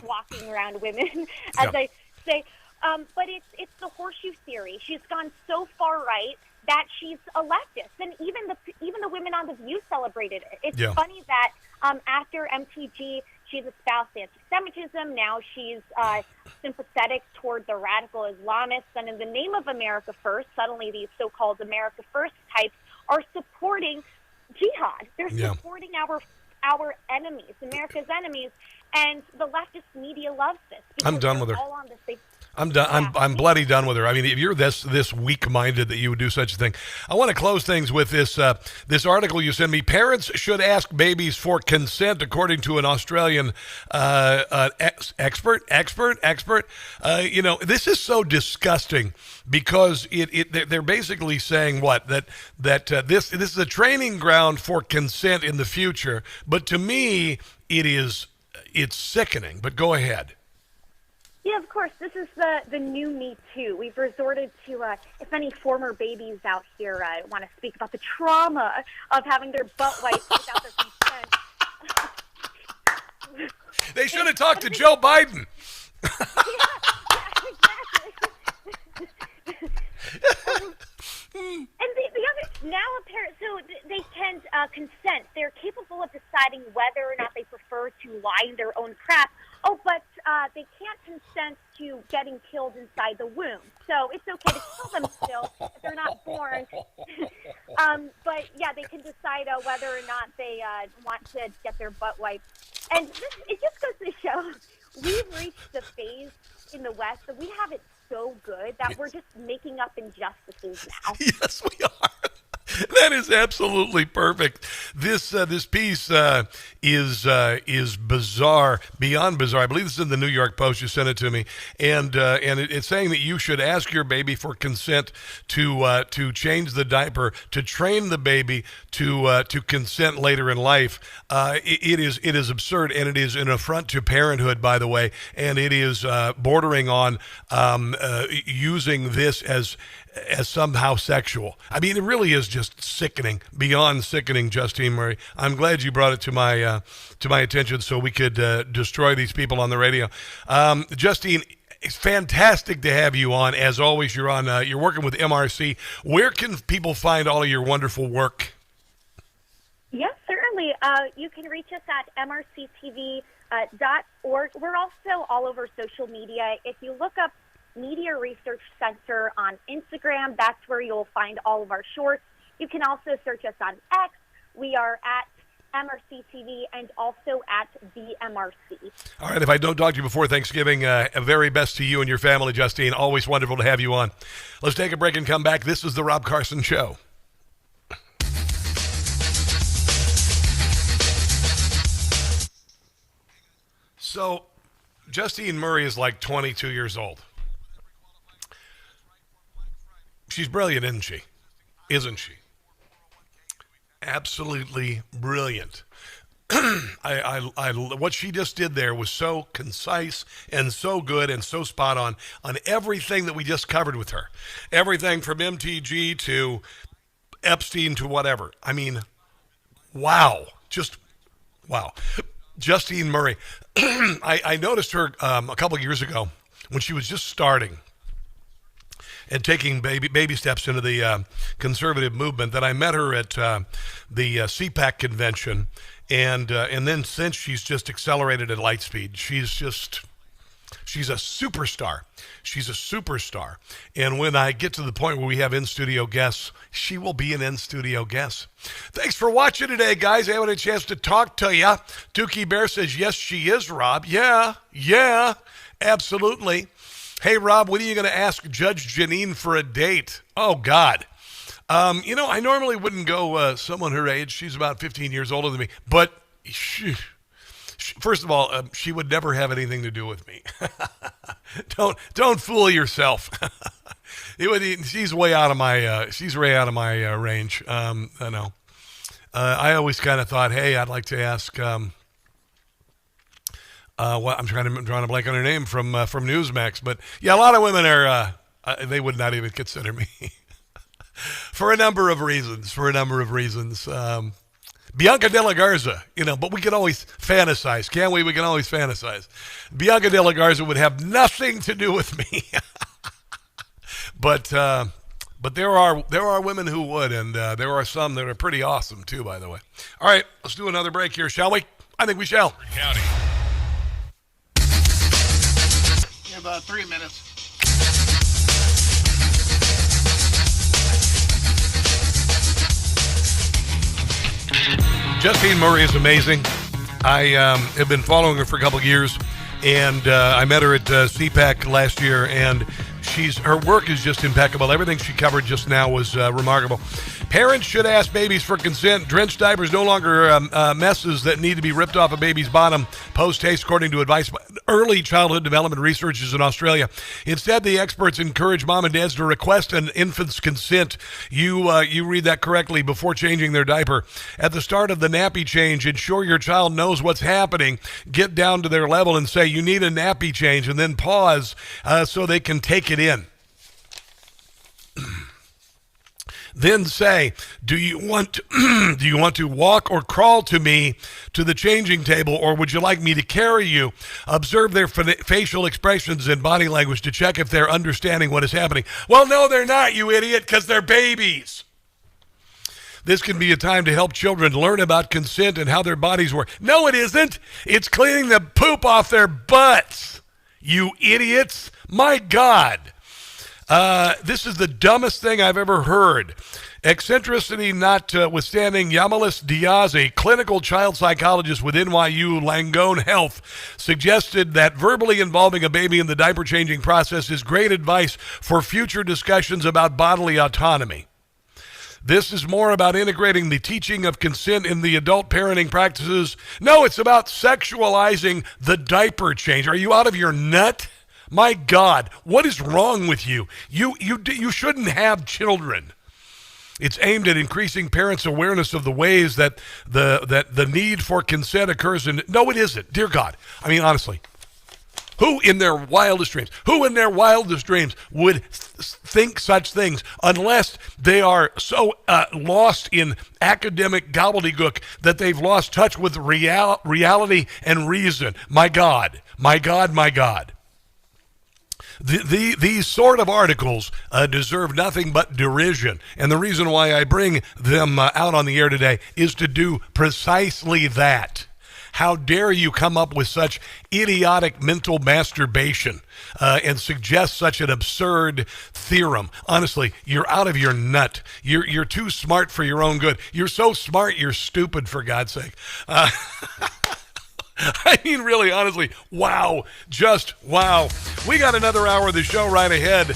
walking around women, as I say. But it's the horseshoe theory. She's gone so far right that she's a leftist, and even the women on The View celebrated it. It's funny that after MTG, she's espoused anti-Semitism. Now she's sympathetic toward the radical Islamists. And in the name of America First, suddenly these so-called America First types are supporting jihad. They're supporting our enemies, America's enemies. And the leftist media loves this. I'm done with her. All on the same. I'm done. I'm bloody done with her. I mean, if you're this weak-minded that you would do such a thing, I want to close things with this article you sent me. Parents should ask babies for consent, according to an Australian expert. This is so disgusting because they're basically saying that this is a training ground for consent in the future. But to me, it's sickening. But go ahead. Yeah, of course. This is the new Me Too. We've resorted to, if any former babies out here want to speak about the trauma of having their butt wiped without their consent. They should have talked to Joe Biden. And the other, now apparently, so they can consent. They're capable of deciding whether or not they prefer to lie in their own crap. Oh, but they can't consent to getting killed inside the womb. So it's okay to kill them still if they're not born. But yeah, they can decide whether or not they want to get their butt wiped. And it just goes to show we've reached the phase in the West that we have it so good that we're just making up injustices now. Yes, we are. That is absolutely perfect. This piece is bizarre, beyond bizarre. I believe this is in the New York Post. You sent it to me, and it's saying that you should ask your baby for consent to change the diaper, to train the baby to consent later in life. It is absurd, and it is an affront to parenthood, by the way, and it is bordering on using this as somehow sexual. I mean, it really is just sickening, beyond sickening, Justine Murray. I'm glad you brought it to my attention so we could destroy these people on the radio. Justine, it's fantastic to have you on. As always, you're working with MRC. Where can people find all of your wonderful work? Yes, certainly. You can reach us at mrctv.org. We're also all over social media. If you look up Media Research Center on Instagram, that's where you'll find all of our shorts. You can also search us on X. We are at MRC-TV and also at the MRC. All right, if I don't talk to you before Thanksgiving, a very best to you and your family, Justine. Always wonderful to have you on. Let's take a break and come back. This is the Rob Carson Show. So, Justine Murray is like 22 years old. She's brilliant, isn't she? Isn't she? Absolutely brilliant. What she just did there was so concise and so good and so spot on everything that we just covered with her. Everything from MTG to Epstein to whatever. I mean, wow. Just wow. Justine Murray. I noticed her a couple of years ago when she was just starting and taking baby steps into the conservative movement, that I met her at the CPAC convention, and then since she's just accelerated at light speed. She's a superstar. She's a superstar. And when I get to the point where we have in-studio guests, she will be an in-studio guest. Thanks for watching today, guys. I haven't had a chance to talk to you. Dookie Bear says, yes, she is, Rob. Yeah, absolutely. Hey, Rob, when are you going to ask Judge Janine for a date? Oh, God. I normally wouldn't go someone her age. She's about 15 years older than me. But first of all, she would never have anything to do with me. Don't fool yourself. She's way out of my range. I know. I always kind of thought, hey, I'd like to ask. I'm drawing a blank on her name from NEWSMAX, but yeah, a lot of women are they would not even consider me for a number of reasons. Bianca De La Garza, but we can always fantasize, can't we? We can always fantasize. Bianca De La Garza would have nothing to do with me, but there are women who would, and there are some that are pretty awesome too, by the way. All right, let's do another break here, shall we? I think we shall. County. About 3 minutes. Justine Murray is amazing. I have been following her for a couple of years, and I met her at CPAC last year, and her work is just impeccable. Everything she covered just now was remarkable. Parents should ask babies for consent. Drenched diapers no longer messes that need to be ripped off a baby's bottom post-haste, according to advice by early childhood development researchers in Australia. Instead, the experts encourage mom and dads to request an infant's consent. You read that correctly, before changing their diaper. At the start of the nappy change, ensure your child knows what's happening. Get down to their level and say, you need a nappy change, and then pause so they can take it in. Then say, do you want to walk or crawl to me to the changing table, or would you like me to carry you? Observe their facial expressions and body language to check if they're understanding what is happening. Well, no, they're not, you idiot, because they're babies. This can be a time to help children learn about consent and how their bodies work. No, it isn't. It's cleaning the poop off their butts, you idiots. My God. This is the dumbest thing I've ever heard. Eccentricity notwithstanding, Yamilis Diaz, a clinical child psychologist with NYU Langone Health, suggested that verbally involving a baby in the diaper changing process is great advice for future discussions about bodily autonomy. This is more about integrating the teaching of consent in the adult parenting practices. No, it's about sexualizing the diaper change. Are you out of your nut? My God, what is wrong with you? You shouldn't have children. It's aimed at increasing parents' awareness of the ways that the need for consent occurs. No, it isn't. Dear God. I mean, honestly, who in their wildest dreams would think such things unless they are so lost in academic gobbledygook that they've lost touch with reality and reason? My God, my God, my God. These sort of articles deserve nothing but derision. And the reason why I bring them out on the air today is to do precisely that. How dare you come up with such idiotic mental masturbation and suggest such an absurd theorem? Honestly, you're out of your nut. You're too smart for your own good. You're so smart, you're stupid, for God's sake. I mean, really, honestly, wow. Just wow. We got another hour of the show right ahead.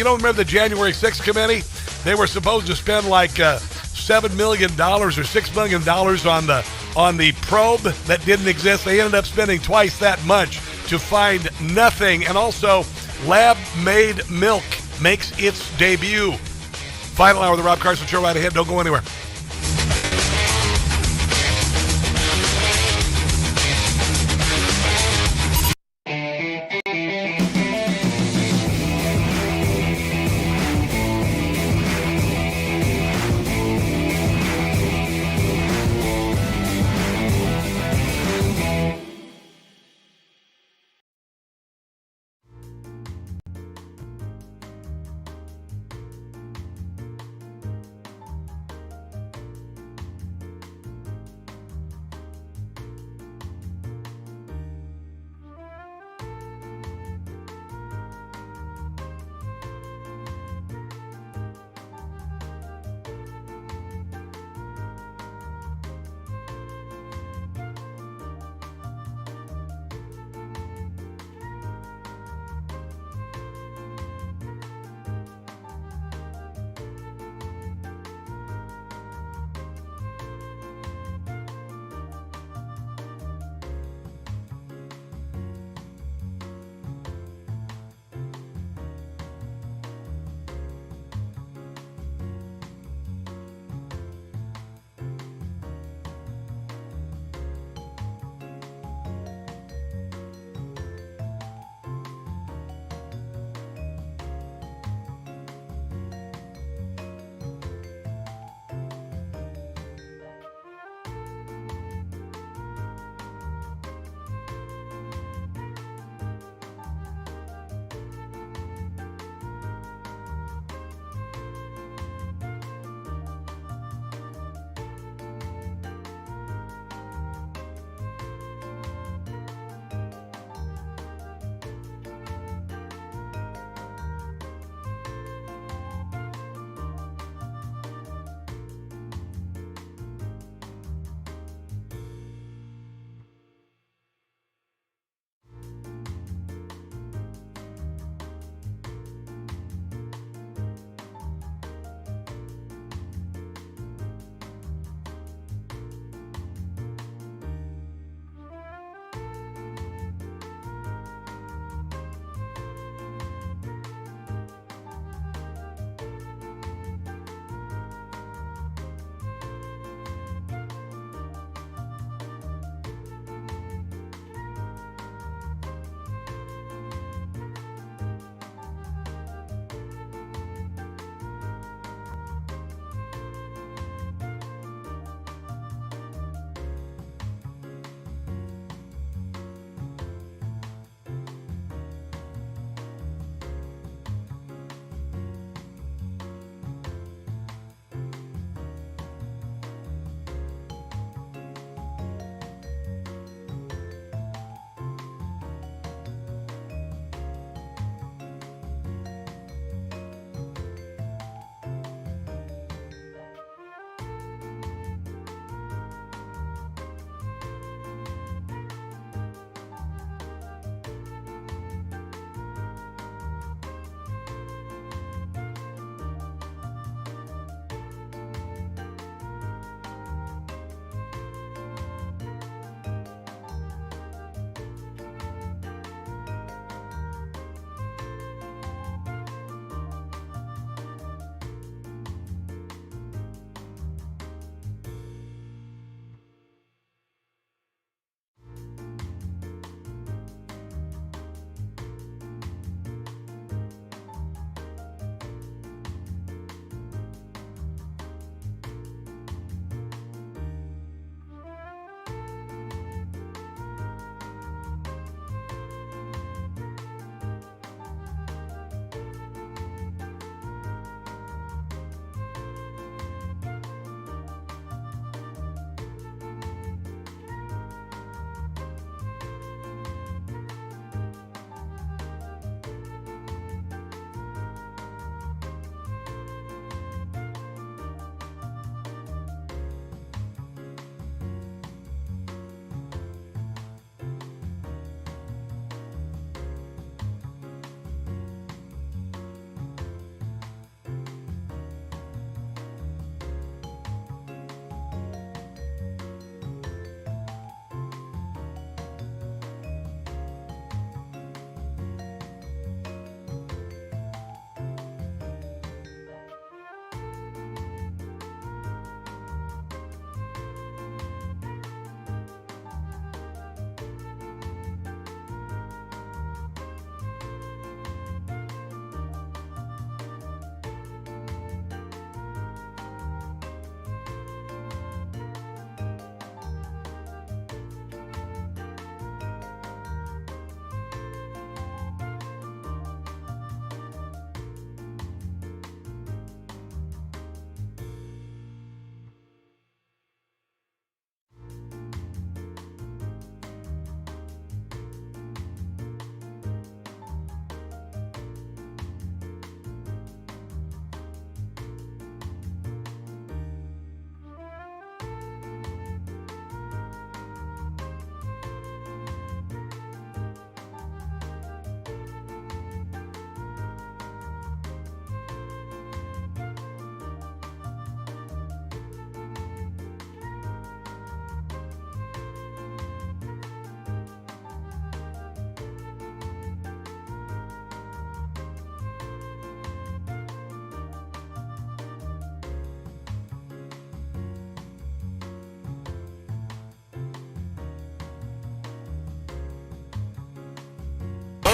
Remember the January 6th committee? They were supposed to spend like $7 million or $6 million on the probe that didn't exist. They ended up spending twice that much to find nothing. And also, lab-made milk makes its debut. Final hour of the Rob Carson Show right ahead. Don't go anywhere.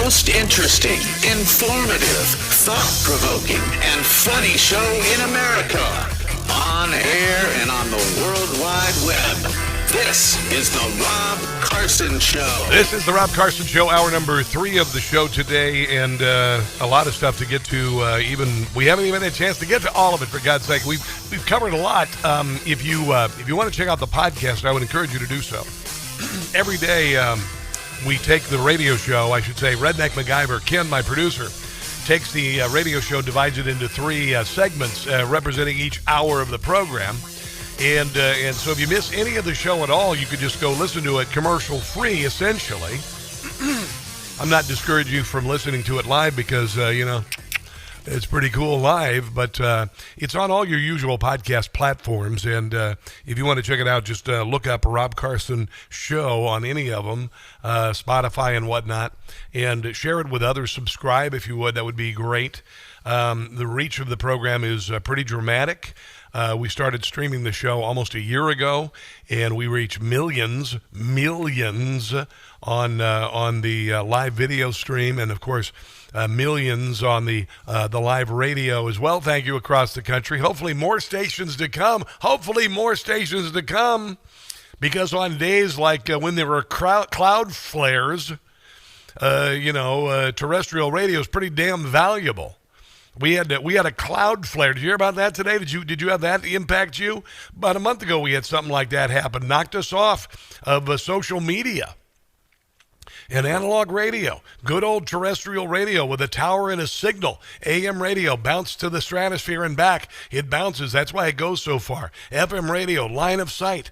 most interesting, informative, thought-provoking, and funny show in America. On air and on the World Wide Web. This is the Rob Carson Show. This is the Rob Carson Show, hour number 3 of the show today, and a lot of stuff to get to. We haven't even had a chance to get to all of it, for God's sake. We've covered a lot. If you want to check out the podcast, I would encourage you to do so. Every day we take the radio show, I should say, Redneck MacGyver, Ken, my producer, takes the radio show, divides it into 3 segments representing each hour of the program. And so if you miss any of the show at all, you could just go listen to it commercial-free, essentially. I'm not discouraging you from listening to it live because, it's pretty cool live, but it's on all your usual podcast platforms. And if you want to check it out, just look up Rob Carson Show on any of them, Spotify and whatnot, and share it with others. Subscribe if you would. That would be great. The reach of the program is pretty dramatic. We started streaming the show almost a year ago, and we reach millions on the live video stream, and of course millions on the live radio as well. Thank you across the country. Hopefully more stations to come. Because on days like when there were cloud flares, terrestrial radio is pretty damn valuable. We had a cloud flare. Did you hear about that today? Did you have that impact you? About a month ago, we had something like that happen. Knocked us off of social media and analog radio. Good old terrestrial radio with a tower and a signal. AM radio bounced to the stratosphere and back. It bounces. That's why it goes so far. FM radio, line of sight.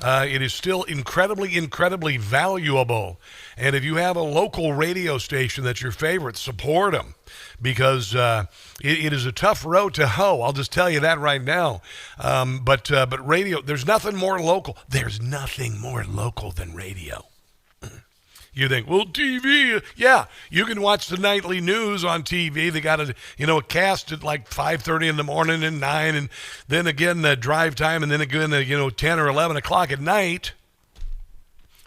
It is still incredibly valuable. And if you have a local radio station that's your favorite, support them. Because it is a tough road to hoe. I'll just tell you that right now. But radio, there's nothing more local. There's nothing more local than radio. You think, well, TV, yeah, you can watch the nightly news on TV. They got a cast at like 5:30 in the morning and 9, and then again drive time, and then again 10 or 11 o'clock at night.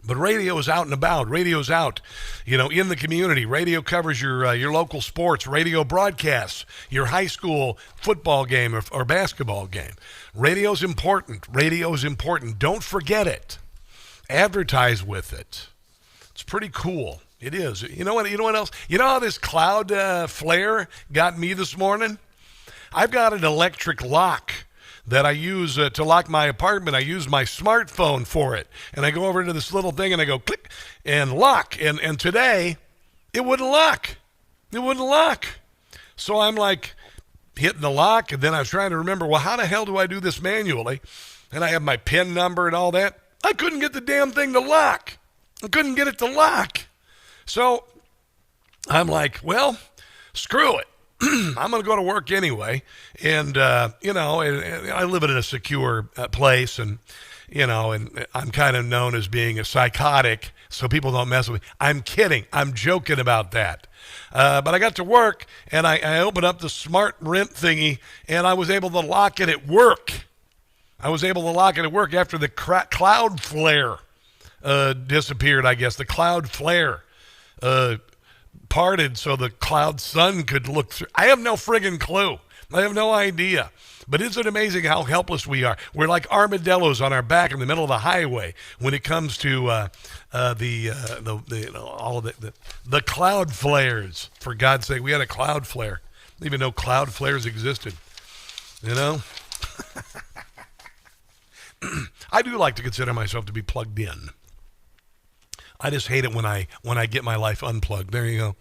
But radio is out and about. Radio's out, in the community. Radio covers your local sports. Radio broadcasts your high school football game or basketball game. Radio's important. Don't forget it. Advertise with it. It's pretty cool. It is. You know what else? You know how this cloud flare got me this morning? I've got an electric lock that I use to lock my apartment. I use my smartphone for it. And I go over to this little thing and I go click and lock. And today, it wouldn't lock. So I'm like hitting the lock, and then I was trying to remember, well, how the hell do I do this manually? And I have my PIN number and all that. I couldn't get the damn thing to lock. I couldn't get it to lock. So I'm like, well, screw it. I'm going to go to work anyway. And, I live in a secure place, and, and I'm kind of known as being a psychotic, so people don't mess with me. I'm kidding. I'm joking about that. But I got to work, and I opened up the smart rent thingy, and I was able to lock it at work. After the cloud flare disappeared, I guess. The cloud flare parted so the cloud sun could look through. I have no friggin' clue. I have no idea. But isn't it amazing how helpless we are? We're like armadillos on our back in the middle of the highway when it comes to all of the cloud flares. For God's sake, we had a cloud flare. I didn't even know cloud flares existed. I do like to consider myself to be plugged in. I just hate it when I get my life unplugged. There you go.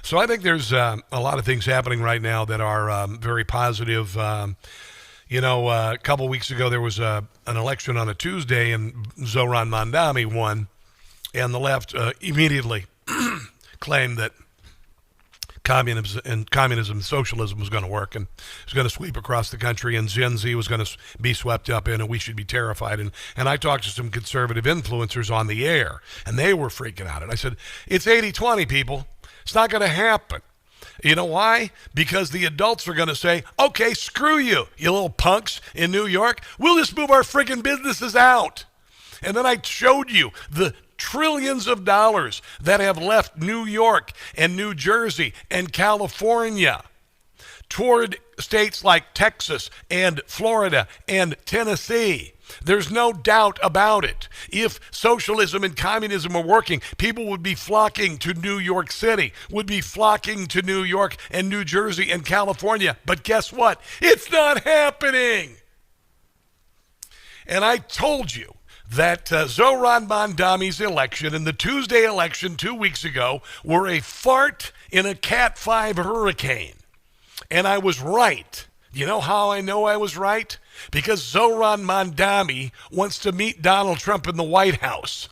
So I think there's a lot of things happening right now that are very positive. A couple weeks ago there was an election on a Tuesday, and Zoron Mondami won, and the left immediately claimed that communism and socialism was going to work, and it was going to sweep across the country, and Gen Z was going to be swept up in, and we should be terrified. And I talked to some conservative influencers on the air, and they were freaking out. And I said, it's 80-20, people. It's not going to happen. You know why? Because the adults are going to say, okay, screw you, you little punks in New York. We'll just move our freaking businesses out. And then I showed you the trillions of dollars that have left New York and New Jersey and California toward states like Texas and Florida and Tennessee. There's no doubt about it. If socialism and communism were working, people would be flocking to New York City, would be flocking to New York and New Jersey and California. But guess what? It's not happening. And I told you that Zoron Mondami's election and the Tuesday election 2 weeks ago were a fart in a Cat 5 hurricane. And I was right. You know how I know I was right? Because Zoron Mondami wants to meet Donald Trump in the White House.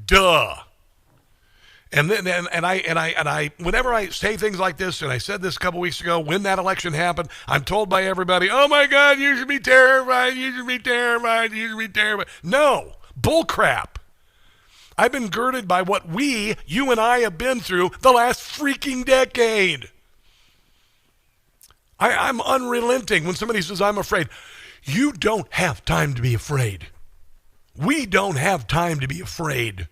Duh. And then I whenever I say things like this, and I said this a couple weeks ago, when that election happened, I'm told by everybody, oh my God, you should be terrified, you should be terrified, you should be terrified. No, bullcrap. I've been girded by what you and I have been through the last freaking decade. I'm unrelenting when somebody says I'm afraid. You don't have time to be afraid. We don't have time to be afraid.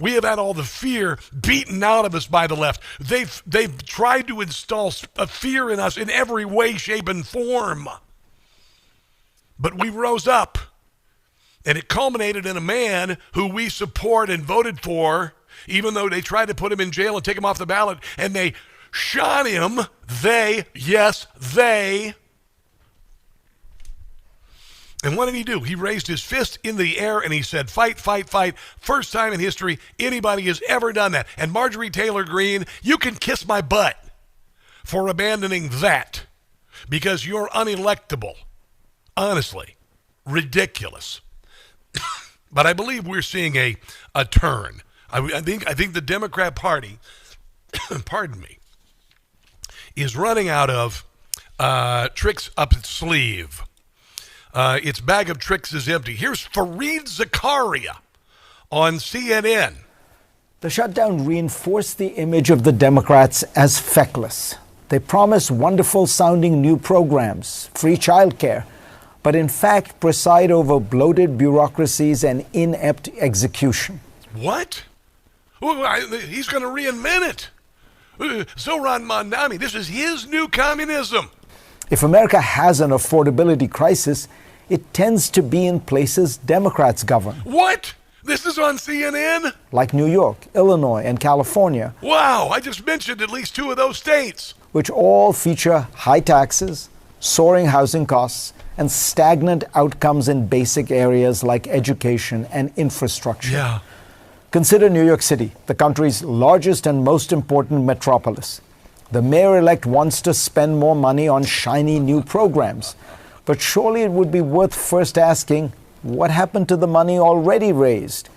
We have had all the fear beaten out of us by the left. They've tried to install a fear in us in every way, shape, and form. But we rose up, and it culminated in a man who we support and voted for, even though they tried to put him in jail and take him off the ballot, and they shot him. Yes, they. And what did he do? He raised his fist in the air and he said, fight, fight, fight. First time in history anybody has ever done that. And Marjorie Taylor Greene, you can kiss my butt for abandoning that because you're unelectable. Honestly, ridiculous. But I believe we're seeing a turn. I think the Democrat Party, pardon me, is running out of tricks up its sleeve. Its bag of tricks is empty. Here's Fareed Zakaria on CNN. The shutdown reinforced the image of the Democrats as feckless. They promise wonderful-sounding new programs, free childcare, but in fact preside over bloated bureaucracies and inept execution. What? He's going to reinvent it. Zoron Mondami, this is his new communism. If America has an affordability crisis, it tends to be in places Democrats govern. What? This is on CNN? Like New York, Illinois, and California. Wow, I just mentioned at least 2 of those states. Which all feature high taxes, soaring housing costs, and stagnant outcomes in basic areas like education and infrastructure. Yeah. Consider New York City, the country's largest and most important metropolis. The mayor-elect wants to spend more money on shiny new programs. But surely it would be worth first asking, what happened to the money already raised?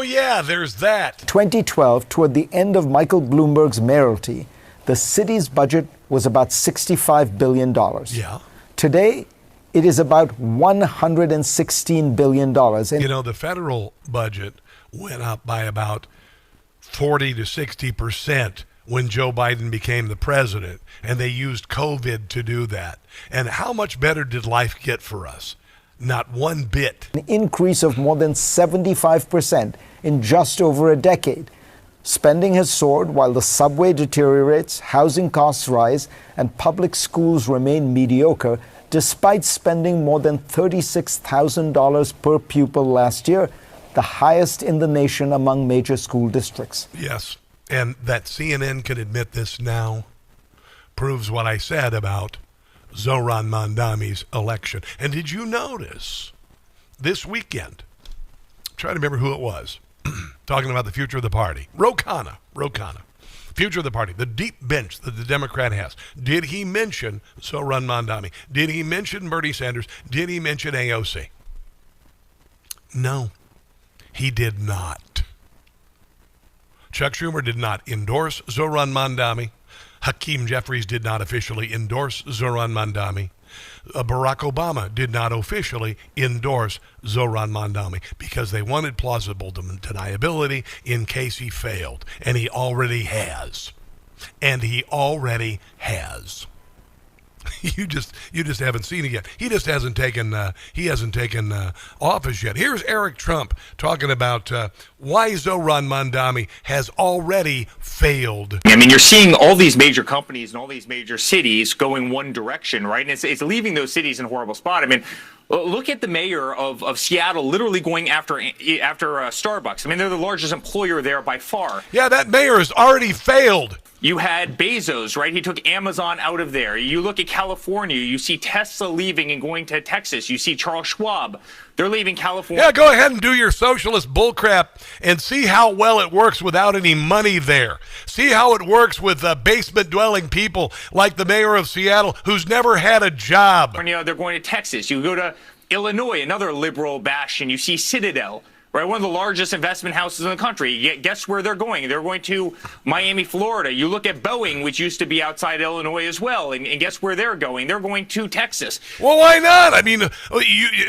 Yeah, there's that. 2012, toward the end of Michael Bloomberg's mayoralty, the city's budget was about $65 billion. Yeah. Today, it is about $116 billion. And the federal budget went up by about 40 to 60% when Joe Biden became the president, and they used COVID to do that. And how much better did life get for us? Not one bit. An increase of more than 75% in just over a decade. Spending has soared while the subway deteriorates, housing costs rise, and public schools remain mediocre, despite spending more than $36,000 per pupil last year, the highest in the nation among major school districts. Yes. And that CNN can admit this now proves what I said about Zoron Mondami's election. And did you notice this weekend, try to remember who it was, talking about the future of the party, Ro Khanna, future of the party, the deep bench that the Democrat has. Did he mention Zoron Mondami? Did he mention Bernie Sanders? Did he mention AOC? No, he did not. Chuck Schumer did not endorse Zoron Mondami. Hakeem Jeffries did not officially endorse Zoron Mondami. Barack Obama did not officially endorse Zoron Mondami because they wanted plausible deniability in case he failed. And he already has. You just haven't seen it yet. He just hasn't taken office yet. Here's Eric Trump talking about why Zoron Mondami has already failed. I mean, you're seeing all these major companies and all these major cities going one direction, right? And it's leaving those cities in a horrible spot. I mean, look at the mayor of Seattle literally going after Starbucks. I mean, they're the largest employer there by far. Yeah, that mayor has already failed. You had Bezos, right? He took Amazon out of there. You look at California, you see Tesla leaving and going to Texas. You see Charles Schwab. They're leaving California. Yeah, go ahead and do your socialist bullcrap and see how well it works without any money there. See how it works with basement-dwelling people like the mayor of Seattle who's never had a job. They're going to Texas. You go to Illinois, another liberal bastion. You see Citadel. Right, one of the largest investment houses in the country. Guess where they're going? They're going to Miami, Florida. You look at Boeing, which used to be outside Illinois as well, and guess where they're going? They're going to Texas. Well, why not? I mean,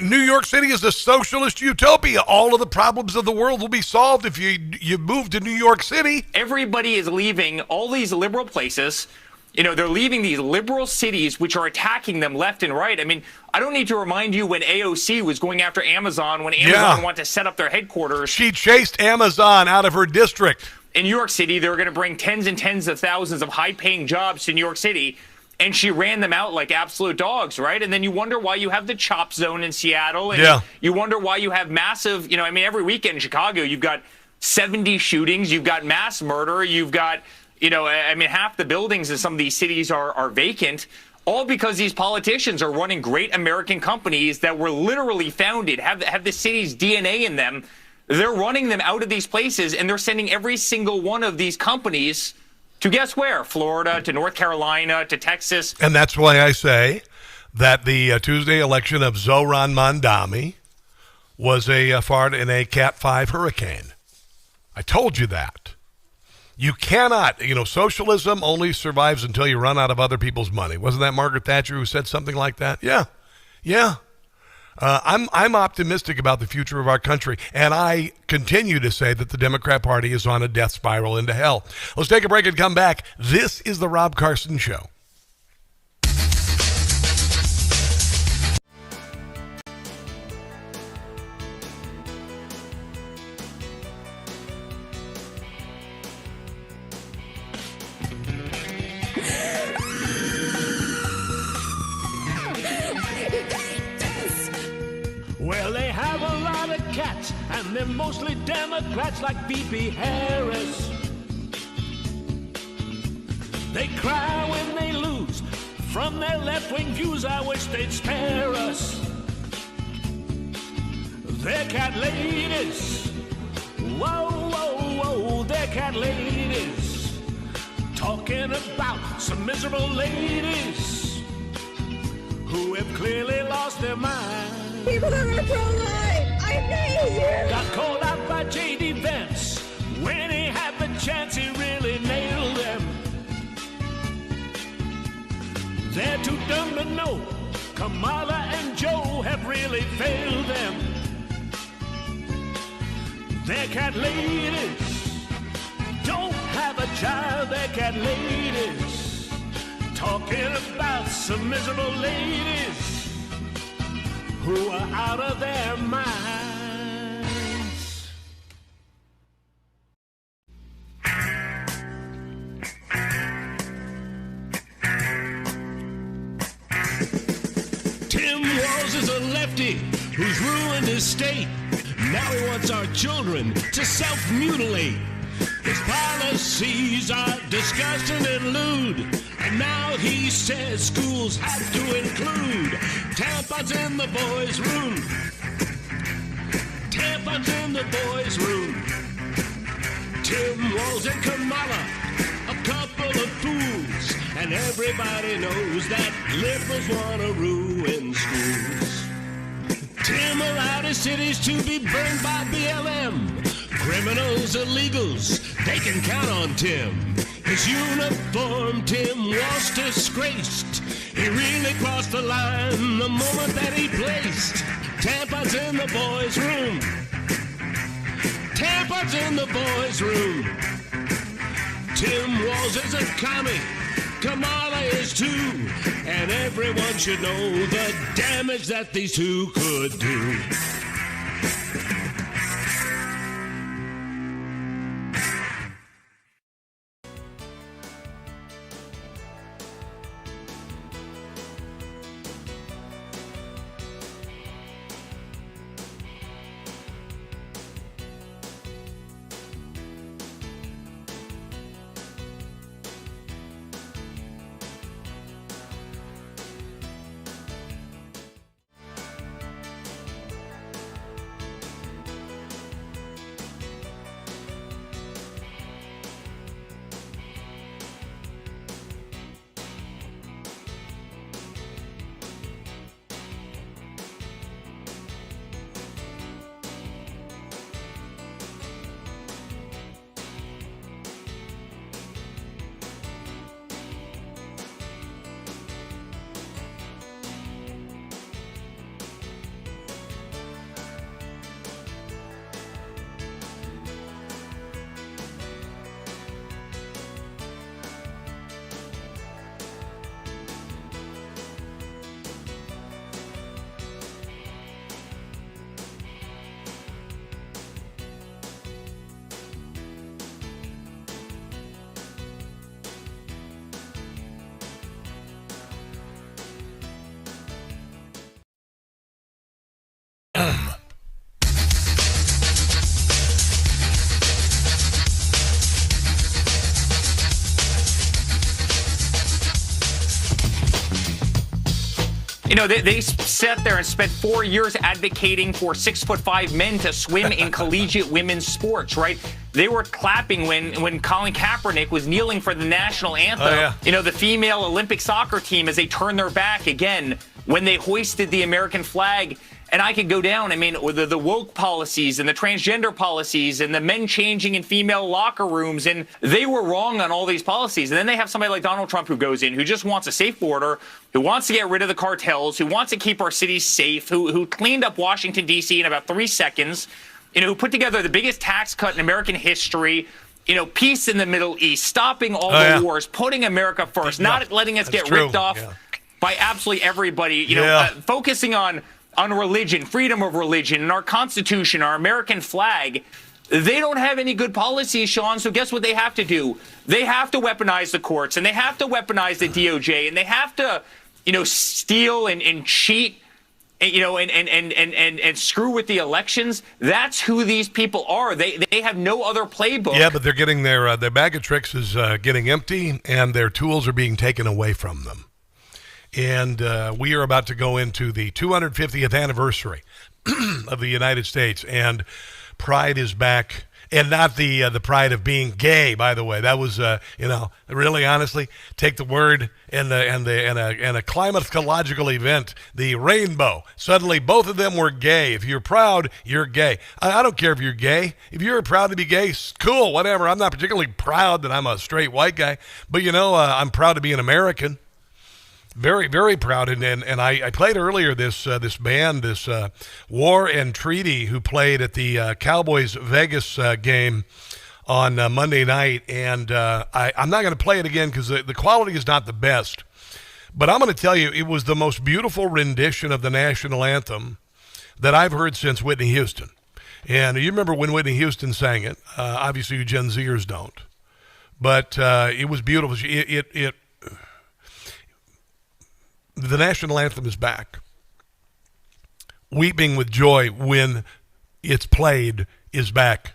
New York City is a socialist utopia. All of the problems of the world will be solved if you move to New York City. Everybody is leaving all these liberal places. They're leaving these liberal cities, which are attacking them left and right. I mean, I don't need to remind you when AOC was going after Amazon, when Amazon wanted to set up their headquarters. She chased Amazon out of her district. In New York City, they were going to bring tens and tens of thousands of high-paying jobs to New York City, and she ran them out like absolute dogs, right? And then you wonder why you have the chop zone in Seattle, and you wonder why you have massive, every weekend in Chicago, you've got 70 shootings, you've got mass murder, you've got... half the buildings in some of these cities are vacant, all because these politicians are running great American companies that were literally founded, have the city's DNA in them. They're running them out of these places, and they're sending every single one of these companies to guess where? Florida, to North Carolina, to Texas. And that's why I say that the Tuesday election of Zoron Mondami was a fart in a Cat 5 hurricane. I told you that. You cannot, socialism only survives until you run out of other people's money. Wasn't that Margaret Thatcher who said something like that? Yeah. I'm optimistic about the future of our country, and I continue to say that the Democrat Party is on a death spiral into hell. Let's take a break and come back. This is the Rob Carson Show. Well, they have a lot of cats, and they're mostly Democrats like V.P. Harris. They cry when they lose from their left-wing views. I wish they'd spare us. They're cat ladies. Whoa, whoa, whoa, they're cat ladies. Talking about some miserable ladies who have clearly lost their mind. People that are pro-life, I hate you! Got called out by J.D. Vance. When he had the chance, he really nailed them. They're too dumb to know. Kamala and Joe have really failed them. They're cat ladies. Don't have a child, they're cat ladies. Talking about some miserable ladies who are out of their minds. Tim Walz is a lefty who's ruined his state. Now he wants our children to self-mutilate. His policies are disgusting and lewd. And now he says schools have to include tampons in the boys' room. Tampons in the boys' room. Tim Walz and Kamala, a couple of fools. And everybody knows that liberals want to ruin schools. Tim allowed his cities to be burned by BLM. Criminals, illegals, they can count on Tim. His uniform, Tim was disgraced. He really crossed the line the moment that he placed tampons in the boys' room. Tampons in the boys' room. Tim Walz is a commie Kamala is too. And everyone should know the damage that these two could do. You know, they sat there and spent 4 years advocating for 6'5" men to swim in collegiate women's sports, right? They were clapping when Colin Kaepernick was kneeling for the national anthem. Oh, yeah. You know, the female Olympic soccer team, as they turned their back again when they hoisted the American flag. And I could go down. I mean, the woke policies and the transgender policies and the men changing in female locker rooms. And they were wrong on all these policies. And then they have somebody like Donald Trump who goes in, who just wants a safe border, who wants to get rid of the cartels, who wants to keep our cities safe, who cleaned up Washington, D.C. in about 3 seconds, you know, who put together the biggest tax cut in American history, you know, peace in the Middle East, stopping all the wars, putting America first, not letting us get ripped off by absolutely everybody, you know, focusing on religion, freedom of religion, and our Constitution, our American flag. They don't have any good policies, Sean, so guess what they have to do? They have to weaponize the courts, and they have to weaponize the DOJ, and they have to, you know, steal and cheat, you know, and screw with the elections. That's who these people are. They have no other playbook. Yeah, but they're getting their bag of tricks is getting empty, and their tools are being taken away from them. And we are about to go into the 250th anniversary of the United States, and pride is back, and not the pride of being gay. By the way, that was you know, really honestly, take the word and a climatological event, the rainbow. Suddenly, both of them were gay. If you're proud, you're gay. I don't care if you're gay. If you're proud to be gay, cool, whatever. I'm not particularly proud that I'm a straight white guy, but you know, I'm proud to be an American. Very, very proud, and I played earlier this band, this War and Treaty, who played at the Cowboys Vegas game on Monday night, and I'm not going to play it again because the quality is not the best, but I'm going to tell you it was the most beautiful rendition of the national anthem that I've heard since Whitney Houston. And you remember when Whitney Houston sang it? Obviously, you Gen Zers don't, but it was beautiful. The national anthem is back. Weeping with joy when it's played is back.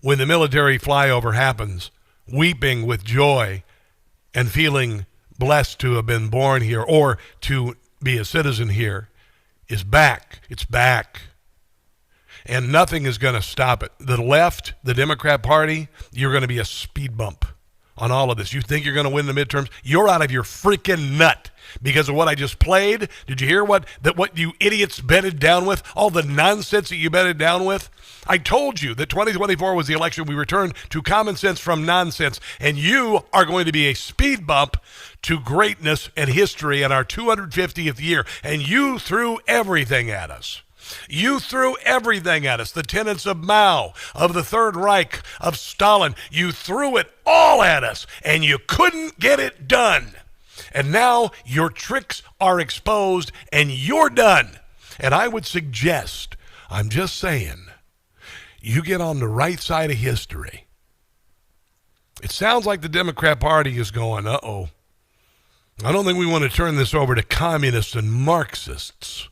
When the military flyover happens, weeping with joy and feeling blessed to have been born here or to be a citizen here is back. It's back. And nothing is going to stop it. The left, the Democrat Party, you're going to be a speed bump on all of this. You think you're going to win the midterms? You're out of your freaking nut. Because of what I just played. Did you hear what you idiots bedded down with? All the nonsense that you bedded down with? I told you that 2024 was the election we returned to common sense from nonsense. And you are going to be a speed bump to greatness and history in our 250th year. And you threw everything at us. You threw everything at us. The tenets of Mao, of the Third Reich, of Stalin. You threw it all at us, and you couldn't get it done. And now your tricks are exposed, and you're done. And I would suggest, I'm just saying, you get on the right side of history. It sounds like the Democrat Party is going, uh-oh. I don't think we want to turn this over to communists and Marxists.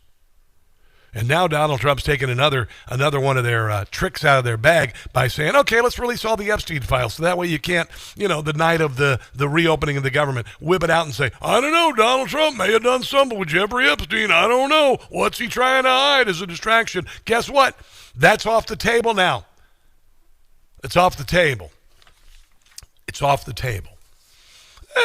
And now Donald Trump's taking another one of their tricks out of their bag by saying, okay, let's release all the Epstein files. So that way you can't, the night of the reopening of the government, whip it out and say, I don't know, Donald Trump may have done something with Jeffrey Epstein. I don't know. What's he trying to hide as a distraction? Guess what? That's off the table now. It's off the table. It's off the table.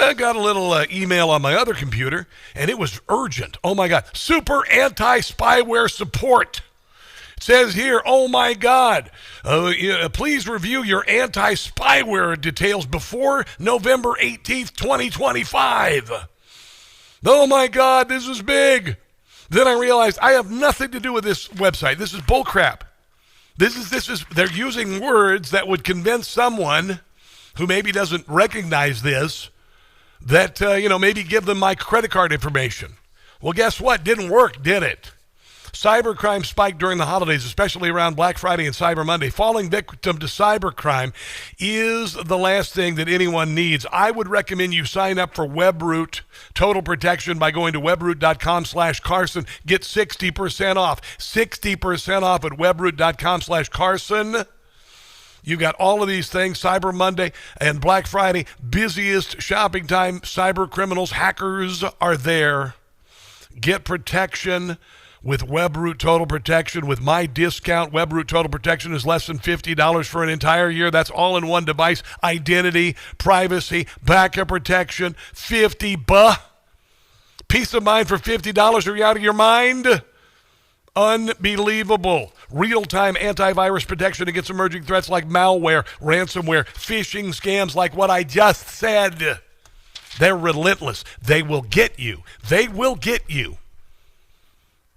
I got a little email on my other computer, and it was urgent. Oh, my God. Super anti-spyware support. It says here, oh, my God, please review your anti-spyware details before November 18th, 2025. Oh, my God, this is big. Then I realized I have nothing to do with this website. This is bullcrap. They're using words that would convince someone who maybe doesn't recognize this that, maybe give them my credit card information. Well, guess what? Didn't work, did it? Cybercrime spiked during the holidays, especially around Black Friday and Cyber Monday. Falling victim to cybercrime is the last thing that anyone needs. I would recommend you sign up for WebRoot Total Protection by going to webroot.com/Carson. Get 60% off. 60% off at webroot.com/Carson. You got all of these things, Cyber Monday and Black Friday, busiest shopping time. Cyber criminals, hackers are there. Get protection with WebRoot Total Protection. With my discount, WebRoot Total Protection is less than $50 for an entire year. That's all in one device. Identity, privacy, backup protection, $50. Peace of mind for $50. Are you out of your mind? Unbelievable. Real-time antivirus protection against emerging threats like malware, ransomware, phishing scams like what I just said. They're relentless. They will get you. They will get you.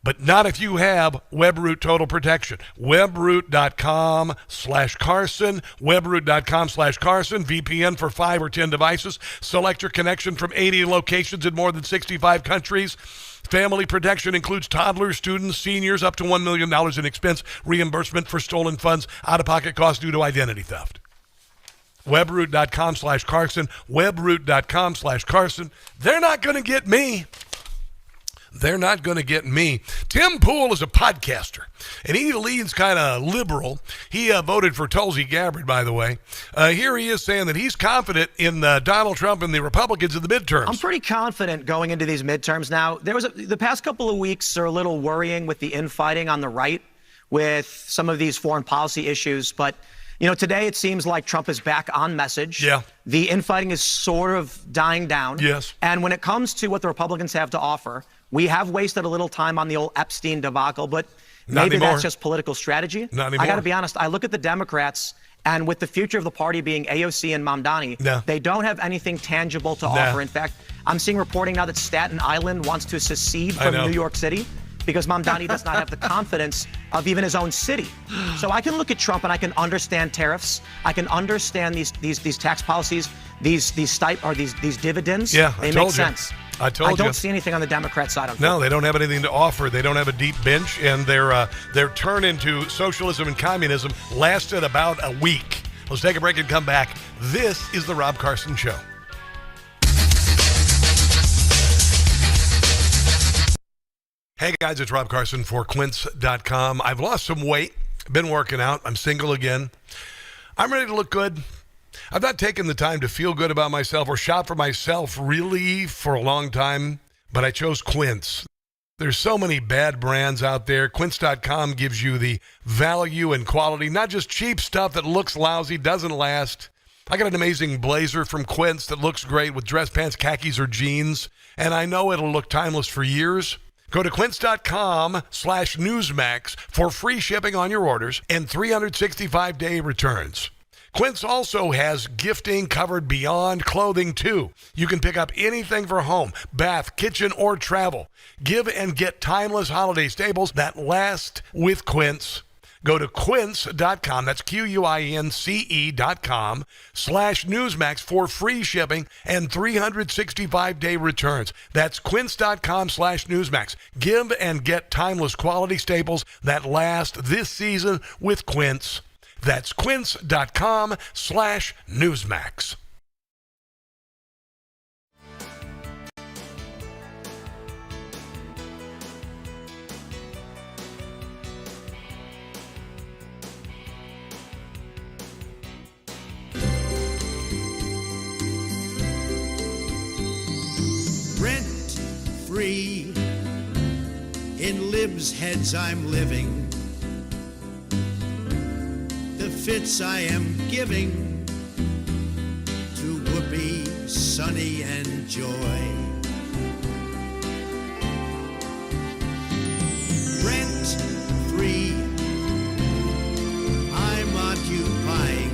But not if you have WebRoot Total Protection. WebRoot.com/Carson. WebRoot.com/Carson. VPN for 5 or 10 devices. Select your connection from 80 locations in more than 65 countries. Family protection includes toddlers, students, seniors, up to $1 million in expense reimbursement for stolen funds, out-of-pocket costs due to identity theft. WebRoot.com/Carson. WebRoot.com/Carson. They're not going to get me. They're not going to get me. Tim Pool is a podcaster, and he leans kind of liberal. He voted for Tulsi Gabbard, by the way. Here he is saying that he's confident in Donald Trump and the Republicans in the midterms. I'm pretty confident going into these midterms. Now, the past couple of weeks are a little worrying with the infighting on the right with some of these foreign policy issues, but today it seems like Trump is back on message. Yeah. The infighting is sort of dying down. Yes. And when it comes to what the Republicans have to offer, we have wasted a little time on the old Epstein debacle, but maybe that's just political strategy. Not anymore. I got to be honest. I look at the Democrats, and with the future of the party being AOC and Mondami, they don't have anything tangible to offer. In fact, I'm seeing reporting now that Staten Island wants to secede from New York City because Mondami does not have the confidence of even his own city. So I can look at Trump and I can understand tariffs. I can understand these tax policies, these dividends. Yeah, they make sense. I don't see anything on the Democrat side. No, they don't have anything to offer. They don't have a deep bench, and their turn into socialism and communism lasted about a week. Let's take a break and come back. This is the Rob Carson Show. Hey guys, it's Rob Carson for Quince.com. I've lost some weight. Been working out. I'm single again. I'm ready to look good. I've not taken the time to feel good about myself or shop for myself really for a long time, but I chose Quince. There's so many bad brands out there. Quince.com gives you the value and quality, not just cheap stuff that looks lousy, doesn't last. I got an amazing blazer from Quince that looks great with dress pants, khakis, or jeans, and I know it'll look timeless for years. Go to quince.com/newsmax for free shipping on your orders and 365-day returns. Quince also has gifting covered beyond clothing, too. You can pick up anything for home, bath, kitchen, or travel. Give and get timeless holiday staples that last with Quince. Go to quince.com, that's QUINCE.com/Newsmax for free shipping and 365-day returns. That's quince.com/Newsmax. Give and get timeless quality staples that last this season with Quince. That's quince.com/Newsmax. Rent-free, in libs' heads I'm living. The fits I am giving to Whoopi, Sunny, and Joy. Rent-free, I'm occupying.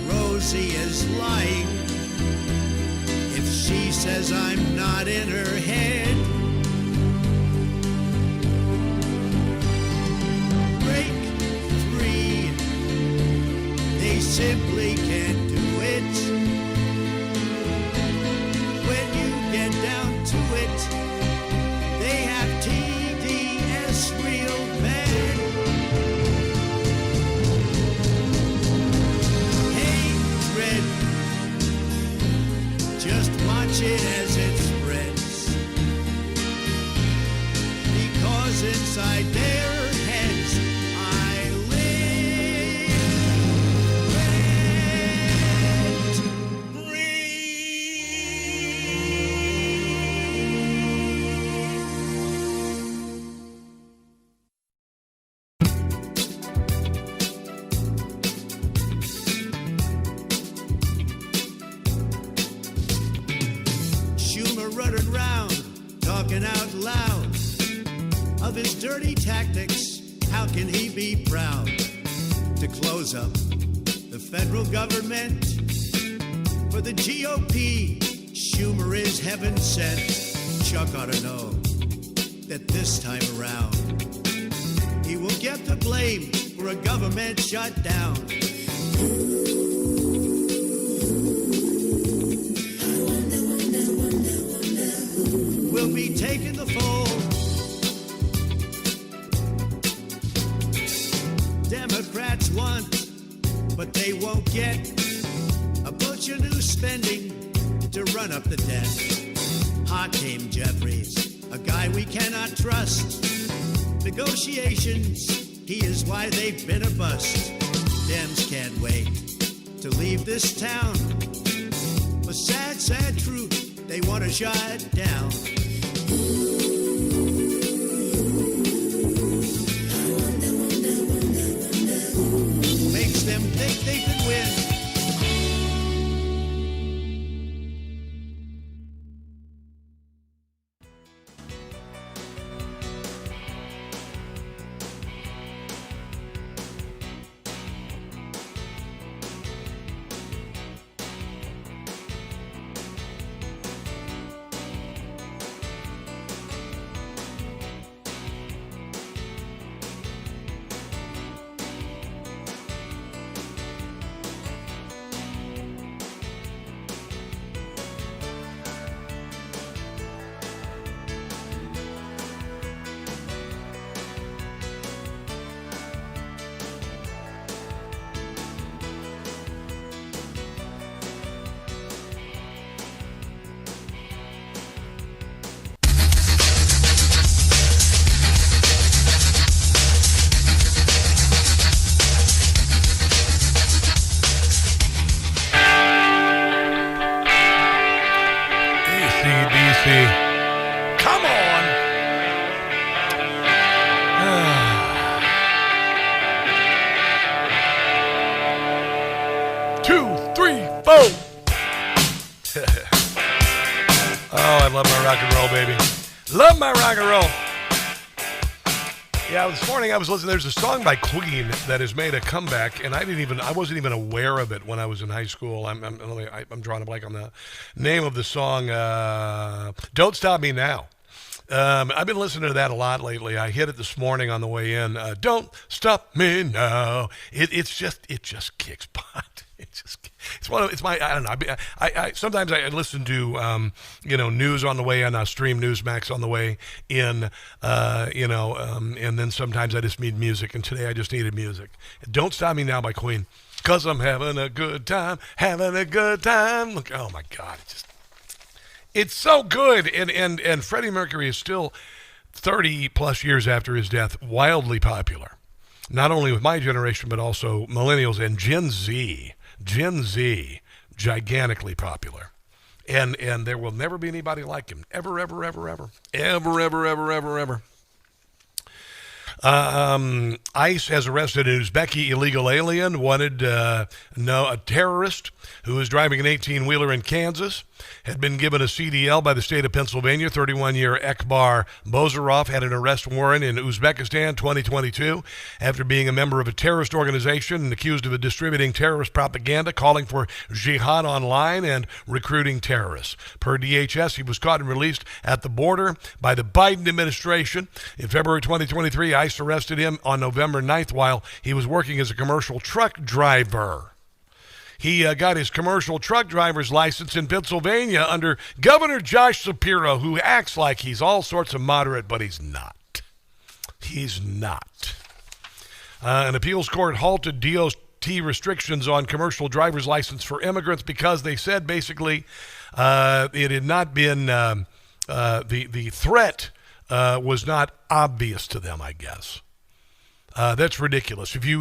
Rosie is lying if she says I'm not in her head. Break free, they simply can't do it. When you get down to it, they have TDS real bad. Hatred, just watch it as it spreads, because inside their heads I live. Schumer running round, talking out loud of his dirty tactics. How can he be proud to close up the federal government? For the GOP, Schumer is heaven sent. Chuck ought to know that this time around he will get the blame for a government shutdown. Will be taking the fall. Democrats want, but they won't get a bunch of new spending to run up the debt. Hakeem Jeffries, a guy we cannot trust. Negotiations, he is why they've been a bust. Dems can't wait to leave this town. But sad, sad truth, they want to shut down. Makes them think they can win. Come on. 2, 3, 4. Oh, I love my rock and roll, baby. Love my rock and roll. Yeah, this morning I was listening. There's a song by Queen that has made a comeback, and I wasn't even aware of it when I was in high school. I'm drawing a blank on the name of the song. Don't Stop Me Now. I've been listening to that a lot lately. I hit it this morning on the way in. Don't stop me now. It just kicks butt. I don't know. I sometimes I listen to news on the way in. I stream NEWSMAX on the way in. And then sometimes I just need music. And today I just needed music. Don't Stop Me Now by Queen. 'Cause I'm having a good time, Look, oh my God, it's so good. And Freddie Mercury is still 30 plus years after his death, wildly popular. Not only with my generation, but also millennials and Gen Z, gigantically popular. And there will never be anybody like him. Ever. ICE has arrested an Uzbeki illegal alien, wanted a terrorist who was driving an 18-wheeler in Kansas, had been given a CDL by the state of Pennsylvania. 31-year Ekbar Bozarov had an arrest warrant in Uzbekistan 2022 after being a member of a terrorist organization and accused of distributing terrorist propaganda, calling for jihad online and recruiting terrorists. Per DHS, he was caught and released at the border by the Biden administration. In February 2023, ICE arrested him on November 9th while he was working as a commercial truck driver. He got his commercial truck driver's license in Pennsylvania under Governor Josh Shapiro, who acts like he's all sorts of moderate, but he's not. An appeals court halted DOT restrictions on commercial driver's license for immigrants because they said basically it had not been, the threat was not obvious to them, I guess. That's ridiculous. If you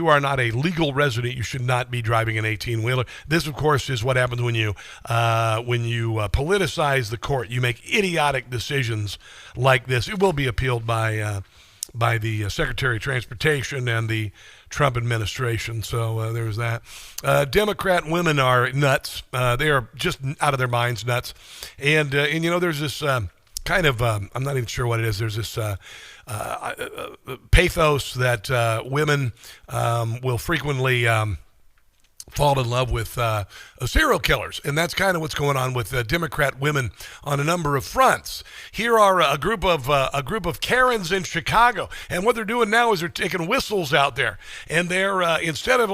are not a legal resident, you should not be driving an 18-wheeler. This, of course, is what happens when you politicize the court. You make idiotic decisions like this. It will be appealed by the Secretary of Transportation and the Trump administration. So there's that. Democrat women are nuts. They are just out of their minds nuts. And there's this kind of, I'm not even sure what it is. There's this pathos that women will frequently fall in love with serial killers, and that's kind of what's going on with Democrat women on a number of fronts. Here are a group of Karens in Chicago, and what they're doing now is they're taking whistles out there, and they're instead of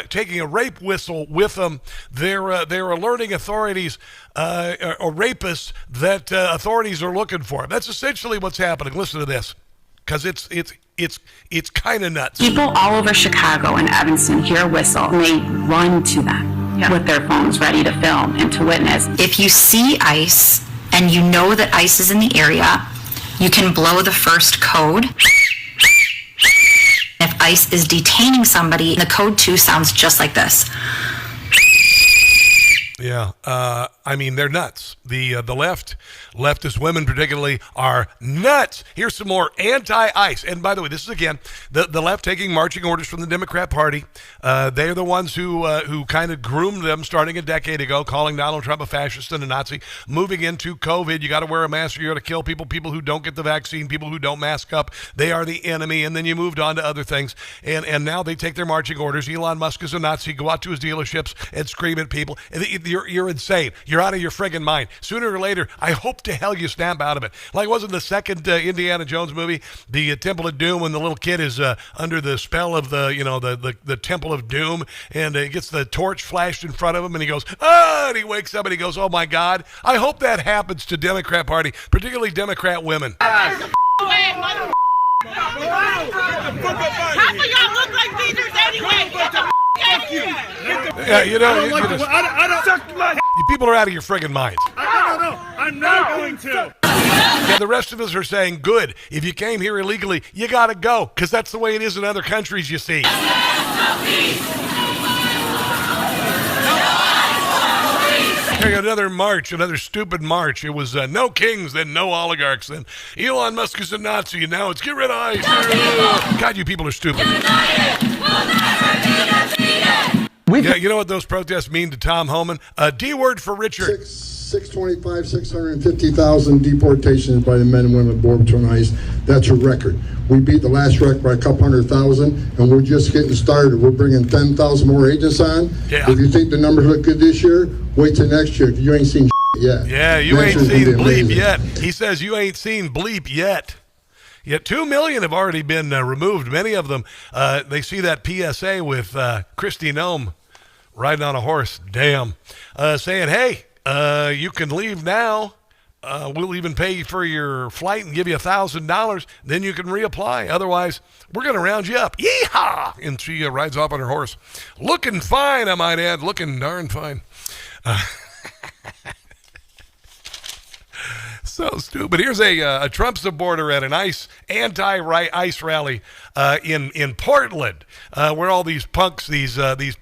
taking a rape whistle with them, they're alerting authorities or rapists that authorities are looking for. That's essentially what's happening. Listen to this, because it's kind of nuts. People all over Chicago and Evanston hear a whistle and they run to them with their phones ready to film and to witness. If you see ICE and you know that ICE is in the area, you can blow the first code. If ICE is detaining somebody, the code 2 sounds just like this. Yeah, they're nuts. The leftist women particularly are nuts. Here's some more anti-ICE. And by the way, this is again the left taking marching orders from the Democrat Party. They're the ones who kind of groomed them starting a decade ago, calling Donald Trump a fascist and a Nazi. Moving into COVID, you got to wear a mask or you're going to kill people. People who don't get the vaccine, people who don't mask up, they are the enemy. And then you moved on to other things. And now they take their marching orders. Elon Musk is a Nazi. Go out to his dealerships and scream at people. You're insane. You're out of your friggin' mind. Sooner or later, I hope to hell you snap out of it. Like, wasn't the second Indiana Jones movie, the Temple of Doom, when the little kid is under the spell of the Temple of Doom, and he gets the torch flashed in front of him, and he goes, and he wakes up and he goes, oh my God. I hope that happens to Democrat Party, particularly Democrat women. Half of y'all look like leaders anyway. Yeah, you people are out of your friggin' minds. No, I'm not going to. Yeah, the rest of us are saying, good. If you came here illegally, you got to go, because that's the way it is in other countries, you see. Another march, another stupid march. It was no kings, then no oligarchs, then Elon Musk is a Nazi, and now it's get rid of ICE. God, you people are stupid. Yeah, you know what those protests mean to Tom Homan? D word for Richard. 650,000 deportations by the men and women born between ICE. That's a record. We beat the last record by a couple 100,000, and we're just getting started. We're bringing 10,000 more agents on. Yeah. If you think the numbers look good this year, wait till next year. You ain't seen yet. Yeah, you ain't seen bleep yet. He says you ain't seen bleep yet. Yet 2 million have already been removed. Many of them, they see that PSA with Kristi Noem riding on a horse, saying, hey, you can leave now. We'll even pay you for your flight and give you $1,000. Then you can reapply. Otherwise, we're going to round you up. Yeehaw! And she rides off on her horse. Looking fine, I might add. Looking darn fine. So stupid. Here's a Trump supporter at an anti-ICE rally in Portland, where all these punks, these little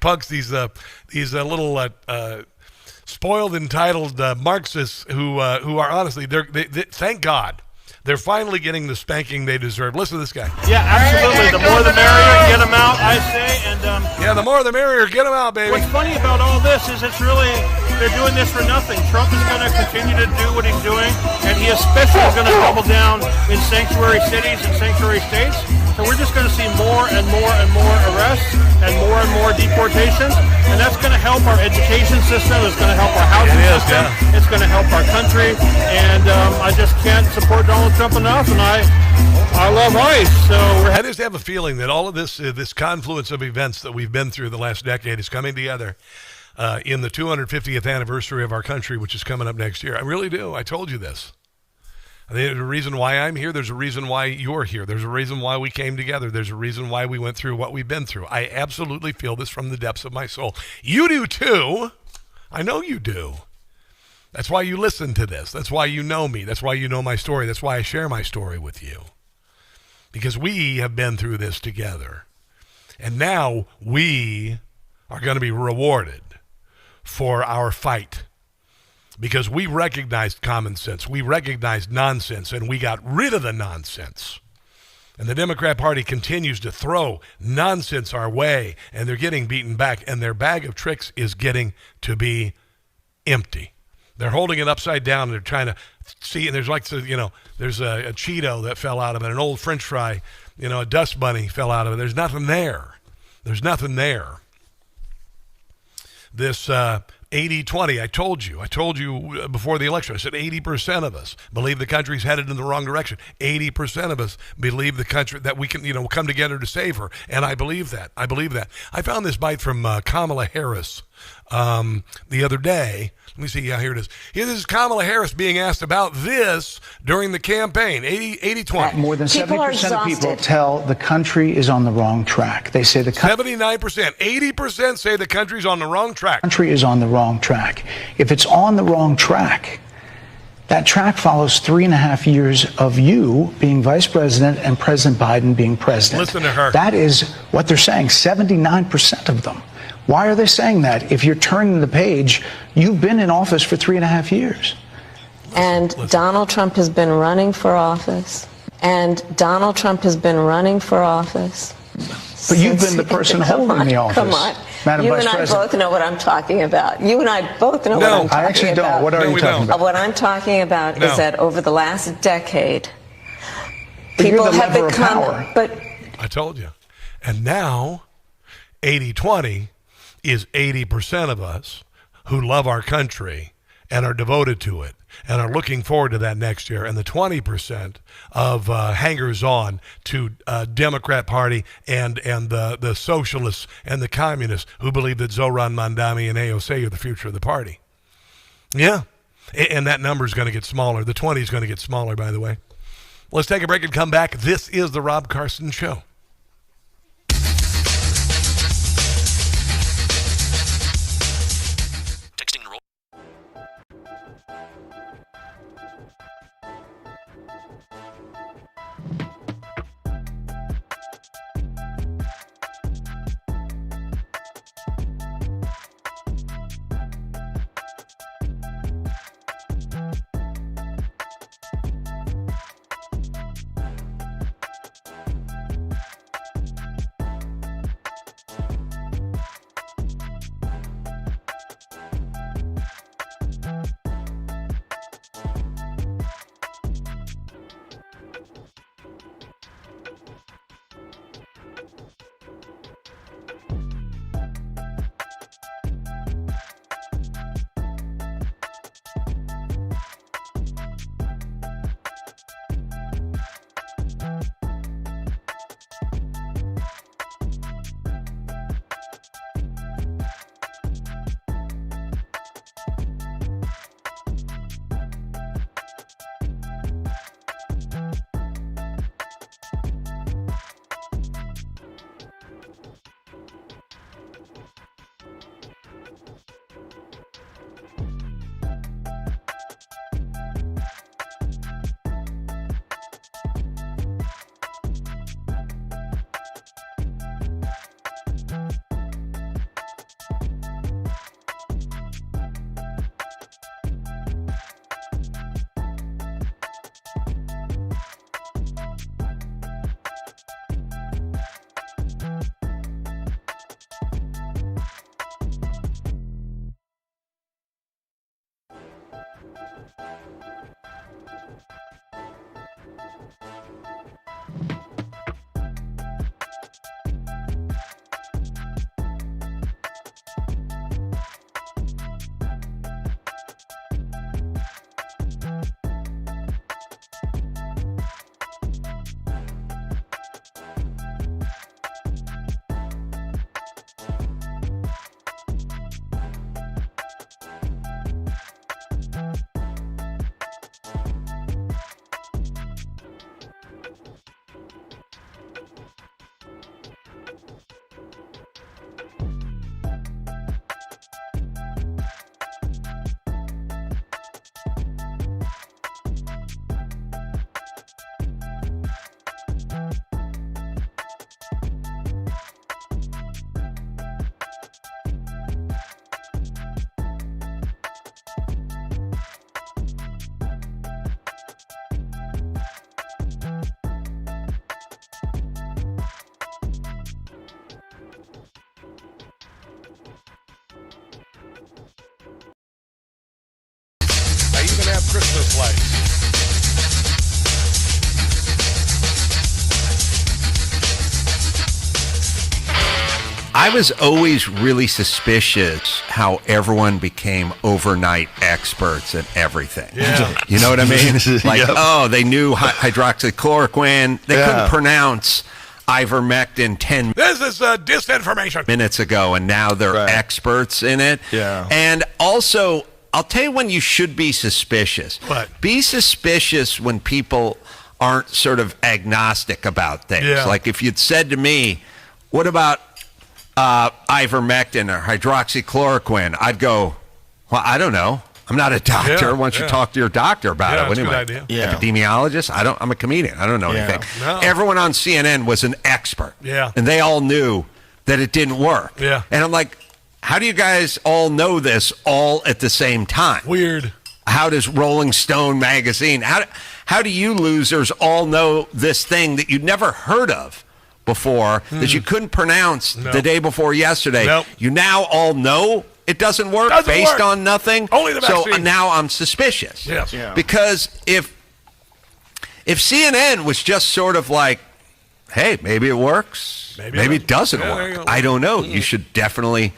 spoiled, entitled Marxists who are honestly, they thank God. They're finally getting the spanking they deserve. Listen to this guy. Yeah, absolutely. The more the merrier. Get them out, I say. And yeah, the more the merrier. Get them out, baby. What's funny about all this is it's really, they're doing this for nothing. Trump is going to continue to do what he's doing, and he especially is going to double down in sanctuary cities and sanctuary states. So we're just going to see more and more and more arrests and more deportations, and that's going to help our education system. It's going to help our housing system. Yeah. It's going to help our country, and I just can't support Donald Trump enough, and I love ICE. So I just have a feeling that all of this confluence of events that we've been through the last decade is coming together in the 250th anniversary of our country, which is coming up next year. I really do. I told you this. There's a reason why I'm here. There's a reason why you're here. There's a reason why we came together. There's a reason why we went through what we've been through. I absolutely feel this from the depths of my soul. You do too. I know you do. That's why you listen to this. That's why you know me. That's why you know my story. That's why I share my story with you. Because we have been through this together. And now we are going to be rewarded for our fight. Because we recognized common sense, we recognized nonsense, and we got rid of the nonsense. And the Democrat Party continues to throw nonsense our way, and they're getting beaten back, and their bag of tricks is getting to be empty. They're holding it upside down, and they're trying to see, and there's there's a Cheeto that fell out of it, an old French fry, a dust bunny fell out of it. There's nothing there. There's nothing there. This 80-20, I told you before the election, I said 80% of us believe the country's headed in the wrong direction. 80% of us believe the country, that we can, come together to save her. And I believe that. I found this bite from Kamala Harris the other day. Let me see. Yeah, here it is. This is Kamala Harris being asked about this during the campaign. 80-20. More than 70% of people tell the country is on the wrong track. They say the 79%. 80% say the country's on the wrong track. Country is on the wrong track. If it's on the wrong track, that track follows 3.5 years of you being vice president and President Biden being president. Listen to her. That is what they're saying. 79% of them. Why are they saying that? If you're turning the page, you've been in office for 3.5 years. And Donald Trump has been running for office. But you've been the person holding the office. Come on. Madam You Vice and I President. both know what I'm talking about. You and I both know what I'm talking about. I actually don't. What are you talking about? What I'm talking about is that over the last decade, But people you're the have lever of become. power. But I told you. And now, 80-20 is 80% of us who love our country and are devoted to it and are looking forward to that next year. And the 20% of hangers-on to Democrat Party and the socialists and the communists who believe that Zoron Mondami and AOC are the future of the party. Yeah. And that number is going to get smaller. The 20 is going to get smaller, by the way. Let's take a break and come back. This is the Rob Carson Show. this place. I was always really suspicious how everyone became overnight experts at everything. Yeah. You know what I mean? Like, they knew hydroxychloroquine. They couldn't pronounce ivermectin 10 This is disinformation. minutes ago, and now they're experts in it. Yeah. And also, I'll tell you when you should be suspicious. What? Be suspicious when people aren't sort of agnostic about things. Yeah. Like if you'd said to me, what about ivermectin or hydroxychloroquine, I'd go, well, I don't know. I'm not a doctor. Why don't you talk to your doctor about it? That's a Anyway, good idea. Yeah. Epidemiologist? I'm a comedian. I don't know anything. No. Everyone on CNN was an expert. Yeah. And they all knew that it didn't work. Yeah. And I'm like, how do you guys all know this all at the same time? Weird. How does Rolling Stone magazine, how do you losers all know this thing that you'd never heard of before, that you couldn't pronounce the day before yesterday? Nope. You now all know it doesn't work based on nothing? Only the so vaccine. Now I'm suspicious. Yes. Yeah. Because if CNN was just sort of like, hey, maybe it works, maybe it doesn't work, I don't know, you should definitely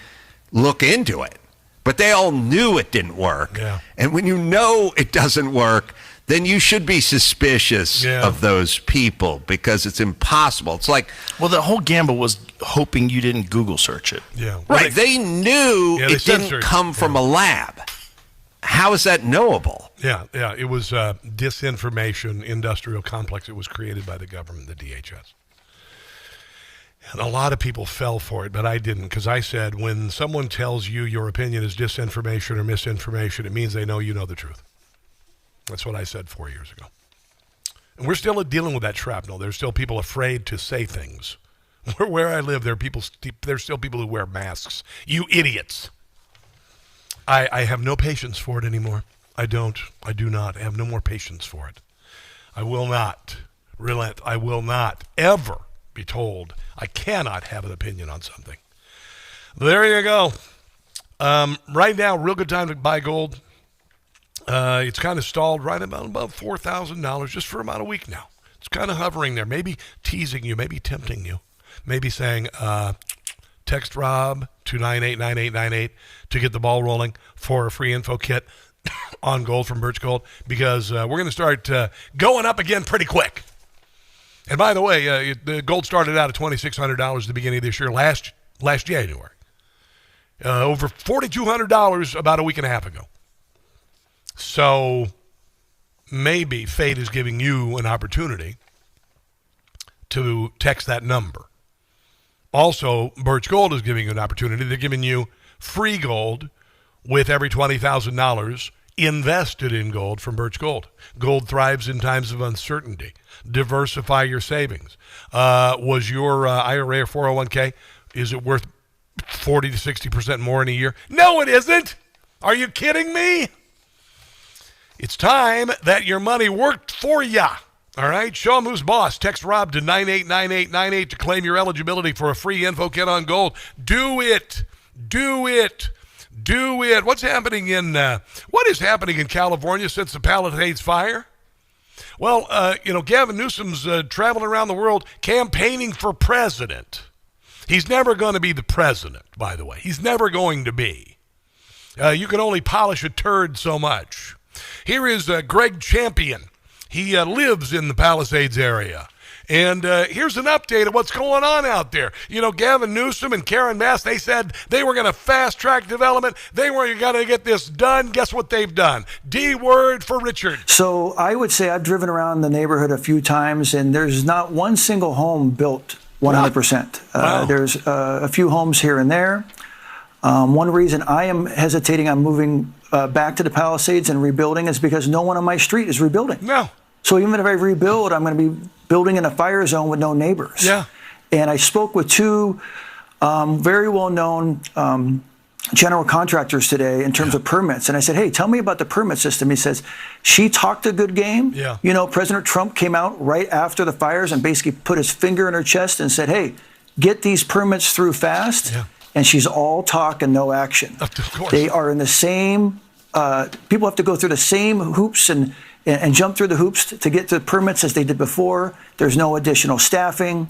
look into it. But they all knew it didn't work. Yeah. And when you know it doesn't work, then you should be suspicious of those people, because it's impossible. It's like, well, the whole gamble was hoping you didn't Google search it. Yeah. Right. They knew it didn't come from a lab. How is that knowable? Yeah. It was disinformation industrial complex. It was created by the government, the DHS. And a lot of people fell for it, but I didn't, because I said, when someone tells you your opinion is disinformation or misinformation, it means they know you know the truth. That's what I said 4 years ago. And we're still dealing with that shrapnel. There's still people afraid to say things. Where I live, there's still people who wear masks. You idiots. I have no patience for it anymore. I do not. I have no more patience for it. I will not relent. I will not ever be told I cannot have an opinion on something. There you go. Right now, real good time to buy gold. It's kind of stalled right about above $4,000 just for about a week now. It's kind of hovering there, maybe teasing you, maybe tempting you, maybe saying, text Rob to 989898 to get the ball rolling for a free info kit on gold from Birch Gold, because we're going to start going up again pretty quick. And by the way, the gold started out at $2,600 at the beginning of this year, last January. Over $4,200 about a week and a half ago. So maybe fate is giving you an opportunity to text that number. Also, Birch Gold is giving you an opportunity. They're giving you free gold with every $20,000 invested in gold from Birch Gold. Gold thrives in times of uncertainty. Diversify your savings. Was your IRA or 401k, is it worth 40 to 60% more in a year? No, it isn't. Are you kidding me? It's time that your money worked for ya. All right? Show them who's boss. Text Rob to 989898 to claim your eligibility for a free info kit on gold. Do it. Do it. Do it. What is happening in California since the Palisades fire? Well, Gavin Newsom's traveling around the world campaigning for president. He's never going to be the president, by the way. He's never going to be. You can only polish a turd so much. Here is Greg Champion. He lives in the Palisades area. And here's an update of what's going on out there. Gavin Newsom and Karen Bass, they said they were going to fast-track development. They were going to get this done. Guess what they've done? D-word for Richard. So I would say I've driven around the neighborhood a few times, and there's not one single home built 100%. Wow. There's a few homes here and there. One reason I am hesitating on moving back to the Palisades and rebuilding is because no one on my street is rebuilding. No. So even if I rebuild, I'm going to be building in a fire zone with no neighbors. Yeah. And I spoke with two very well-known general contractors today in terms of permits. And I said, hey, tell me about the permit system. He says, she talked a good game. Yeah. President Trump came out right after the fires and basically put his finger in her chest and said, hey, get these permits through fast. Yeah. And she's all talk and no action. Of course. They are in the same people have to go through the same hoops and jump through the hoops to get the permits as they did before. There's no additional staffing.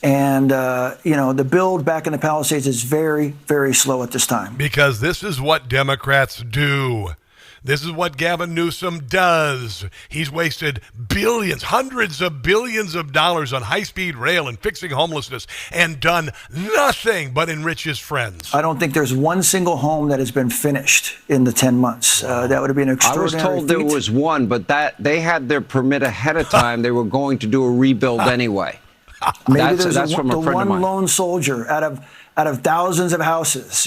And, the build back in the Palisades is very, very slow at this time. Because this is what Democrats do. This is what Gavin Newsom does. He's wasted billions, hundreds of billions of dollars on high-speed rail and fixing homelessness and done nothing but enrich his friends. I don't think there's one single home that has been finished in the 10 months. That would have been extraordinary. I was told there was one, but that they had their permit ahead of time. They were going to do a rebuild anyway. Maybe that's from a friend of mine. Lone soldier out of thousands of houses,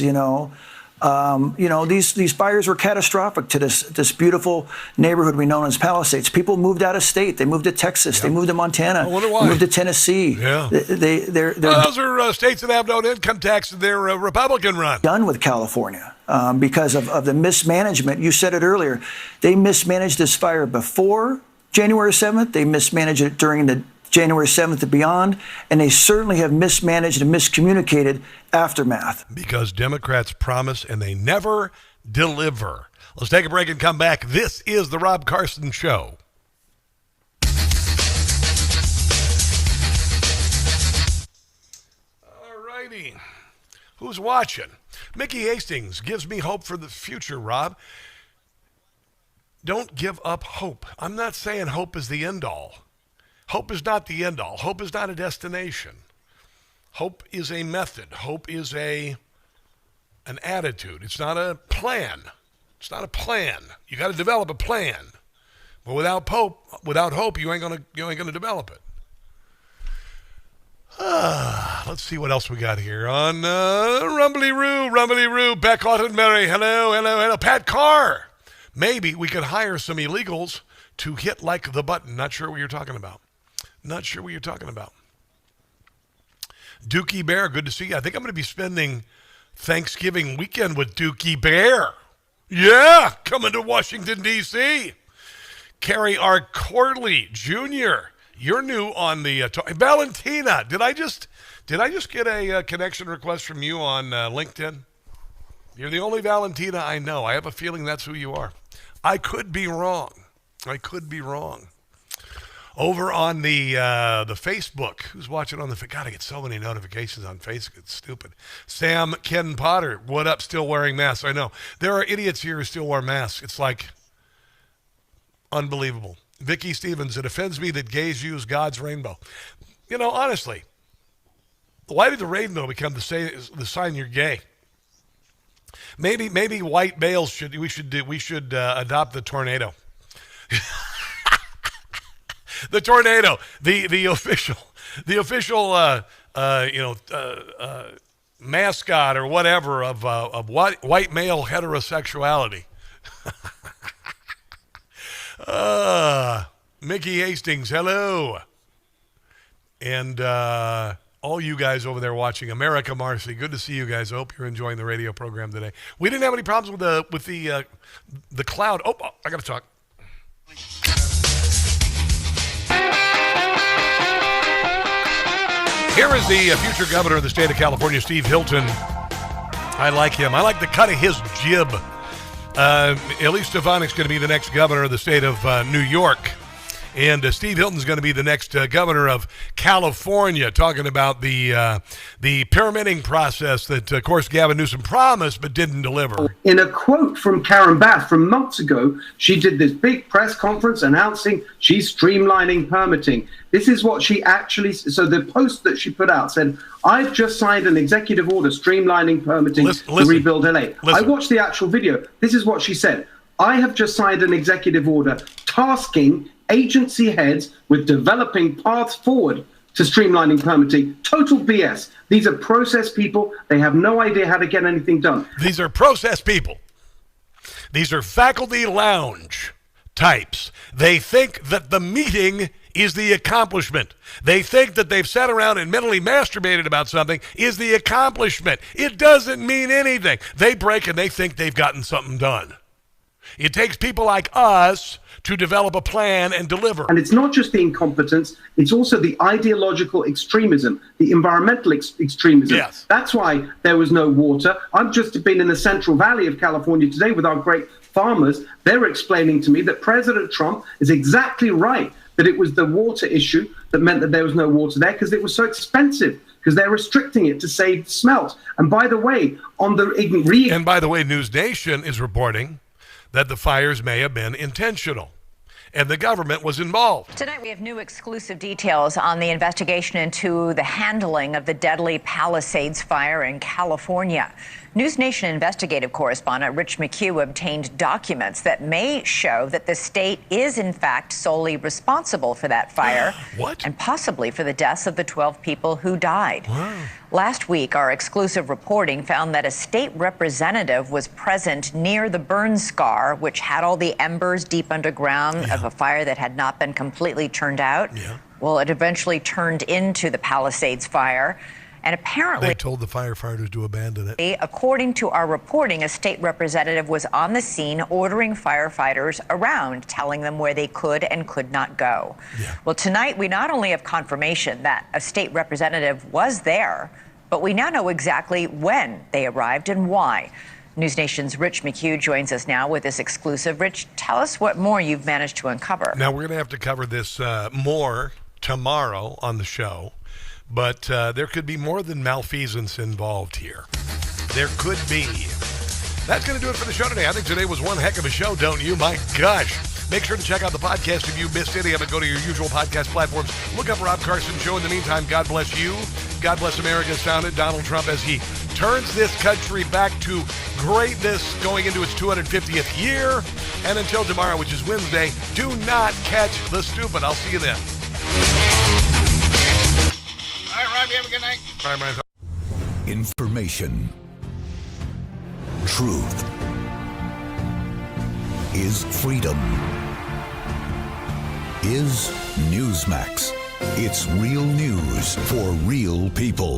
these fires were catastrophic to this beautiful neighborhood we know as Palisades. People moved out of state. They moved to Texas. Yep. They moved to Montana. I wonder why. They moved to Tennessee. Yeah. Those are states that have no income tax. They're Republican run. Done with California because of the mismanagement. You said it earlier. They mismanaged this fire before January 7th. They mismanaged it during the January 7th and beyond, and they certainly have mismanaged and miscommunicated aftermath. Because Democrats promise and they never deliver. Let's take a break and come back. This is the Rob Carson Show. All righty. Who's watching? Mickey Hastings gives me hope for the future, Rob. Don't give up hope. I'm not saying hope is the end all. Hope is not the end all. Hope is not a destination. Hope is a method. Hope is an attitude. It's not a plan. It's not a plan. You got to develop a plan. But without hope, you ain't gonna develop it. Let's see what else we got here on Rumbly Roo. Beck Murray. Hello. Pat Carr. Maybe we could hire some illegals to hit like the button. Not sure what you're talking about. Dookie Bear, good to see you. I think I'm going to be spending Thanksgiving weekend with Dookie Bear. Yeah, coming to Washington, D.C. Carrie R. Corley Jr., you're new on the Valentina. Did I just get a connection request from you on LinkedIn? You're the only Valentina I know. I have a feeling that's who you are. I could be wrong. Over on the Facebook, who's watching on the God, I get so many notifications on Facebook. It's stupid. Sam Ken Potter, what up? Still wearing masks? I know there are idiots here who still wear masks. It's like unbelievable. Vicky Stevens, it offends me that gays use God's rainbow. Honestly, why did the rainbow become the sign you're gay? Maybe white males should adopt the tornado. The tornado, the official mascot or whatever of white male heterosexuality. Mickey Hastings, hello, and all you guys over there watching, America Marcy, good to see you guys. I hope you're enjoying the radio program today. We didn't have any problems with the cloud. Oh, I got to talk. Here is the future governor of the state of California, Steve Hilton. I like him. I like the cut of his jib. Elise Stefanik's going to be the next governor of the state of New York. And Steve Hilton's going to be the next governor of California, talking about the permitting process that, of course, Gavin Newsom promised but didn't deliver. In a quote from Karen Bass from months ago, she did this big press conference announcing she's streamlining permitting. This is what she actually, so the post that she put out said, I've just signed an executive order streamlining permitting to rebuild LA. I watched the actual video. This is what she said. I have just signed an executive order tasking agency heads with developing paths forward to streamlining permitting. Total BS. These are process people. They have no idea how to get anything done. These are process people. These are faculty lounge types. They think that the meeting is the accomplishment. They think that they've sat around and mentally masturbated about something is the accomplishment. It doesn't mean anything. They break and they think they've gotten something done. It takes people like us to develop a plan and deliver. And it's not just the incompetence, it's also the ideological extremism, the environmental extremism. Yes. That's why there was no water. I've just been in the Central Valley of California today with our great farmers, they're explaining to me that President Trump is exactly right, that it was the water issue that meant that there was no water there because it was so expensive, because they're restricting it to save smelt. And by the way, News Nation is reporting that the fires may have been intentional, and the government was involved. Tonight we have new exclusive details on the investigation into the handling of the deadly Palisades fire in California. News Nation investigative correspondent Rich McHugh obtained documents that may show that the state is in fact solely responsible for that fire. What? And possibly for the deaths of the 12 people who died. Wow. Last week, our exclusive reporting found that a state representative was present near the burn scar, which had all the embers deep underground of a fire that had not been completely turned out. Yeah. Well, it eventually turned into the Palisades fire. And apparently, they told the firefighters to abandon it. According to our reporting, a state representative was on the scene ordering firefighters around, telling them where they could and could not go. Yeah. Well, tonight, we not only have confirmation that a state representative was there, but we now know exactly when they arrived and why. News Nation's Rich McHugh joins us now with this exclusive. Rich, tell us what more you've managed to uncover. Now, we're going to have to cover this more tomorrow on the show. But there could be more than malfeasance involved here. There could be. That's going to do it for the show today. I think today was one heck of a show, don't you? My gosh. Make sure to check out the podcast if you missed any of it. Go to your usual podcast platforms. Look up Rob Carson Show. In the meantime, God bless you. God bless America. Sounded Donald Trump as he turns this country back to greatness going into its 250th year. And until tomorrow, which is Wednesday, do not catch the stupid. I'll see you then. All right, Rob, you have a good night. All right, Brian. Information. Truth is freedom. Is NEWSMAX. It's real news for real people.